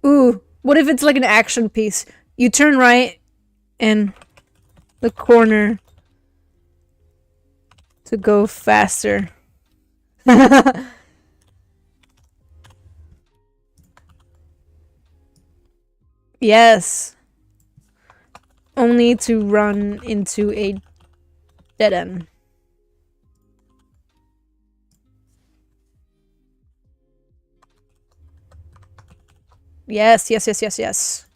Ooh, what if it's like an action piece? You turn right and the corner to go faster. Yes. Only to run into a dead end. Yes, yes, yes, yes, yes.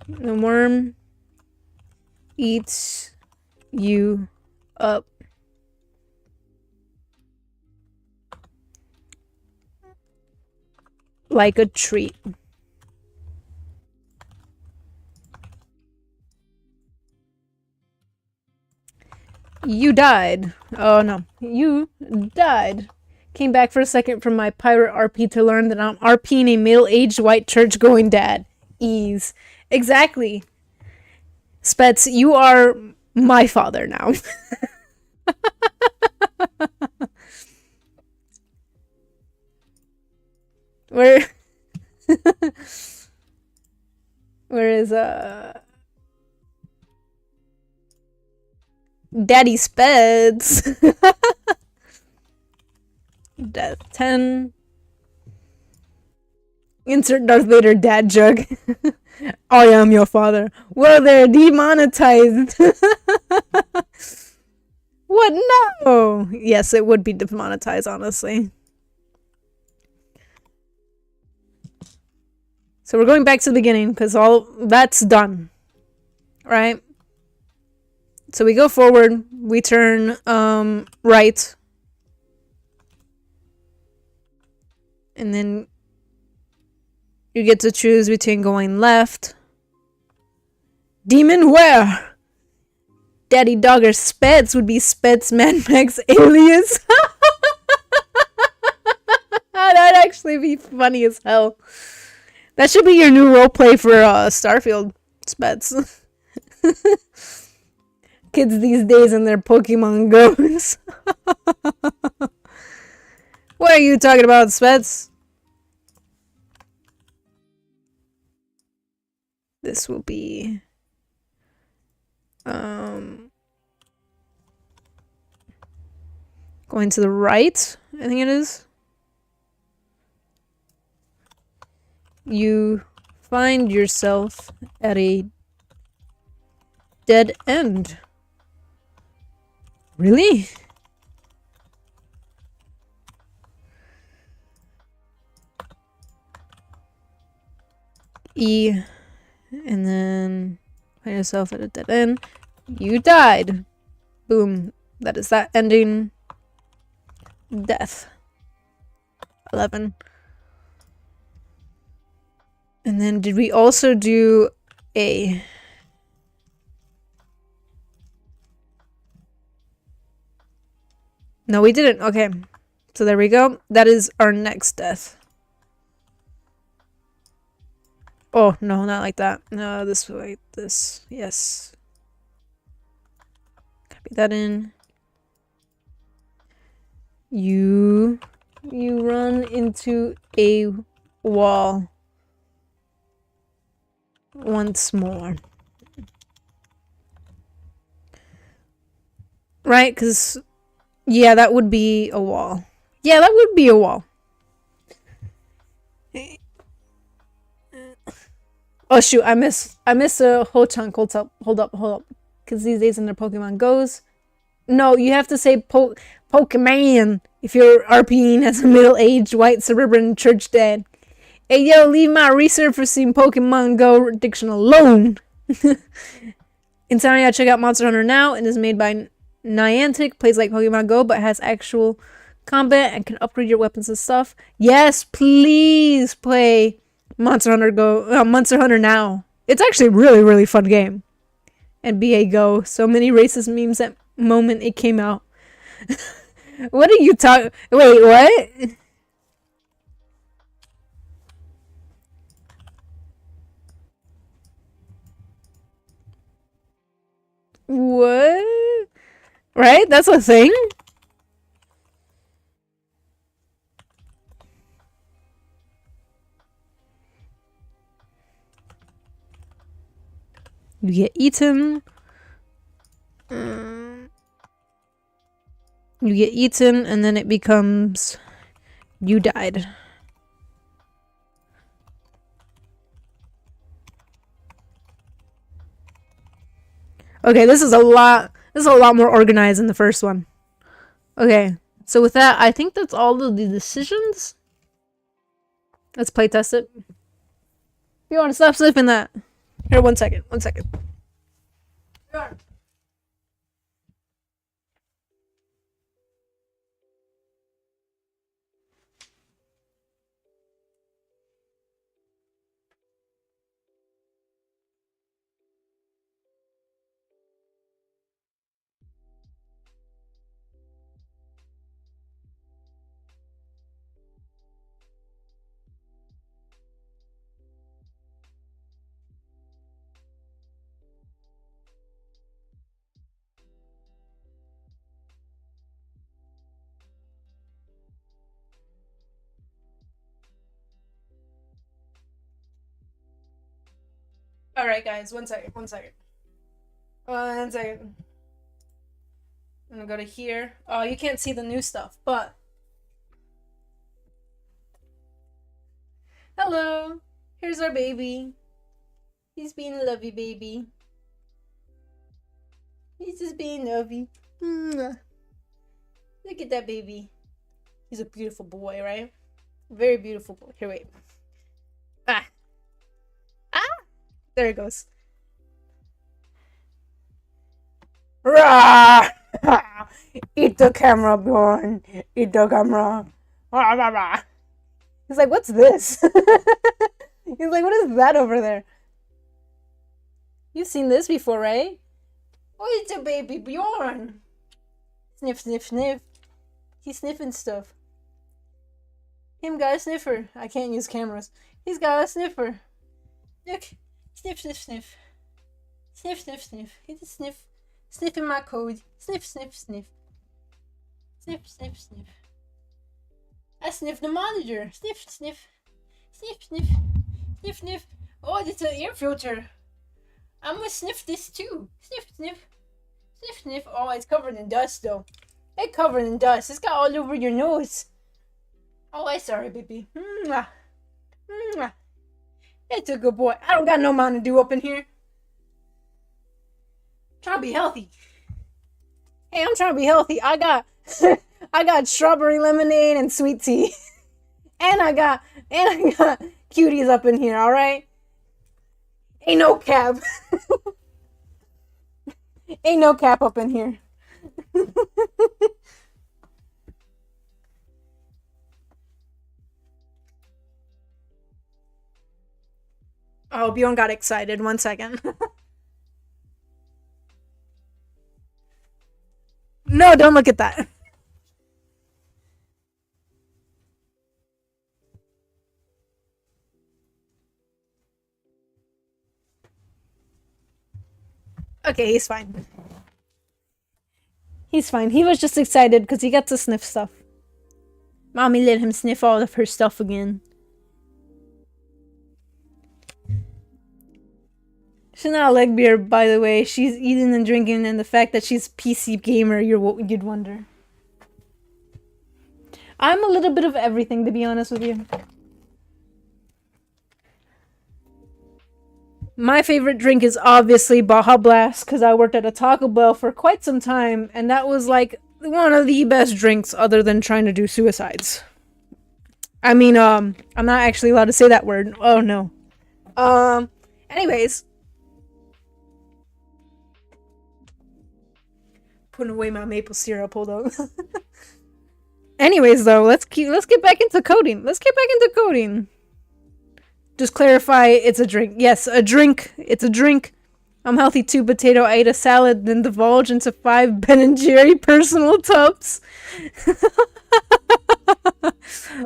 The worm eats you up. Like a treat. You died. Oh no. You died. Came back for a second from my pirate RP to learn that I'm RPing a middle-aged white church-going dad. Ease. Exactly. Spets, you are my father now. Where is Daddy Speds? Death 10. Insert Darth Vader dad joke. I am your father. Well, they're demonetized. What? No. Yes, it would be demonetized, honestly. So we're going back to the beginning because all that's done. Right? So we go forward, we turn right. And then you get to choose between going left. Demon where? Daddy Dogger Speds would be Speds Mad Max alias. That'd actually be funny as hell. That should be your new roleplay for Starfield, Speds. Kids these days and their Pokemon Go's. What are you talking about, Speds? This will be... going to the right, I think it is. You find yourself at a dead end. Really? E, and then find yourself at a dead end. You died. Boom. That is that ending. Death. 11. And then did we also do A? No, we didn't. Okay. So there we go. That is our next death. Oh, no, not like that. No, this way. This. Yes. Copy that in. You run into a wall once more. Right? Because, yeah, that would be a wall. Yeah, that would be a wall. Oh shoot, I missed a whole chunk. Hold up. Because these days in their Pokemon Goes. No, you have to say Pokemon if you're RPing as a middle-aged white suburban church dad. Hey yo, leave my resurfacing Pokemon Go addiction alone. In summary, check out Monster Hunter now. It is made by Niantic, plays like Pokemon Go, but has actual combat and can upgrade your weapons and stuff. Yes, please play Monster Hunter now. It's actually a really, really fun game. And BA Go. So many racist memes that moment it came out. What are you talking? Wait, what? What? Right? That's a thing? You get eaten. You get eaten, and then it becomes you died. Okay, this is a lot more organized than the first one. Okay, so with that, I think that's all of the decisions. Let's playtest it. You want to stop sniffing that? Here, 1 second. 1 second. Here. Alright, guys, 1 second. 1 second. 1 second. I'm gonna go to here. Oh, you can't see the new stuff, but. Hello! Here's our baby. He's being a lovey baby. He's just being lovey. Look at that baby. He's a beautiful boy, right? Very beautiful boy. Here, wait. Ah! There it goes. Rah! Eat the camera, Bjorn. Eat the camera. Rah, rah, rah. He's like, what's this? He's like, what is that over there? You've seen this before, right? Oh, it's a baby Bjorn. Sniff, sniff, sniff. He's sniffing stuff. Him got a sniffer. I can't use cameras. He's got a sniffer. Look. Sniff, sniff, sniff. Sniff, sniff, sniff. He's a sniff. Sniffing my code. Sniff, sniff, sniff. Sniff, sniff, sniff. I sniff the monitor. Sniff, sniff. Sniff, sniff. Sniff, sniff. Oh, it's an air filter. I'm gonna sniff this too. Sniff, sniff. Sniff, sniff. Oh, it's covered in dust though. It's covered in dust. It's got all over your nose. Oh, I'm sorry, baby. Mwah. Mwah. It's a good boy. I don't got no Mountain Dew up in here. I'm trying to be healthy. Hey, I'm trying to be healthy. I got I got strawberry lemonade and sweet tea. and I got cuties up in here, alright? Ain't no cap. Ain't no cap up in here. Oh, Bjorn got excited. 1 second. No, don't look at that. Okay, he's fine. He's fine. He was just excited because he got to sniff stuff. Mommy let him sniff all of her stuff again. She's not a leg beer, by the way. She's eating and drinking, and the fact that she's PC gamer, you'd wonder. I'm a little bit of everything, to be honest with you. My favorite drink is obviously Baja Blast, because I worked at a Taco Bell for quite some time, and that was like one of the best drinks other than trying to do suicides. I mean, I'm not actually allowed to say that word. Oh, no. Anyways. Putting away my maple syrup, hold on. Anyways, though, let's get back into coding. Just clarify, it's a drink. Yes, a drink. It's a drink. I'm healthy too, potato. I ate a salad, then divulged into 5 Ben & Jerry personal tubs.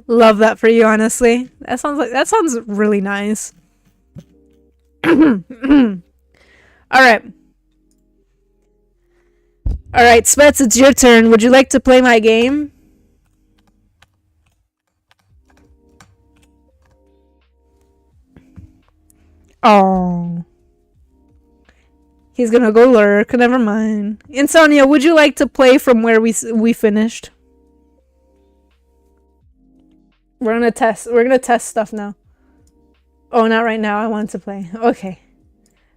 Love that for you, honestly. That sounds really nice. Alright. Alright, Spets, it's your turn. Would you like to play my game? Oh. He's gonna go lurk. Never mind. Insomnia, would you like to play from where we finished? We're gonna test stuff now. Oh, not right now. I want to play. Okay.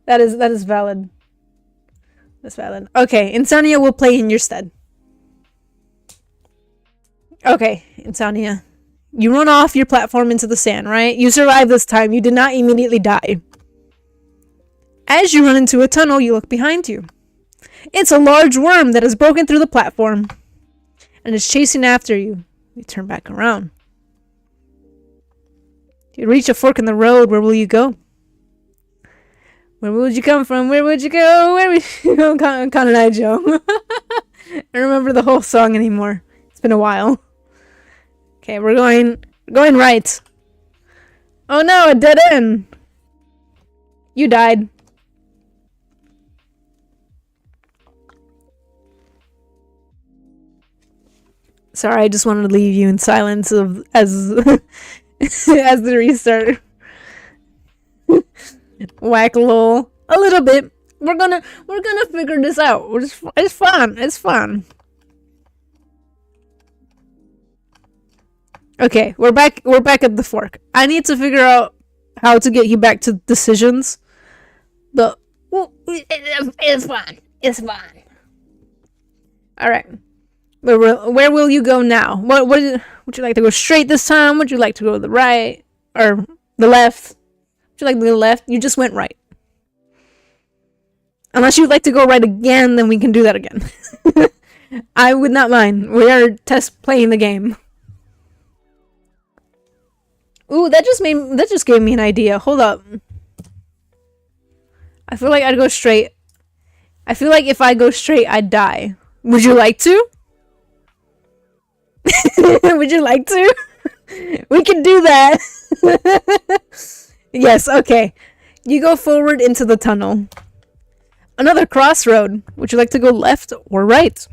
That is valid. That's valid. Okay, Insomnia will play in your stead. Okay, Insomnia. You run off your platform into the sand, right? You survive this time. You did not immediately die. As you run into a tunnel, you look behind you. It's a large worm that has broken through the platform and is chasing after you. You turn back around. You reach a fork in the road. Where will you go? Where would you come from? Where would you go? Where would you go? Con and I, Joe. I don't remember the whole song anymore. It's been a while. Okay, we're going right. Oh no, a dead end. You died. Sorry, I just wanted to leave you in silence as as the restart. Whack lol. A little bit. We're gonna figure this out. It's fun. It's fun. Okay, we're back at the fork. I need to figure out how to get you back to decisions. But well, it's fun. It's fun. Alright. Where will you go now? Would you like to go straight this time? Would you like to go to the right? Or the left? Would you like to go left? You just went right. Unless you'd like to go right again, then we can do that again. I would not mind. We are playing the game. Ooh, that just gave me an idea. Hold up. I feel like I'd go straight. I feel like if I go straight, I'd die. Would you like to? Would you like to? We can do that. Yes, okay. You go forward into the tunnel. Another crossroad. Would you like to go left or right?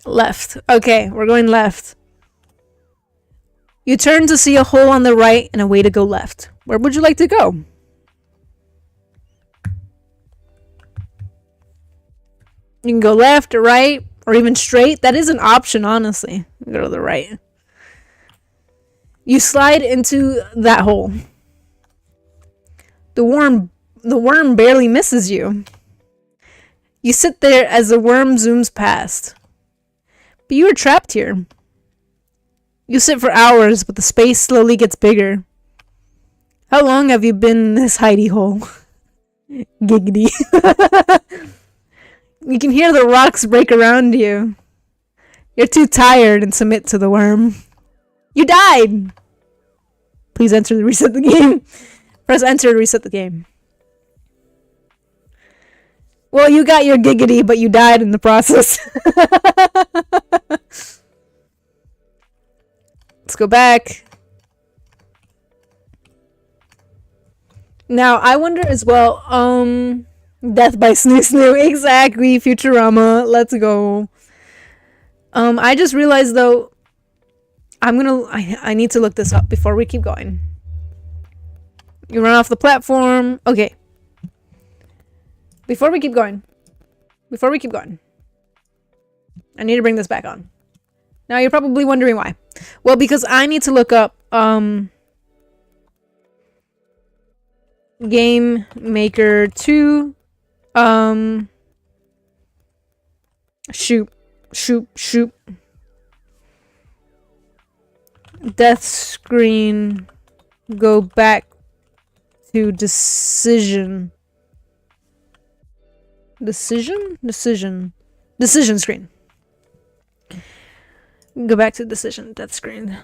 Left. Okay, we're going left. You turn to see a hole on the right and a way to go left. Where would you like to go? You can go left or right or even straight. That is an option, honestly. Go to the right. You slide into that hole. The worm barely misses you. You sit there as the worm zooms past. But you are trapped here. You sit for hours, but the space slowly gets bigger. How long have you been in this hidey hole? Giggity. You can hear the rocks break around you. You're too tired and submit to the worm. You died! Please enter to reset the game. Press enter to reset the game. Well, you got your giggity, but you died in the process. Let's go back. Now, I wonder as well, death by Snoo Snoo. Exactly, Futurama. Let's go. I just realized though, I need to look this up before we keep going. You run off the platform. Okay. Before we keep going, I need to bring this back on. Now you're probably wondering why. Well, because I need to look up, Gamemaker 2, shoot. Death screen, go back to decision screen. Go back to decision, death screen.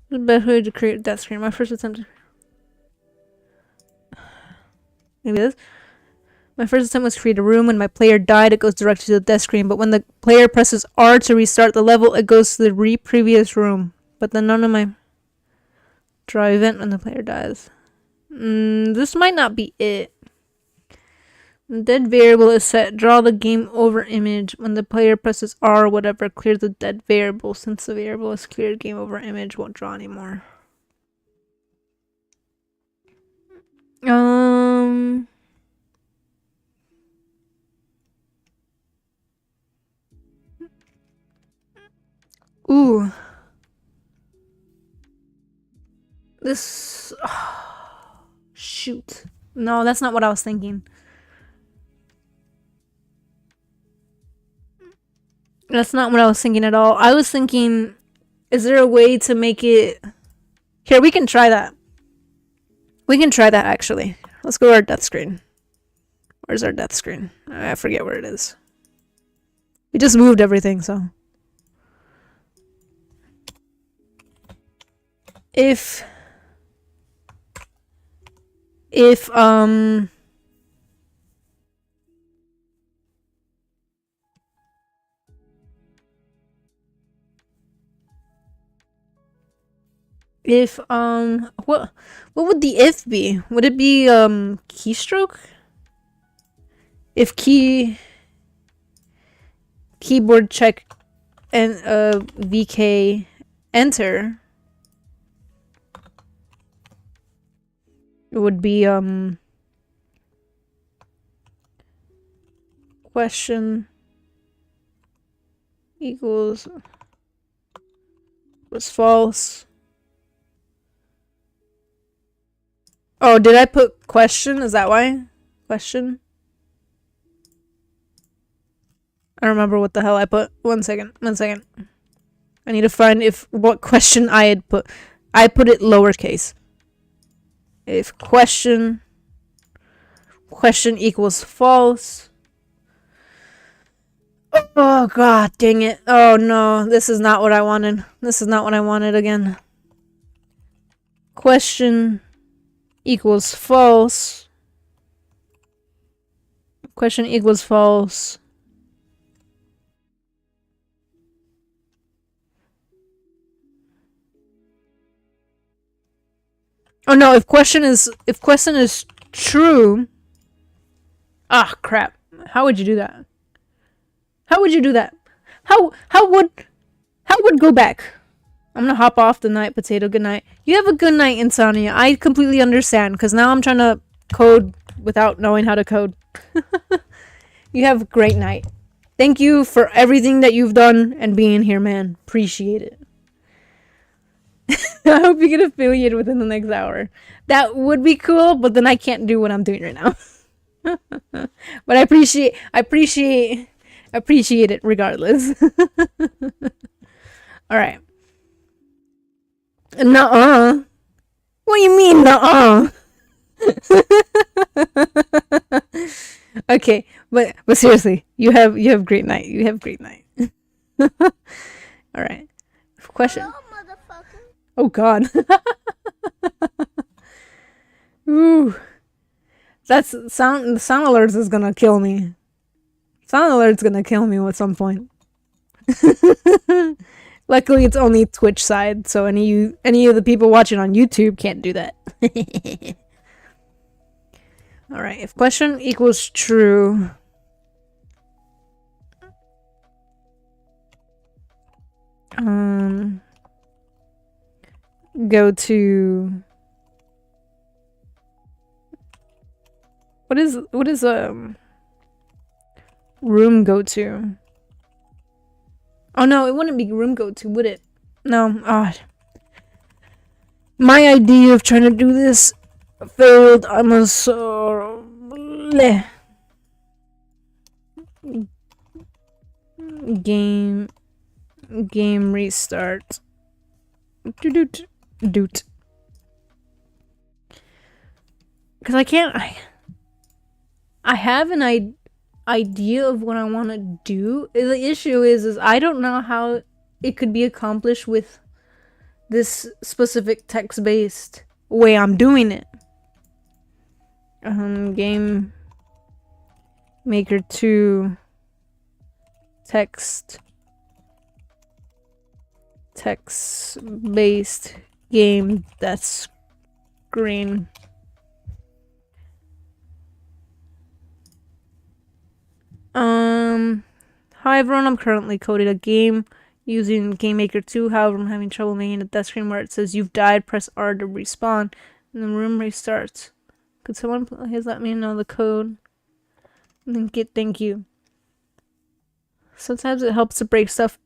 The best way to create death screen. My first attempt. Maybe this. My first attempt was to create a room. When my player died, it goes directly to the death screen. But when the player presses R to restart the level, it goes to the previous room. But then none of my draw event when the player dies. This might not be it. The dead variable is set. Draw the game over image. When the player presses R or whatever, clear the dead variable. Since the variable is cleared, game over image won't draw anymore. Ooh. This... shoot. No, that's not what I was thinking. That's not what I was thinking at all. I was thinking, is there a way to make it... Here, we can try that. We can try that, actually. Let's go to our death screen. Where's our death screen? I forget where it is. We just moved everything, so... If what would the if be? Would it be keystroke? If keyboard check and VK enter, it would be question equals was false. Oh, did I put question? Is that why? Question? I don't remember what the hell I put. One second. I need to find what question I had put. I put it lowercase. If question equals false. Oh god, dang it. Oh no, this is not what I wanted. This is not what I wanted again. Question equals false. Question equals false. Oh no, if question is true. Ah, crap. How would you do that? How would you do that? How would go back? I'm gonna hop off the night, potato. Good night. You have a good night, Insomnia. I completely understand, because now I'm trying to code without knowing how to code. You have a great night. Thank you for everything that you've done and being here, man. Appreciate it. I hope you get affiliated within the next hour. That would be cool, but then I can't do what I'm doing right now. But I appreciate it regardless. All right. Nuh-uh. What do you mean, nuh-uh? Okay, but seriously, you have great night. You have great night. All right. Question. Hello, motherfucker. Oh God. Ooh. That's sound alerts is gonna kill me. Sound alert's gonna kill me at some point. Luckily it's only Twitch side, so any of the people watching on YouTube can't do that. Alright, if question equals true. Go to what is room go to? Oh no, it wouldn't be room go to, would it? No. My idea of trying to do this failed. I'm a so game restart. Doot. Because I can't. I have an idea of what I want to do. The issue is I don't know how it could be accomplished with this specific text-based way I'm doing it. Game Maker 2 text-based game that's green. Hi everyone, I'm currently coding a game using Gamemaker 2. However, I'm having trouble making a death screen where it says you've died, press R to respawn, and the room restarts. Could someone please let me know the code? Thank you. Sometimes it helps to break stuff.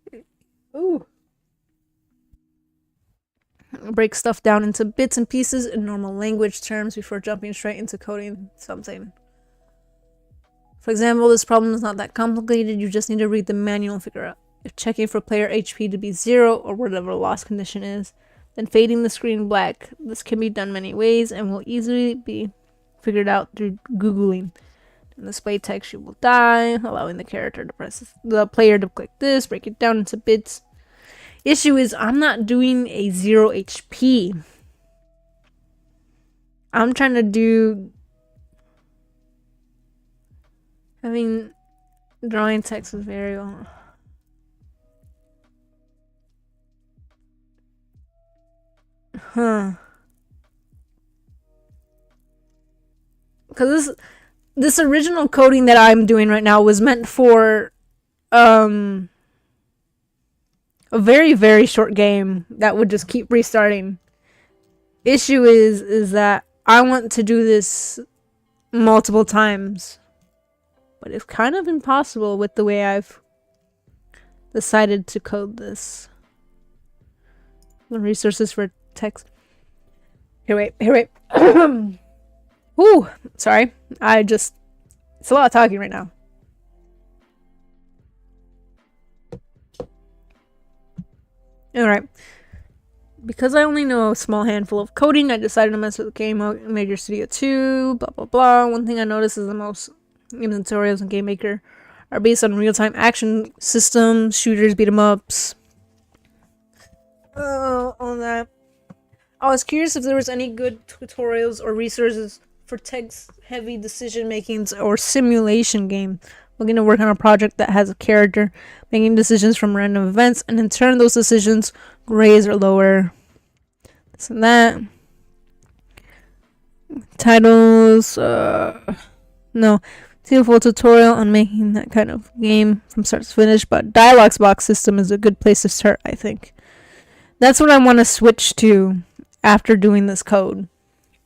Break stuff down into bits and pieces in normal language terms before jumping straight into coding something. For example, this problem is not that complicated. You just need to read the manual and figure out if checking for player HP to be 0 or whatever loss condition is, then fading the screen black. This can be done many ways and will easily be figured out through Googling. In display text, you will die, allowing the player to click this, break it down into bits. Issue is I'm not doing a 0 HP. I'm trying to do drawing text is very well. Because this original coding that I'm doing right now was meant for a very, very short game that would just keep restarting. Issue is that I want to do this multiple times, but it's kind of impossible with the way I've decided to code this. The resources for text. Here, wait. Ooh, sorry. It's a lot of talking right now. Alright. Because I only know a small handful of coding, I decided to mess with Gamemaker Studio 2, blah blah blah. One thing I noticed is the most game tutorials in GameMaker are based on real-time action systems, shooters, beat-em-ups. All that. I was curious if there was any good tutorials or resources for text-heavy decision-makings or simulation game. Looking to work on a project that has a character making decisions from random events, and in turn those decisions raise or lower this and that. Titles, no. See a full tutorial on making that kind of game from start to finish, but Dialogues box system is a good place to start, I think. That's what I want to switch to after doing this code.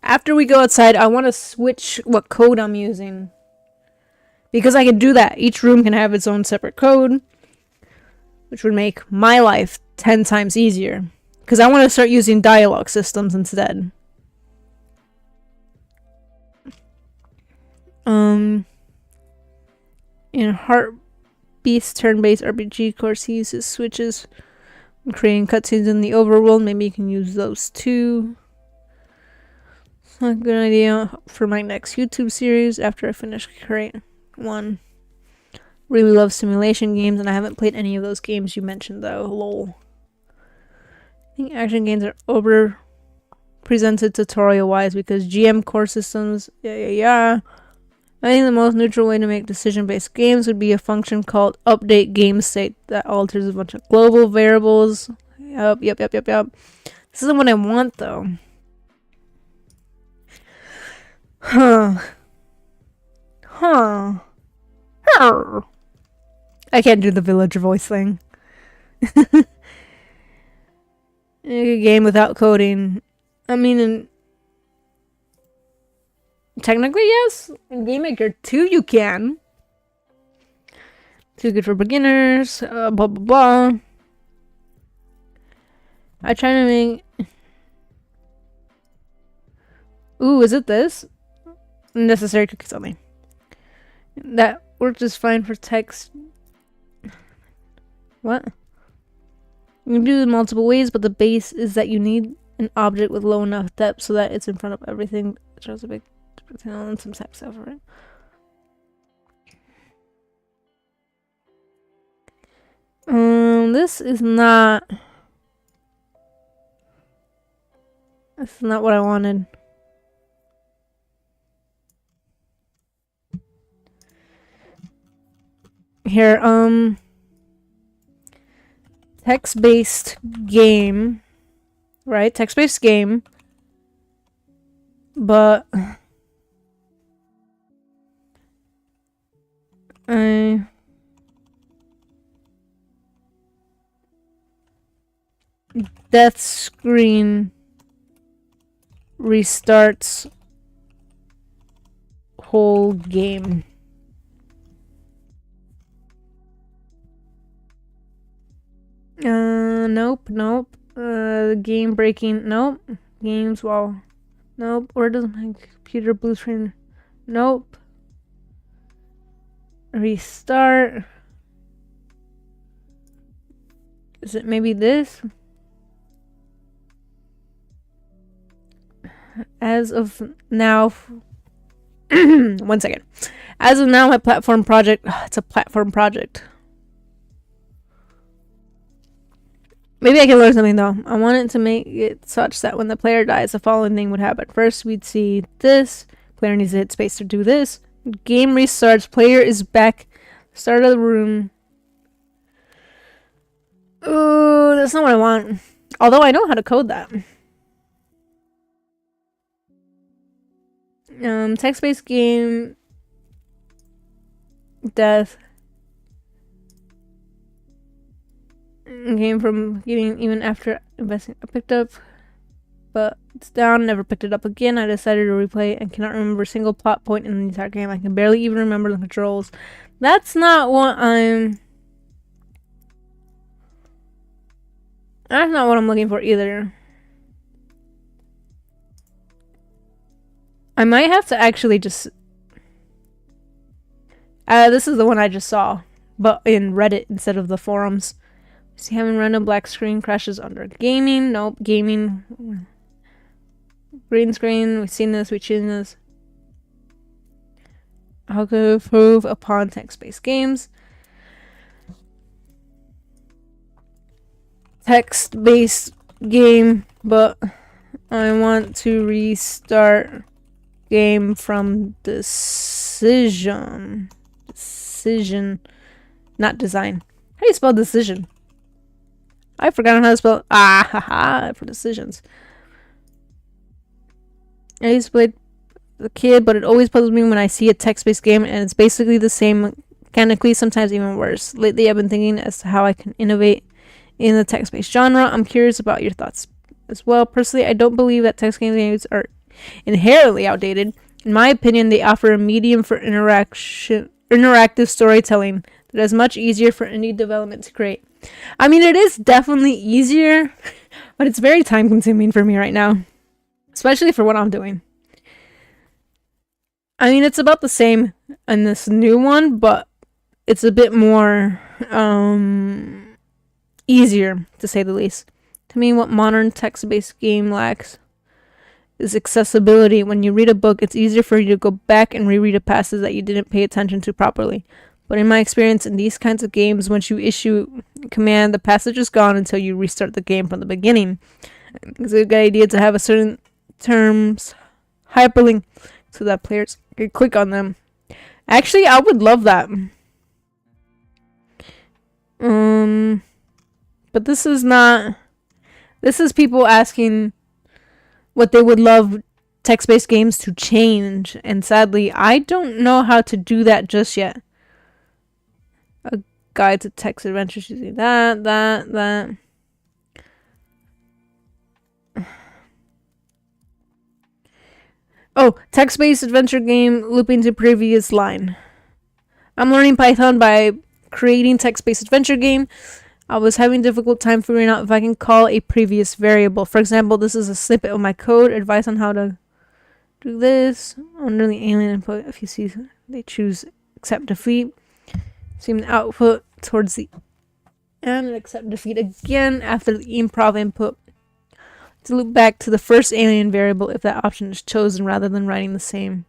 After we go outside, I want to switch what code I'm using. Because I can do that. Each room can have its own separate code, which would make my life 10 times easier. Because I want to start using dialogue systems instead. In Heartbeat's turn-based RPG course, he uses switches creating cutscenes in the overworld. Maybe you can use those too. It's not a good idea for my next YouTube series after I finish create one. Really love simulation games, and I haven't played any of those games you mentioned though. Lol. I think action games are over presented tutorial wise because GM core systems, yeah. I think the most neutral way to make decision-based games would be a function called update game state that alters a bunch of global variables. Yep. This isn't what I want though. Huh. I can't do the villager voice thing. A game without coding. I mean, technically, yes. In Gamemaker 2, you can. Too good for beginners. Blah, blah, blah. I try to make... Ooh, is it this? Necessary cookies only. That works just fine for text. What? You can do it multiple ways, but the base is that you need an object with low enough depth so that it's in front of everything. It shows a big and some type stuff, right? This is not. This is not what I wanted. Here, text-based game, right? Text-based game, but death screen restarts whole game. Nope. Game breaking. Nope. Games while. Nope. Where does my computer blue screen? Nope. Restart. Is it maybe this? As of now. 1 second. As of now, my platform project. It's a platform project. Maybe I can learn something though. I wanted to make it such that when the player dies, the following thing would happen. First, we'd see this. Player needs to hit space to do this. Game restarts. Player is back. Start of the room. Ooh, that's not what I want. Although I know how to code that. Text-based game. Death. Game from getting even after investing. I picked up, but it's down. Never picked it up again. I decided to replay and cannot remember a single plot point in the entire game. I can barely even remember the controls. That's not what I'm. That's not what I'm looking for either. I might have to actually just. This is the one I just saw, but in Reddit instead of the forums. See, having random black screen crashes under gaming. Nope, gaming. Green screen. We've seen this. We've seen this. How to improve upon text-based games. Text-based game, but I want to restart game from decision. Decision, not design. How do you spell decision? I've forgotten how to spell for decisions. I used to play the kid, but it always puzzles me when I see a text-based game and it's basically the same mechanically, sometimes even worse. Lately, I've been thinking as to how I can innovate in the text-based genre. I'm curious about your thoughts as well. Personally, I don't believe that text games are inherently outdated. In my opinion, they offer a medium for interactive storytelling that is much easier for indie development to create. I mean, it is definitely easier, but it's very time consuming for me right now, especially for what I'm doing. I mean, it's about the same in this new one, but it's a bit more easier, to say the least. To me, what modern text-based game lacks is accessibility. When you read a book, it's easier for you to go back and reread a passage that you didn't pay attention to properly. But in my experience in these kinds of games, once you issue a command, the passage is gone until you restart the game from the beginning. It's a good idea to have a certain terms hyperlink so that players can click on them. Actually, I would love that. But this is not... This is people asking what they would love text-based games to change. And sadly, I don't know how to do that just yet. A guide to text adventures using that. Oh, text-based adventure game looping to previous line. I'm learning Python by creating text-based adventure game. I was having a difficult time figuring out if I can call a previous variable. For example, this is a snippet of my code. Advice on how to do this. Under the alien input, if you see, they choose accept defeat. See the output towards the end and accept defeat again after the improv input. To loop back to the first alien variable if that option is chosen rather than writing the same.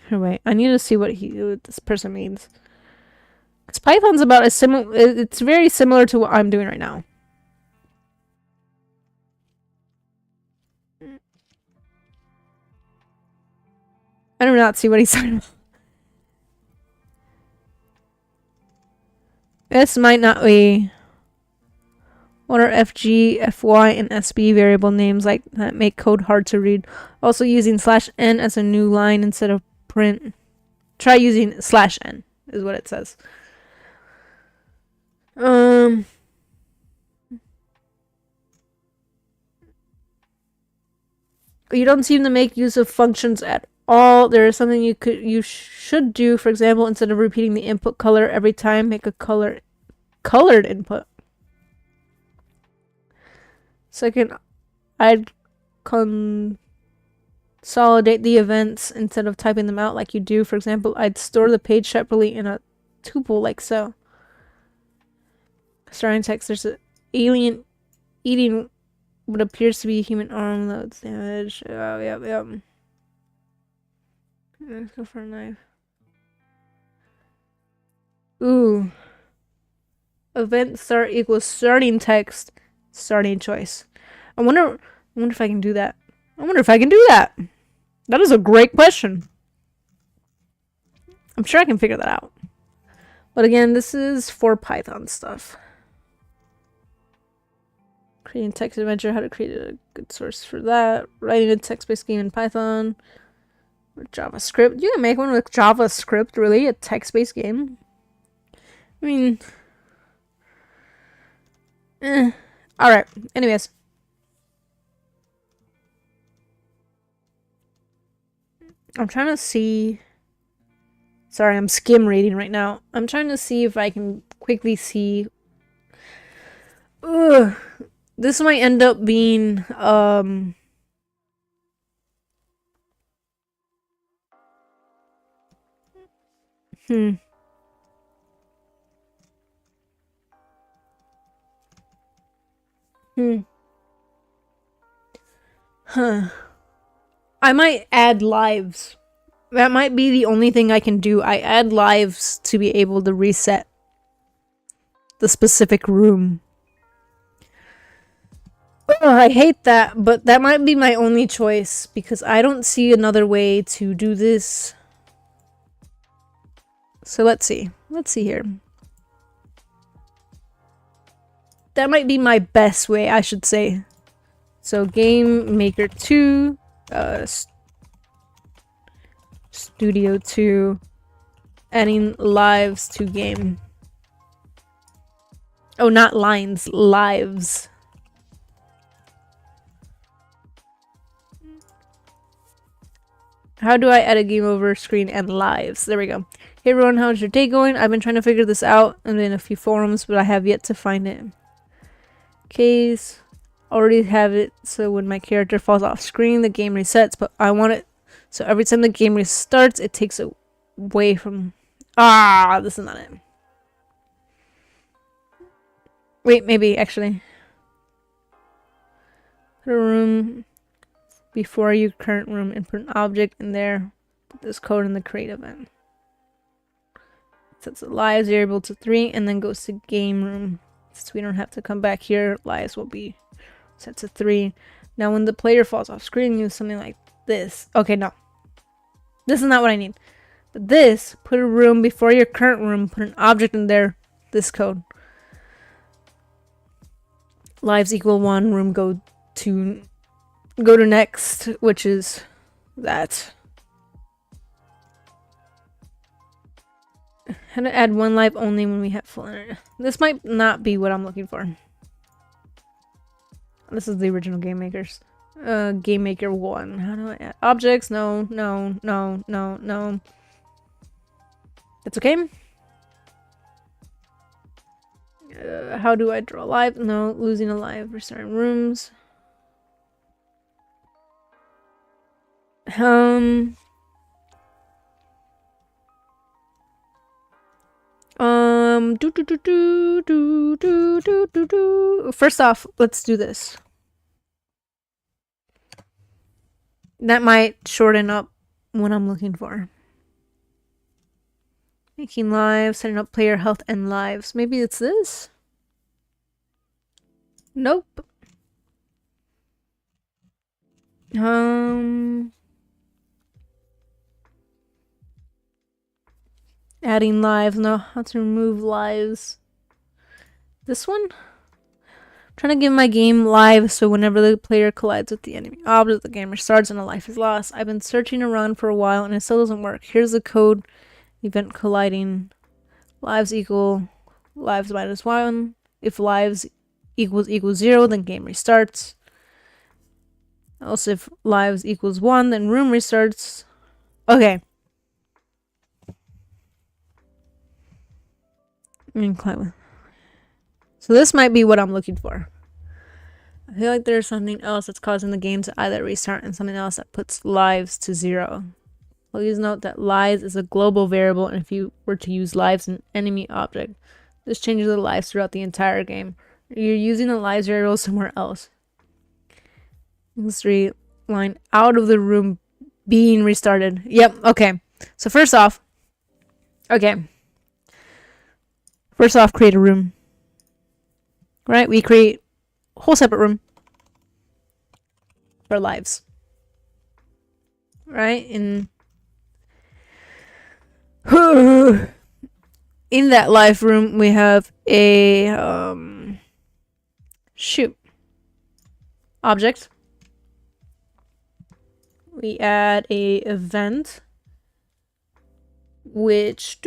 Here, wait, I need to see what this person means. Because Python's about as similar. It's very similar to what I'm doing right now. I do not see what he's talking about. This might not be. What are FG, FY, and SB variable names like that make code hard to read? Also using /n as a new line instead of print. Try using /n is what it says. You don't seem to make use of functions at all. There is something you should do. For example, instead of repeating the input color every time, make a colored input. Second, I'd consolidate the events instead of typing them out like you do. For example, I'd store the page separately in a tuple like so. Starting text, there's an alien eating what appears to be a human arm. Loads damage. Oh, yep. Let's go for a knife. Ooh. Event start equals starting text. Starting choice. I wonder if I can do that. That is a great question. I'm sure I can figure that out. But again, this is for Python stuff. Creating text adventure, how to create a good source for that. Writing a text-based game in Python. Or JavaScript. You can make one with JavaScript, really? A text-based game? I mean... Alright, anyways. I'm trying to see... Sorry, I'm skim reading right now. I'm trying to see if I can quickly see... Ugh. This might end up being, I might add lives. That might be the only thing I can do. I add lives to be able to reset the specific room. Oh, I hate that, but that might be my only choice because I don't see another way to do this. So let's see. Let's see here. That might be my best way, I should say. So Gamemaker 2, Studio 2, adding lives to game. Oh, not lines, lives. How do I add a game over screen and lives? There we go. Hey everyone, how's your day going? I've been trying to figure this out in a few forums, but I have yet to find it. Case, already have it so when my character falls off screen, the game resets, but I want it so every time the game restarts, it takes away from... Ah, this is not it. Wait, maybe actually. Put a room before your current room and put an object in there. Put this code in the create event. Sets the lives variable to 3 and then goes to game room. So we don't have to come back here. Lives will be set to 3. Now when the player falls off screen, use something like this. Okay, no. This is not what I need. But this, put a room before your current room, put an object in there. This code. Lives equal 1, room go to next, which is that. How to add 1 life only when we have full internet. This might not be what I'm looking for. This is the original Game Makers. Gamemaker 1. How do I add objects? No, no, no, no, no. That's okay. How do I draw live? No, losing a life. Restarting rooms. First off, let's do this. That might shorten up what I'm looking for. Making lives, setting up player health and lives. Maybe it's this? Nope. Adding lives. No, how to remove lives. This one? Trying to give my game live so whenever the player collides with the enemy object, the game restarts and a life is lost. I've been searching around for a while and it still doesn't work. Here's the code. Event colliding. Lives equal lives minus 1. If lives equals 0, then game restarts. Also, if lives equals 1, then room restarts. Okay. So this might be what I'm looking for. I feel like there's something else that's causing the game to either restart and something else that puts lives to 0. Please note that lives is a global variable, and if you were to use lives in enemy object, this changes the lives throughout the entire game. You're using the lives variable somewhere else. Three line out of the room being restarted. Yep, okay. So first off, create a room. Right? We create a whole separate room for lives. Right? In that live room, we have a object. We add a event, which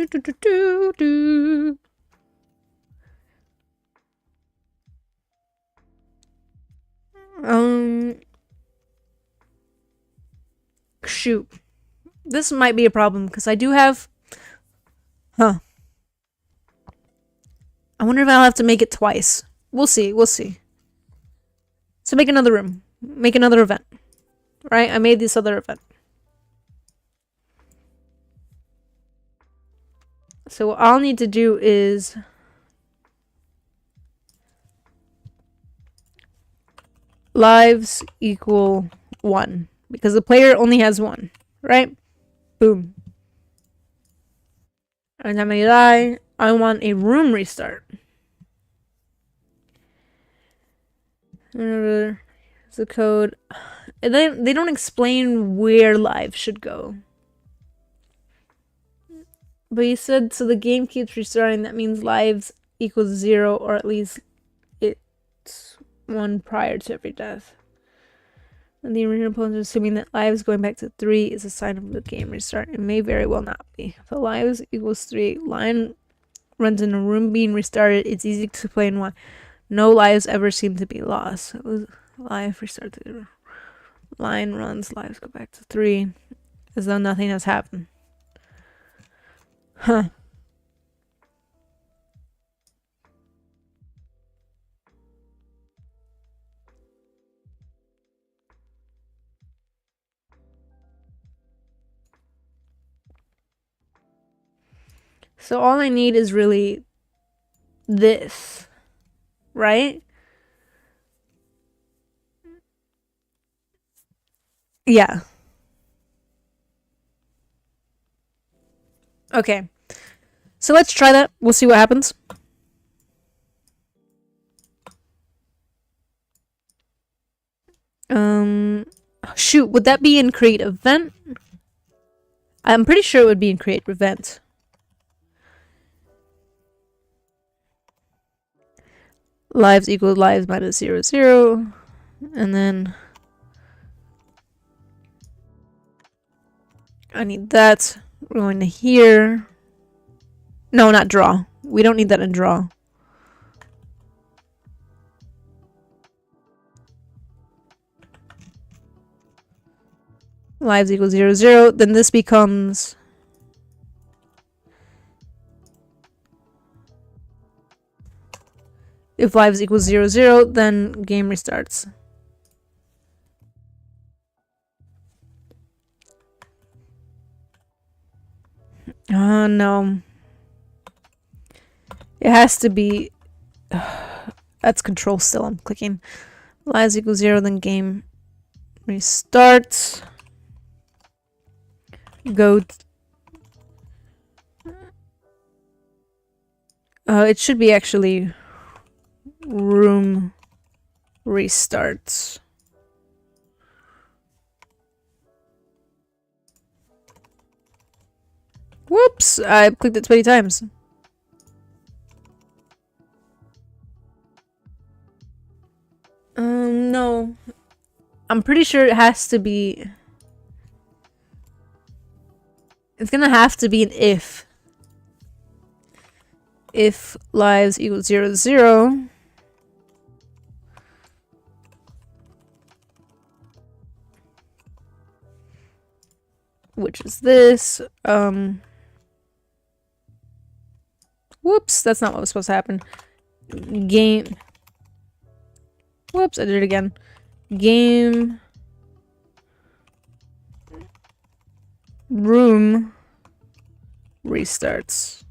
shoot. This might be a problem because I do have. I wonder if I'll have to make it twice. We'll see. So make another room. Make another event. Right? I made this other event. So what I'll need to do is lives equal 1 because the player only has 1, right? Boom. Every time I die, I want a room restart. Here's the code. And they don't explain where lives should go. But you said, so the game keeps restarting, that means lives equals 0, or at least it's 1 prior to every death. And the original opponent is assuming that lives going back to 3 is a sign of the game restart. It may very well not be. If lives equals 3, line runs in a room being restarted, it's easy to explain why no lives ever seem to be lost. Live restarted. Line runs, lives go back to 3, as though nothing has happened. Huh. So all I need is really this. right? Yeah. Okay. So let's try that. We'll see what happens. Shoot, would that be in create event? I'm pretty sure it would be in create event. Lives equals lives minus 0, 0. And then I need that. We're going to here. No, not draw. We don't need that in draw. Lives equals 0, 0. Then this becomes... If lives equals 0, 0, then game restarts. Oh, no. It has to be... That's control still. I'm clicking. Lives equals 0, then game restarts. Go... it should be actually... Room restarts. Whoops! I clicked it 20 times. No. I'm pretty sure it has to be... It's gonna have to be an if. If lives equals 0, 0... Which is this. Whoops, that's not what was supposed to happen. Game. Whoops, I did it again. Game. Room. Restarts.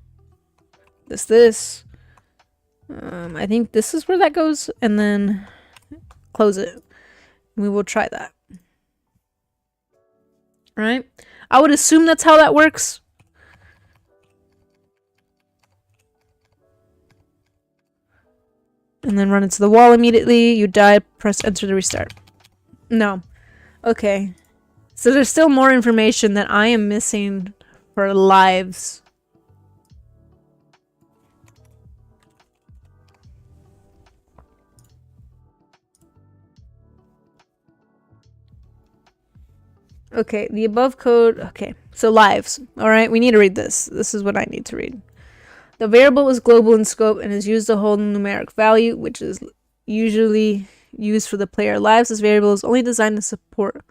This. I think this is where that goes. And then close it. We will try that. Right? I would assume that's how that works. And then run into the wall immediately. You die, press enter to restart. No. Okay. So there's still more information that I am missing for lives. Okay, the above code... Okay, so lives. Alright, we need to read this. This is what I need to read. The variable is global in scope and is used to hold a numeric value, which is usually used for the player lives. This variable is only designed to support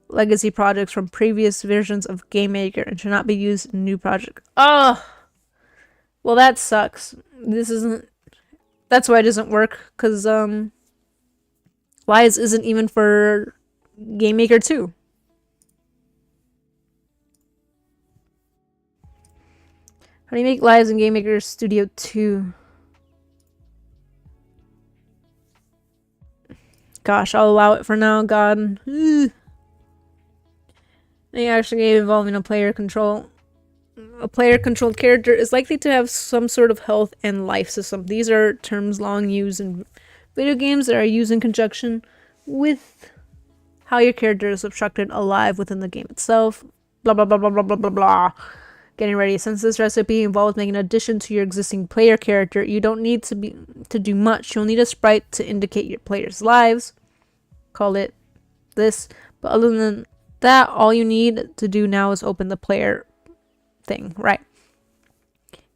legacy projects from previous versions of Gamemaker and should not be used in new projects. Oh! Well, that sucks. This isn't... That's why it doesn't work, because, lives isn't even for Gamemaker 2. How do you make lives in Gamemaker Studio 2? Gosh, I'll allow it for now, God. Ugh. Any action game involving a player control. A player-controlled character is likely to have some sort of health and life system. These are terms long used in video games that are used in conjunction with how your character is subtracted alive within the game itself. Blah, blah, blah, blah, blah, blah, blah, blah. Getting ready. Since this recipe involves making an addition to your existing player character, you don't need to do much. You'll need a sprite to indicate your player's lives. Call it this. But other than that, all you need to do now is open the player thing. Right.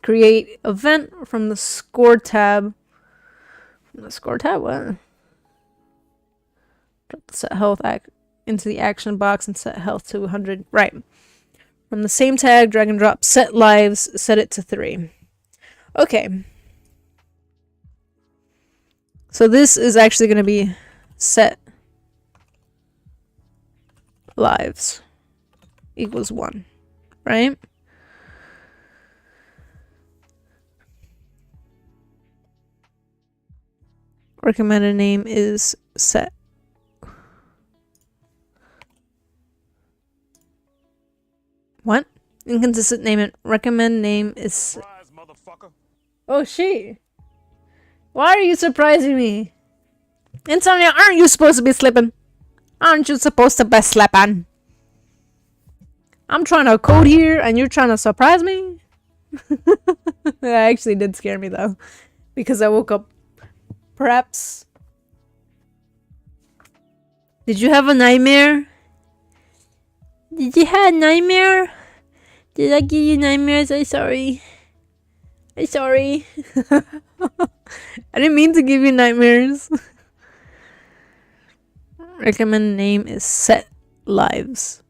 Create event from the score tab. From the score tab? What? Set health into the action box and set health to 100. Right. From the same tag, drag and drop, set lives, set it to 3. Okay. So this is actually going to be set lives equals 1, right? Recommended name is set. What? Inconsistent name. Recommend name is. Surprise, motherfucker. Oh, she. Why are you surprising me? Insomnia, aren't you supposed to be sleeping? Aren't you supposed to be sleeping? I'm trying to code here and you're trying to surprise me? That actually did scare me though. Because I woke up. Perhaps. Did you have a nightmare? Did you have a nightmare? Did I give you nightmares? I'm sorry. I'm sorry. I didn't mean to give you nightmares. Recommend name is Set Lives.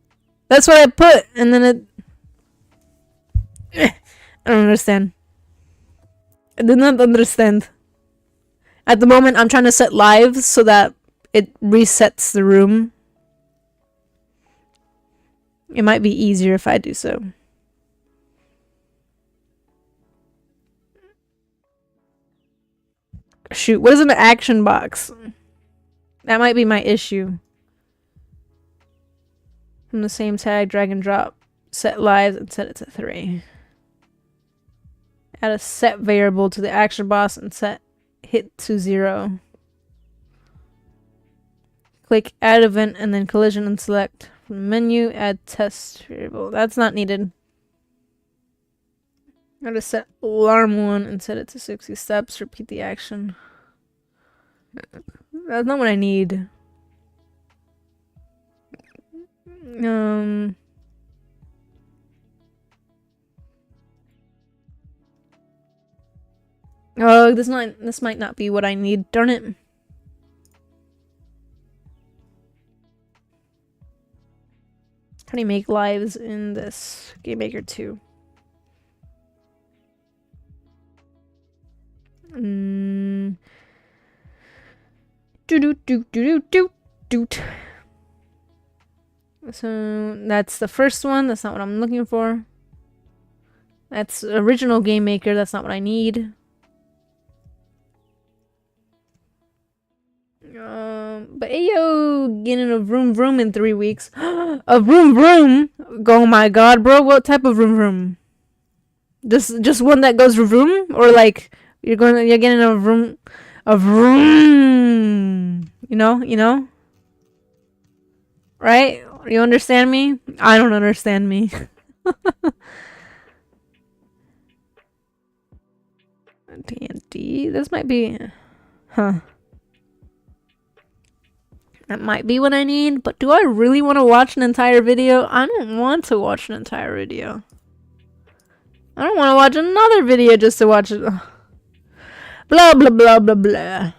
That's what I put, and then it. I don't understand. I do not understand. At the moment, I'm trying to set lives so that it resets the room. It might be easier if I do so. Shoot, what is an action box? That might be my issue. From the same tag, drag and drop. Set lives and set it to 3. Add a set variable to the action box and set hit to 0. Click add event and then collision and select from the menu, add test variable. That's not needed. Add a set alarm 1 and set it to 60 steps. Repeat the action. That's not what I need. Oh, this might not be what I need. Darn it. How do you make lives in this Gamemaker 2? So that's the first one. That's not what I'm looking for. That's original Gamemaker. That's not what I need. But ayo, getting a vroom vroom in 3 weeks. A vroom vroom? Oh my god, bro! What type of vroom vroom? Just one that goes vroom, or like you're getting a vroom, You know, right? You understand me? I don't understand me. TNT. This might be, huh? That might be what I need, but do I really want to watch an entire video? I don't want to watch an entire video. I don't want to watch another video just to watch it. Blah, blah, blah, blah, blah.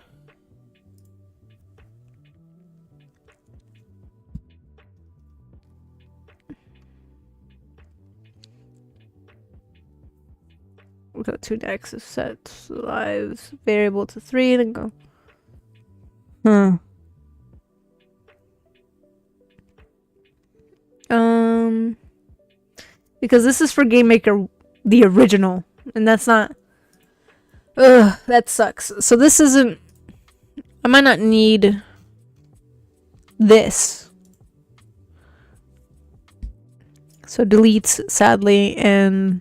We've got 2 decks of sets, lives, variable to 3, then go. Because this is for Gamemaker, the original, and that's not. Ugh, that sucks. So this isn't. I might not need this. So deletes, sadly, and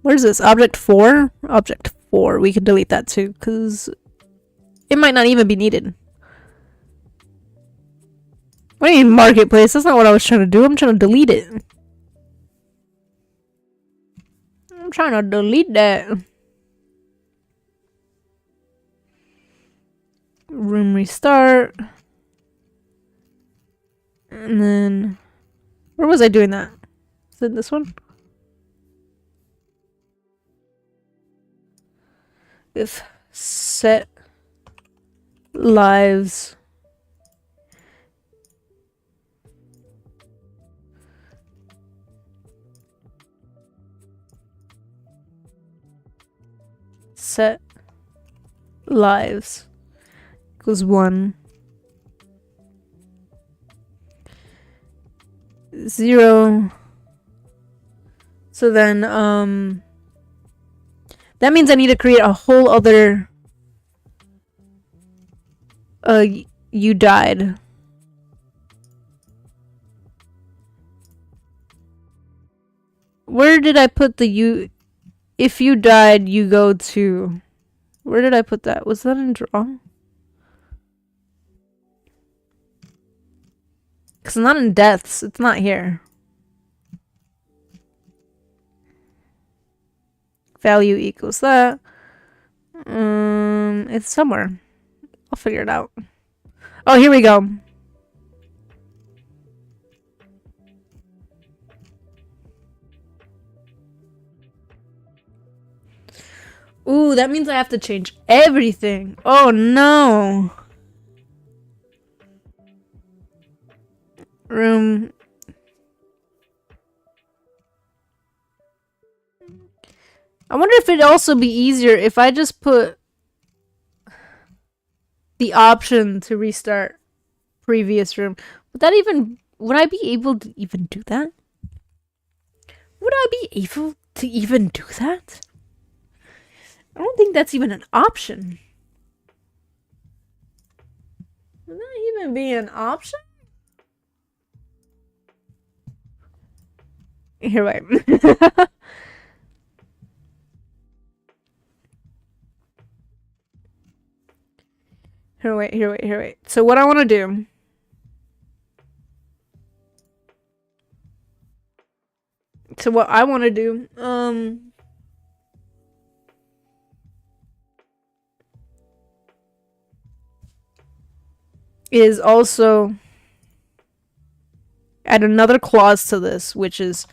what is this? Object 4? Object 4. We can delete that too, because it might not even be needed. What do you mean marketplace? That's not what I was trying to do. I'm trying to delete it. I'm trying to delete that. Room restart. And then where was I doing that? Is it this one? If set lives set lives equals 1 0. So then that means I need to create a whole other You died. Where did I put the you? If you died, you go to. Where did I put that? Was that in draw? Because it's not in deaths. It's not here. Value equals that. It's somewhere. I'll figure it out. Oh, here we go. Ooh, that means I have to change everything. Oh no. Room. I wonder if it'd also be easier if I just put the option to restart previous room. Would I be able to even do that? Would I be able to even do that? I don't think that's even an option. Would that even be an option? Here, wait. Here, wait. So what I want to do... is also add another clause to this, which is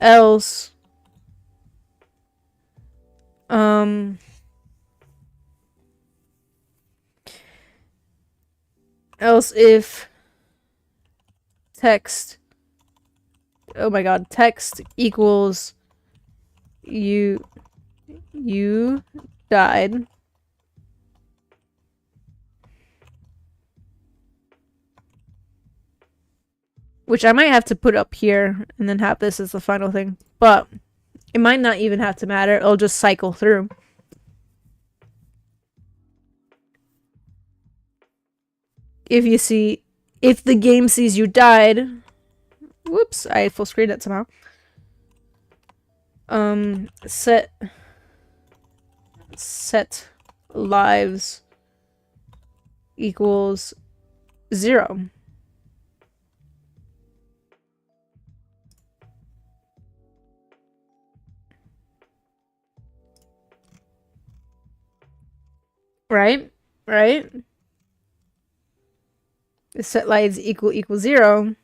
else if text text equals you died, which I might have to put up here and then have this as the final thing, but it might not even have to matter. It'll just cycle through. If the game sees you died, whoops, I full screened it somehow. Set lives equals 0. Right? If set lives equal 0.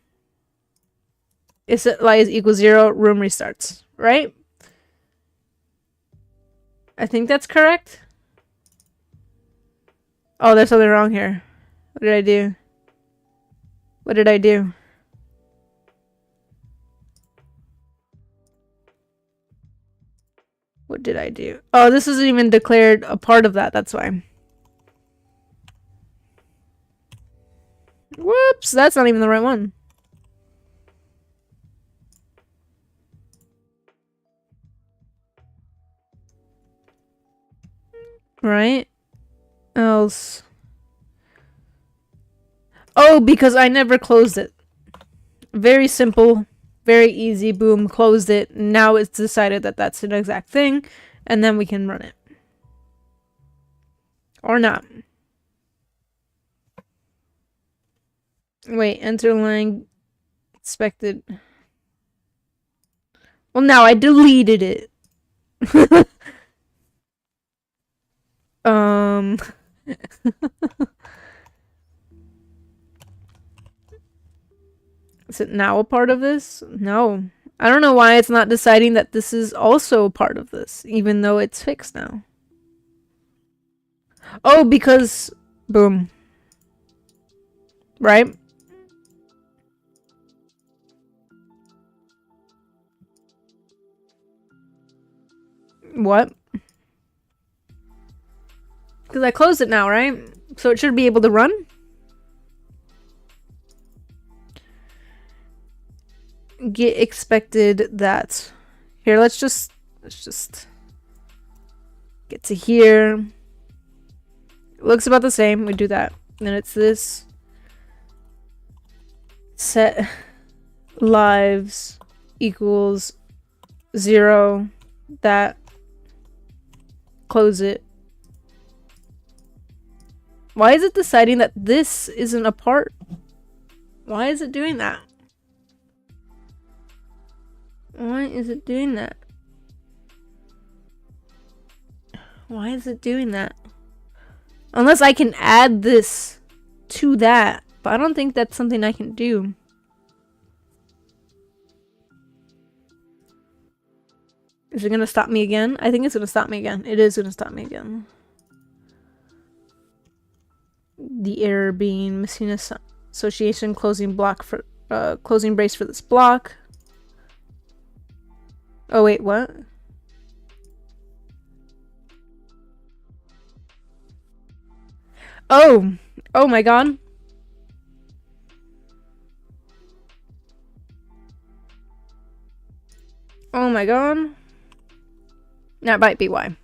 If set lives equal 0, room restarts. Right? I think that's correct. Oh, there's something wrong here. What did I do? What did I do? What did I do? Oh, this isn't even declared a part of that. That's why. Whoops, that's not even the right one. Right? Else. Oh, because I never closed it. Very simple. Very easy. Boom, closed it. Now it's decided that that's an exact thing. And then we can run it. Or not. Wait, enter line expected. Well, now I deleted it. Is it now a part of this? No. I don't know why it's not deciding that this is also a part of this, even though it's fixed now. Oh, because... Boom. Right? What? Because I closed it now, right? So it should be able to run? Get expected that. Here, let's just get to here. It looks about the same. We do that. Then it's this. Set lives equals 0. That. Close it. Why is it deciding that this isn't a part? Why is it doing that? Why is it doing that? Why is it doing that? Unless I can add this to that. But I don't think that's something I can do. Is it gonna stop me again? I think it's gonna stop me again. It is gonna stop me again. The error being missing association closing block for closing brace for this block. Oh wait, what? Oh! Oh my god. Oh my god. That might be why.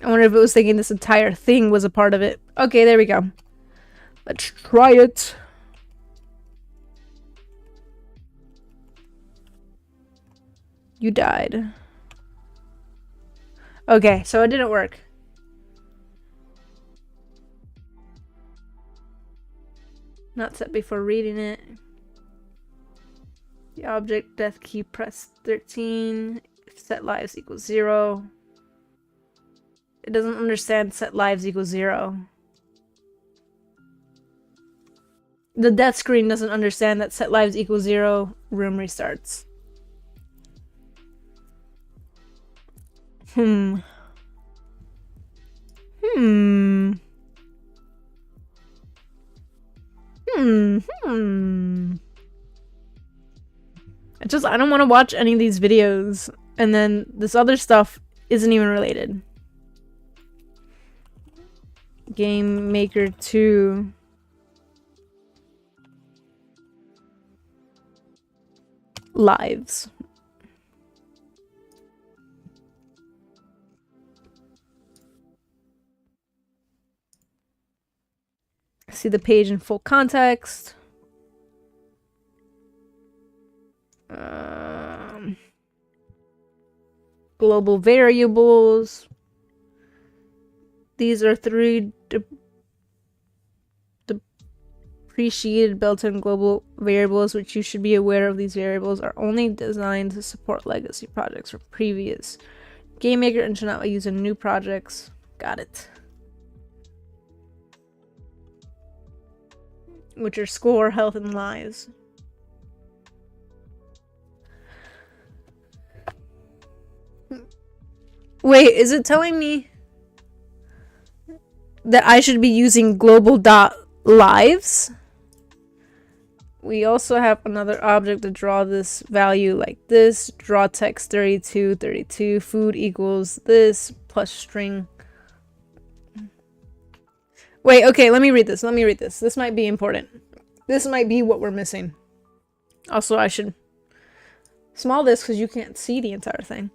I wonder if it was thinking this entire thing was a part of it. Okay, there we go. Let's try it. You died. Okay, so it didn't work. Not set before reading it. The object death key press 13. If set lives equals 0. It doesn't understand set lives equals 0. The death screen doesn't understand that set lives equals 0. Room restarts. I don't want to watch any of these videos, and then this other stuff isn't even related. Gamemaker 2. Lives. See the page in full context. Global variables. These are 3 depreciated built-in global variables, which you should be aware of. These variables are only designed to support legacy projects from previous GameMaker and should not be used in new projects. Got it. Which are score, health, and lives. Wait, is it telling me that I should be using global.lives? We also have another object to draw this value like this. Draw text 32, 32. Food equals this plus string. Wait, okay, let me read this. Let me read this. This might be important. This might be what we're missing. Also, I should small this because you can't see the entire thing.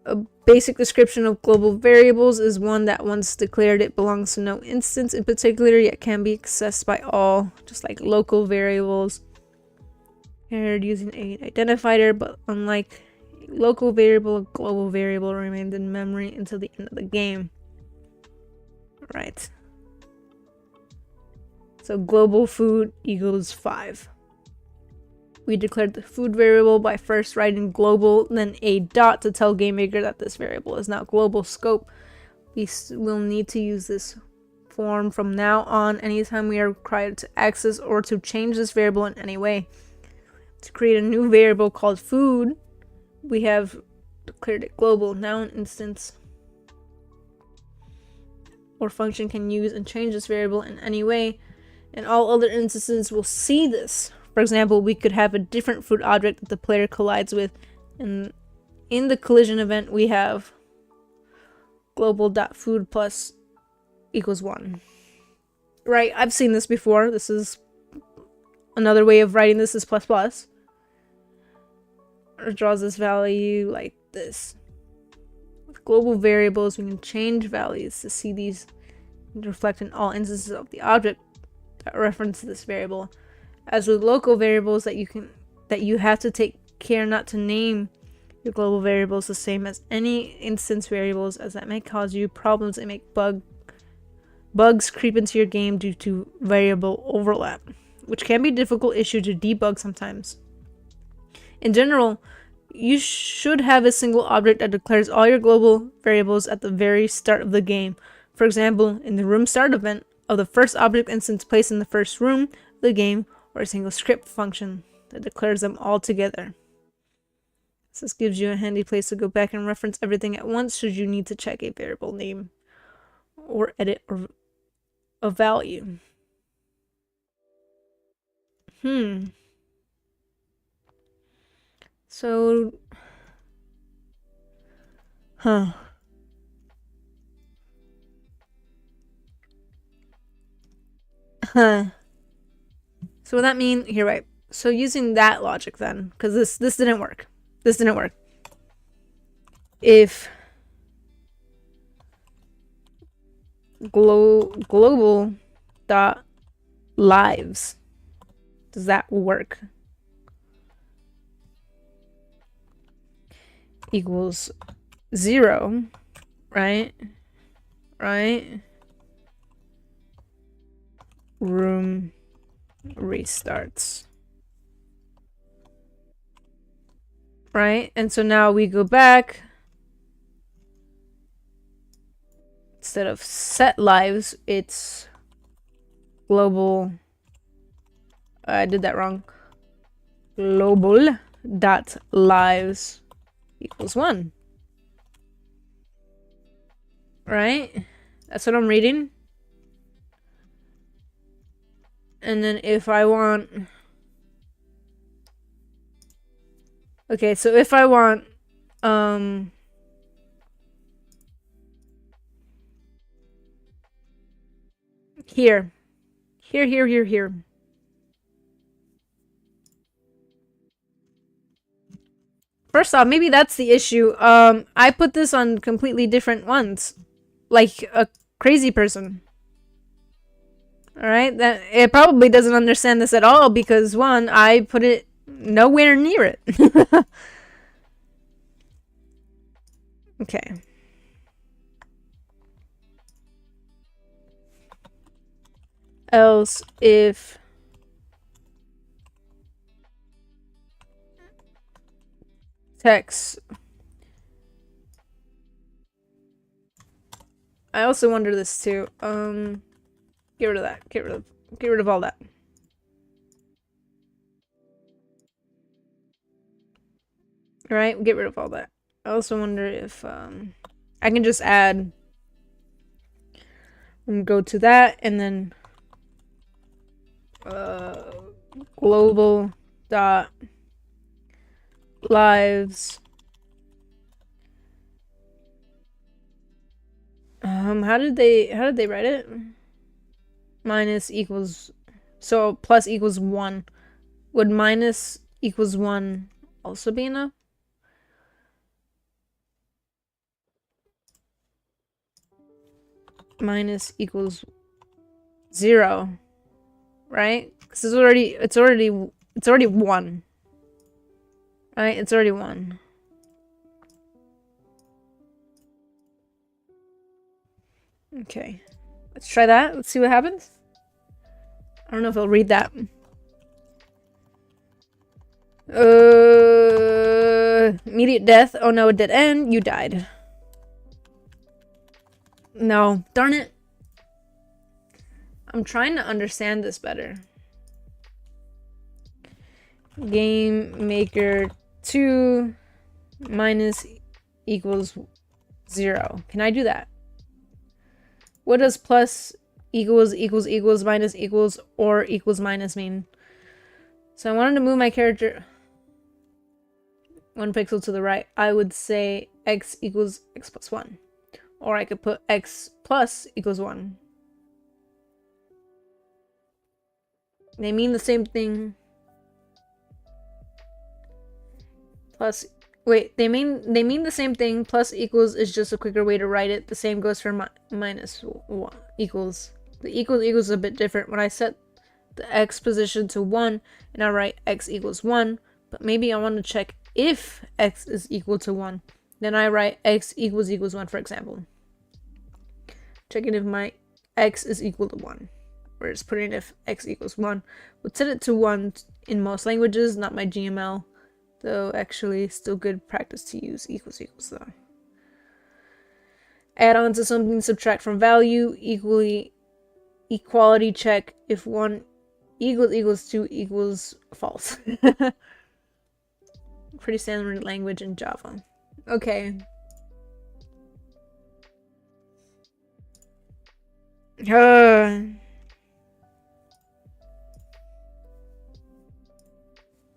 A basic description of global variables is one that once declared it belongs to no instance in particular, yet can be accessed by all, just like local variables. Paired using an identifier, but unlike a local variable, a global variable remained in memory until the end of the game. Right. So global food equals 5. We declared the food variable by first writing global, then a dot to tell GameMaker that this variable is now global scope. We will need to use this form from now on anytime we are required to access or to change this variable in any way. To create a new variable called food, we have declared it global. Now an instance or function can use and change this variable in any way, and all other instances will see this. For example, we could have a different food object that the player collides with, and in the collision event we have global.food plus equals 1. Right, I've seen this before. This is another way of writing this is plus plus. It draws this value like this. With global variables, we can change values to see these reflect in all instances of the object that reference this variable. As with local variables that you have to take care not to name your global variables the same as any instance variables, as that may cause you problems and make bugs creep into your game due to variable overlap, which can be a difficult issue to debug sometimes. In general, you should have a single object that declares all your global variables at the very start of the game. For example, in the room start event of the first object instance placed in the first room of the game, or a single script function that declares them all together. So this gives you a handy place to go back and reference everything at once should you need to check a variable name or edit a value. So, So what that mean? Here, right. So using that logic then, because this didn't work. This didn't work. If global dot lives, does that work? Equals 0, right? Room restarts. Right? And so now we go back. Instead of set lives, it's global. I did that wrong. Global dot lives equals 1. Right? That's what I'm reading. And then if I want... Okay, so if I want... Here. First off, maybe that's the issue. I put this on completely different ones. Like a crazy person. Alright, that it probably doesn't understand this at all because one, I put it nowhere near it. Okay. Else if text. I also wonder this too. Get rid of that. Get rid of all that. Alright, get rid of all that. I also wonder if I can just add and go to that and then global dot lives. How did they write it? Minus equals, so plus equals 1. Would minus equals 1 also be enough? Minus equals 0, right? Because it's already 1. Right? It's already 1. Okay. Let's try that. Let's see what happens. I don't know if I'll read that. Immediate death. Oh no, it did end. You died. No. Darn it. I'm trying to understand this better. Gamemaker 2 minus equals 0. Can I do that? What does plus equals minus equals or equals minus mean? So I wanted to move my character 1 pixel to the right. I would say x equals x plus 1. Or I could put x plus equals 1. They mean the same thing. Plus Wait, they mean the same thing. Plus equals is just a quicker way to write it. The same goes for minus one, equals. The equals is a bit different. When I set the x position to 1 and I write x equals 1, but maybe I want to check if x is equal to 1. Then I write x equals 1, for example. Checking if my x is equal to 1. Whereas putting if x equals 1 would set it to 1 in most languages, not my GML. Though actually still good practice to use equals though. Add on to something, subtract from value, equality check if 1 equals 2 equals false. Pretty standard language in Java. Okay.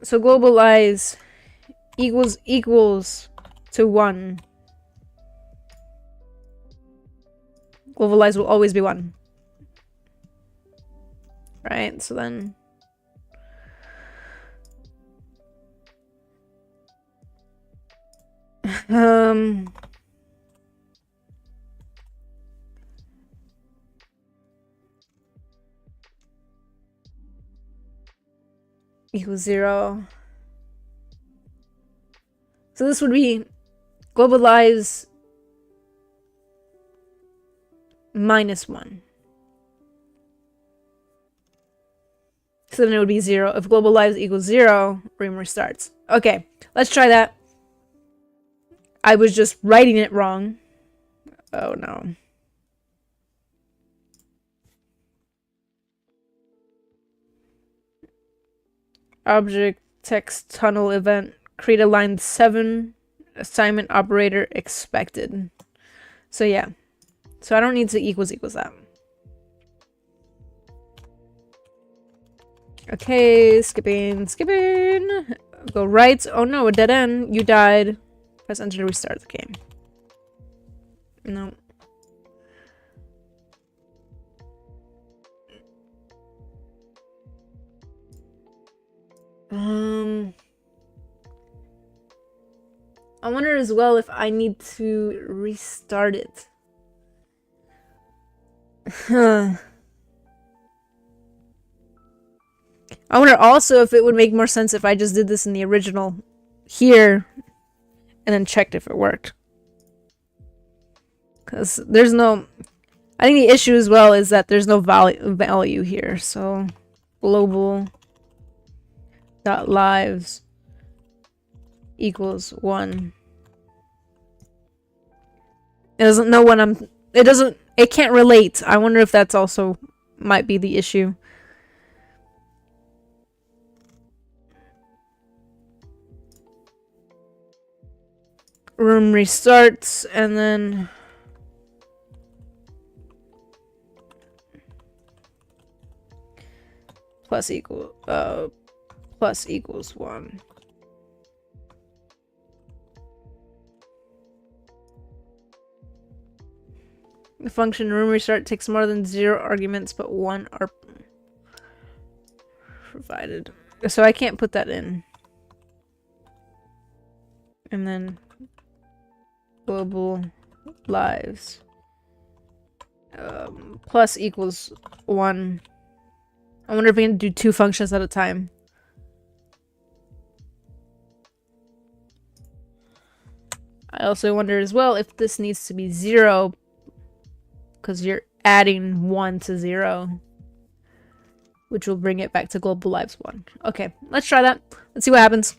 So globalize equals to 1. Globalize will always be 1. Right, so then equals 0. So this would be globalize minus 1. So then it would be 0. If globalize equals 0, Ream restarts. Okay, let's try that. I was just writing it wrong. Oh no. Object text tunnel event. Create a line 7. Assignment operator expected. So yeah. So I don't need to equals that. Okay, skipping. Go right. Oh no, a dead end. You died. Press enter to restart the game. No. I wonder as well if I need to restart it. I wonder also if it would make more sense if I just did this in the original here and then checked if it worked. Because there's no... I think the issue as well is that there's no value here. So global dot lives equals 1. It doesn't know when I'm... It can't relate. I wonder if that's also might be the issue. Room restarts and then plus equals 1. The function room restart takes more than 0 arguments, but 1 are provided. So I can't put that in. And then global lives plus equals 1. I wonder if we can do 2 functions at a time. I also wonder as well if this needs to be 0 because you're adding 1 to 0, which will bring it back to global lives 1. Okay, let's try that. Let's see what happens.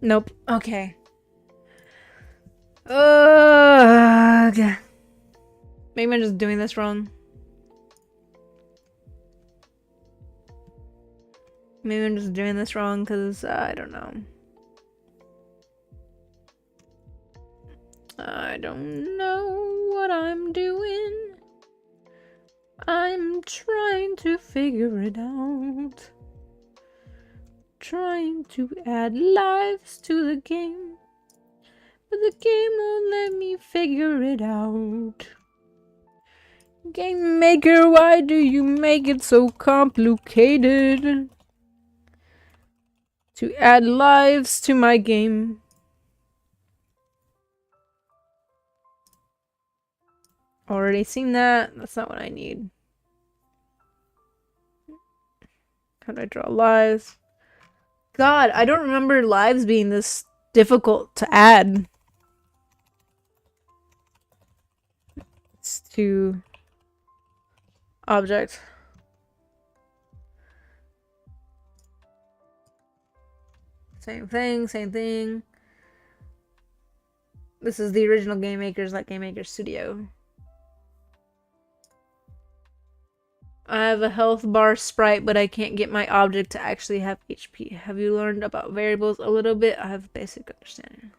Nope. Okay. Okay. Maybe I'm just doing this wrong. Maybe I'm just doing this wrong because I don't know. I don't know what I'm doing. I'm trying to figure it out. Trying to add lives to the game. But the game won't let me figure it out. Game maker, why do you make it so complicated to add lives to my game? Already seen that. That's not what I need. How do I draw lives? God, I don't remember lives being this difficult to add. It's to object. Same thing. This is the original Game Makers, like Game Maker Studio. I have a health bar sprite, but I can't get my object to actually have HP. Have you learned about variables a little bit? I have a basic understanding.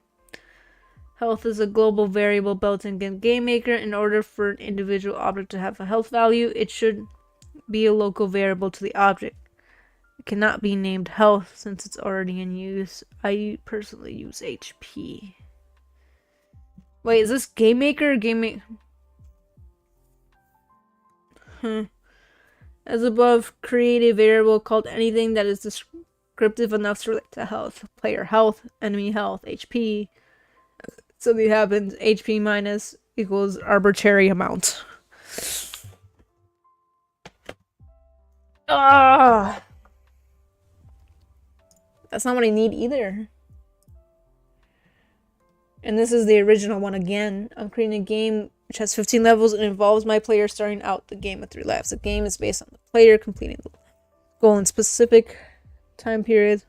Health is a global variable built in Game Maker. In order for an individual object to have a health value, it should be a local variable to the object. It cannot be named health since it's already in use. I personally use HP. Wait, is this Game Maker or Game Maker? As above, create a variable called anything that is descriptive enough to relate to health. Player health, enemy health, HP. Something happens, HP minus equals arbitrary amount. Ah, that's not what I need either. And this is the original one again. I'm creating a game which has 15 levels and involves my player starting out the game with 3 lives. The game is based on the player completing the goal in specific time period.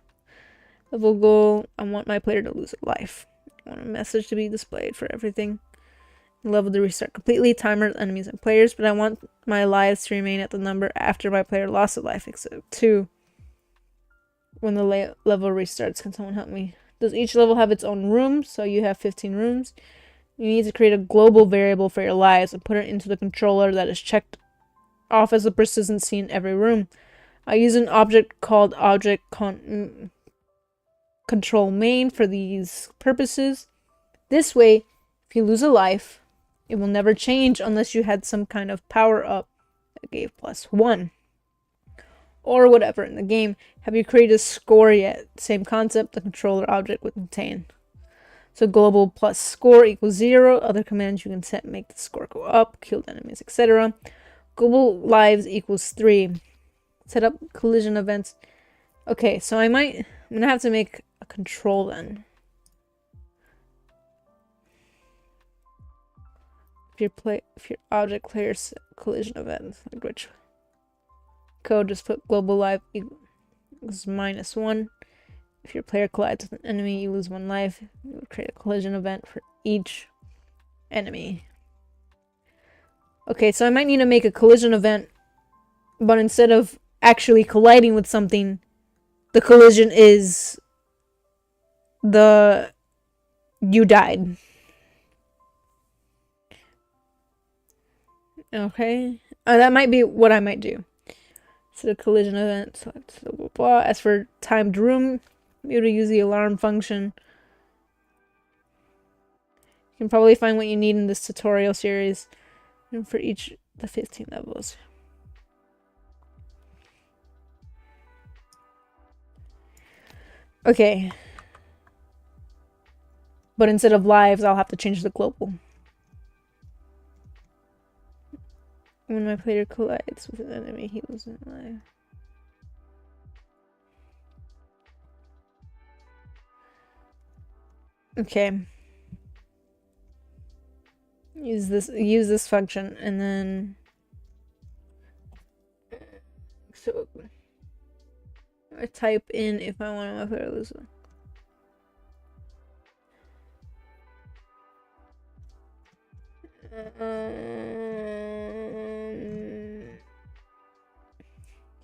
Level goal, I want my player to lose a life. I want a message to be displayed for everything. Level to restart completely, timers, enemies, and players, but I want my lives to remain at the number after my player lost a life, except 2. When the level restarts, can someone help me? Does each level have its own room? So you have 15 rooms. You need to create a global variable for your lives and put it into the controller that is checked off as a persistency in every room. I use an object called object control main for these purposes. This way, if you lose a life, it will never change unless you had some kind of power up that gave +1. Or whatever in the game. Have you created a score yet? Same concept, the controller object would contain. So global plus score equals 0. Other commands you can set make the score go up, killed enemies, etc. Global lives equals 3. Set up collision events. Okay, so I'm gonna have to make a control then. If your object clears collision events, like which code, just put global life equals -1. If your player collides with an enemy, you lose 1 life. You would create a collision event for each enemy. Okay, so I might need to make a collision event, but instead of actually colliding with something, the collision is you died. Okay, that might be what I might do. So the collision event, select blah, blah, blah. As for timed room, be able to use the alarm function. You can probably find what you need in this tutorial series and for each the 15 levels. Okay. But instead of lives, I'll have to change the global. When my player collides with an enemy, he loses a life. Okay. Use this function and then so I type in if I want my player to lose.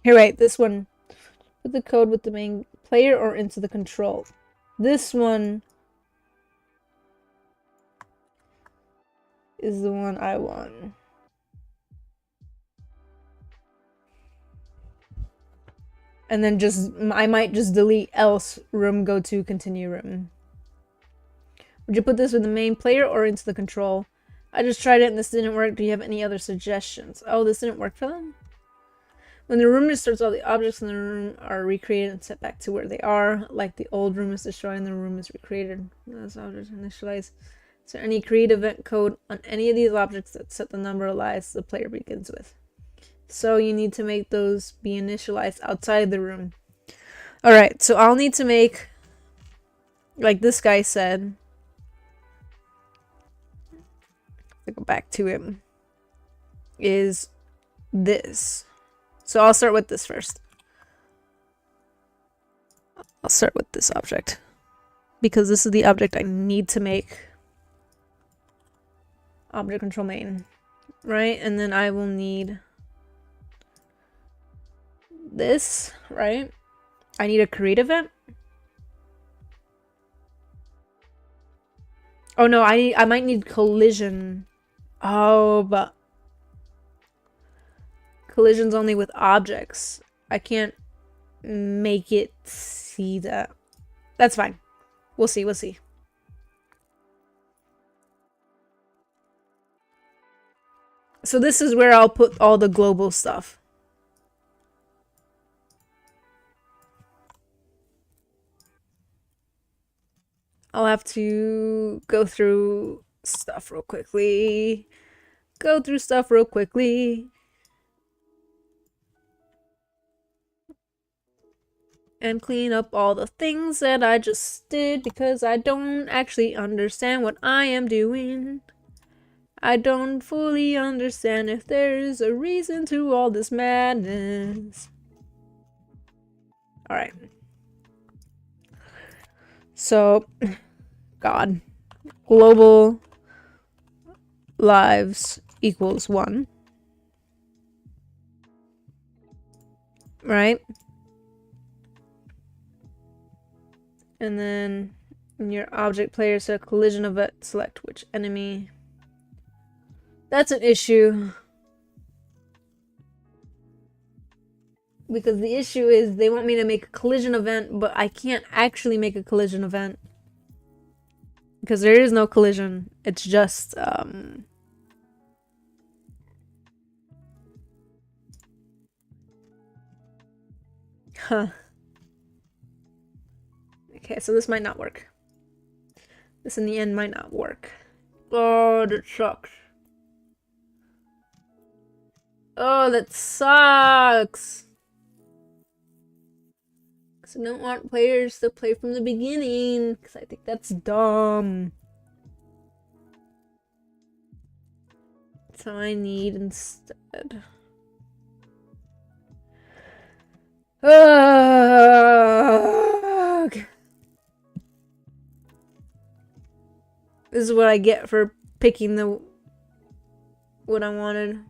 Here, wait, this one. Put the code with the main player or into the control. This one is the one I want. And then I might just delete else room, go to continue room. Would you put this with the main player or into the control? I just tried it and this didn't work. Do you have any other suggestions? Oh, this didn't work for them? When the room restarts, all the objects in the room are recreated and set back to where they are. Like the old room is destroyed and the room is recreated. Those objects initialized. Is there any create event code on any of these objects that set the number of lives the player begins with? So you need to make those be initialized outside the room. Alright, so I'll need to make, like this guy said, to go back to him, is this. So I'll start with this first. I'll start with this object, because this is the object I need to make object control main, right? And then I will need this, right? I need a create event. Oh no, I might need collision. Oh, but collision's only with objects. I can't make it see that. That's fine. We'll see, we'll see. So this is where I'll put all the global stuff. I'll have to go through stuff real quickly. And clean up all the things that I just did, because I don't actually understand what I am doing. I don't fully understand if there's a reason to all this madness. Alright. So, God. Global lives equals 1. Right? And then in your object player set collision event, select which enemy. That's an issue. Because the issue is they want me to make a collision event, but I can't actually make a collision event. Because there is no collision. It's just, Huh. Okay, so this might not work. This in the end might not work. Oh, that sucks. Oh, that sucks. Because I don't want players to play from the beginning. Because I think that's dumb. So I need instead. Ugh. This is what I get for picking the what I wanted.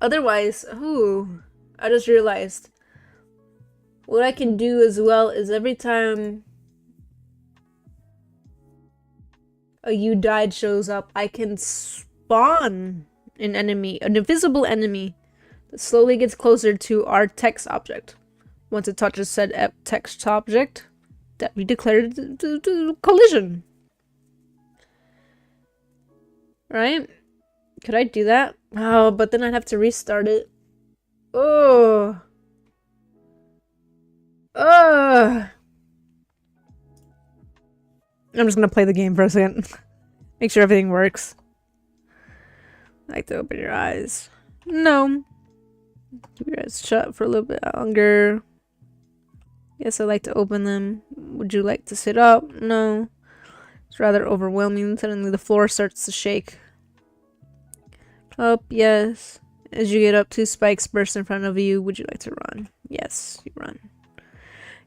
Otherwise, ooh, I just realized what I can do as well is every time a "you died" shows up, I can spawn an enemy, an invisible enemy that slowly gets closer to our text object. Once it touches said text object, that we declare collision. Right? Could I do that? Oh, but then I'd have to restart it. Oh. Ugh. I'm just gonna play the game for a second. Make sure everything works. I like to open your eyes. No. Keep your eyes shut for a little bit longer. Yes, I like to open them. Would you like to sit up? No. It's rather overwhelming. Suddenly the floor starts to shake. Up, yes. As you get up, 2 spikes burst in front of you. Would you like to run? Yes, you run.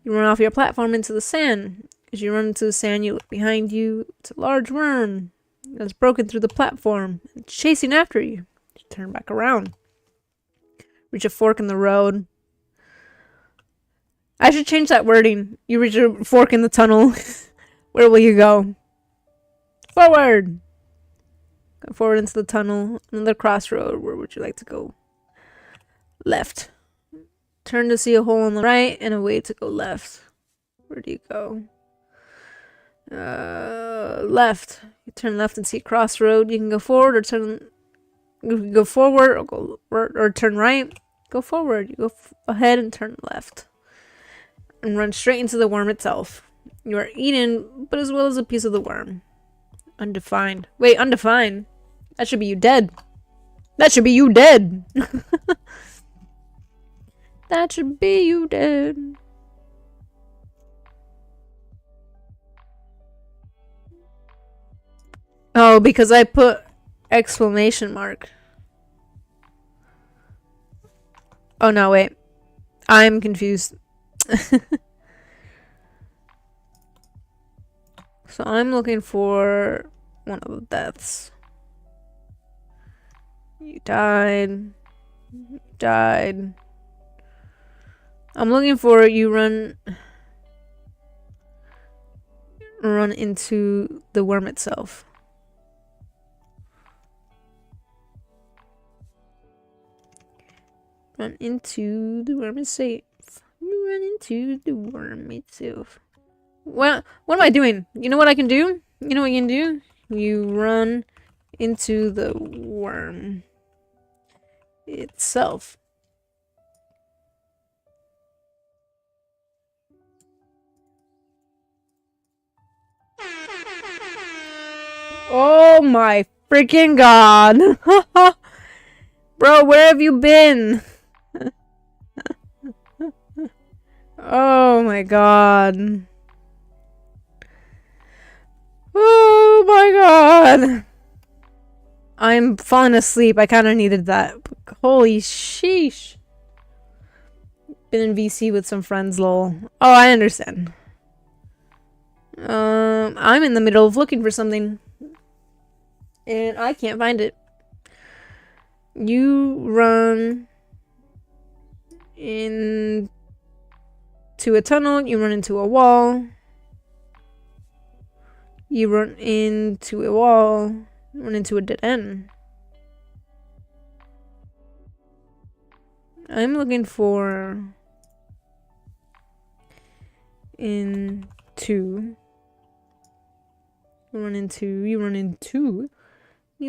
You run off your platform into the sand. As you run into the sand, you look behind you. It's a large worm that's broken through the platform. It's chasing after you. You turn back around. Reach a fork in the road. I should change that wording. You reach a fork in the tunnel. Where will you go? Forward! Go forward into the tunnel. Another crossroad. Where would you like to go? Left. Turn to see a hole on the right and a way to go left. Where do you go? Left. You turn left and see a crossroad. You can go forward or turn. You can go forward or turn right. Go forward. You go ahead and turn left. And run straight into the worm itself. You are eaten, but as well as a piece of the worm. Undefined. Wait, undefined? That should be you dead. That should be you dead. That should be you dead. Oh, because I put exclamation mark. Oh no, wait. I'm confused. So I'm looking for one of the deaths. You died. You died. I'm looking for you run into the worm itself. Run into the worm itself. You run into the worm itself. What am I doing? You know what I can do? You know what you can do? You run into the worm itself. Oh my freaking god. Bro, where have you been? Oh my god. Oh my god. I'm falling asleep. I kind of needed that. Holy sheesh. Been in VC with some friends, lol. Oh, I understand. I'm in the middle of looking for something. And I can't find it. You run into a tunnel. You run into a wall. You run into a wall. You run into a dead end. I'm looking for into. You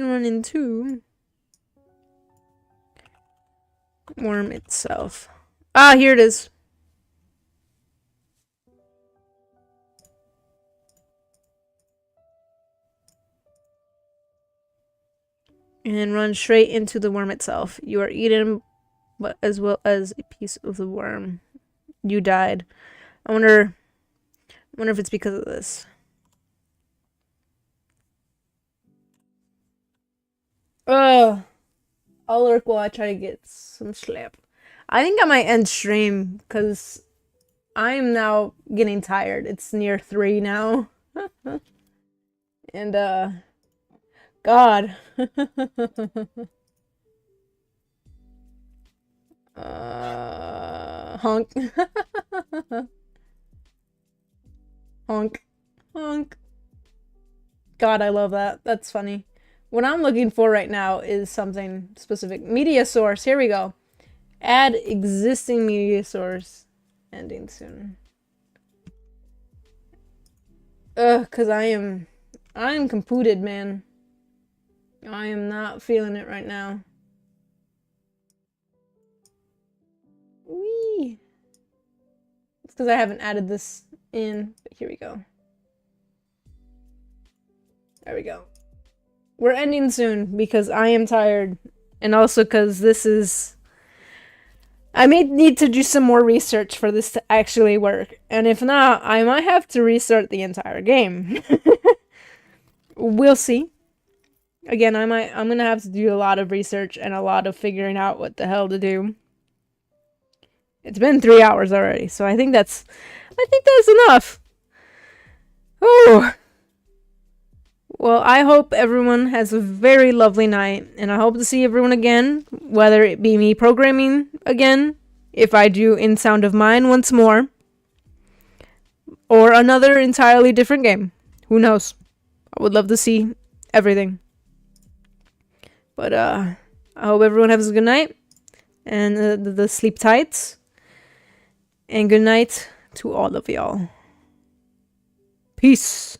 run into worm itself. Ah, here it is. And run straight into the worm itself. You are eaten, but as well as a piece of the worm. You died. I wonder if it's because of this. Ugh. I'll lurk while I try to get some sleep. I think I might end stream because I'm now getting tired. It's near 3 now. And God. Honk. Honk. Honk. God, I love that. That's funny. What I'm looking for right now is something specific. Media source. Here we go. Add existing media source. Ending soon. Cause I'm compooted, man. I am not feeling it right now. Whee! It's because I haven't added this in, but here we go. There we go. We're ending soon because I am tired, and also because this is... I may need to do some more research for this to actually work, and if not, I might have to restart the entire game. We'll see. Again, I'm gonna have to do a lot of research and a lot of figuring out what the hell to do. It's been 3 hours already, so I think that's enough. Oh. Well, I hope everyone has a very lovely night, and I hope to see everyone again, whether it be me programming again, if I do In Sound of Mine once more, or another entirely different game. Who knows? I would love to see everything. But I hope everyone has a good night, and the sleep tight. And good night to all of y'all. Peace.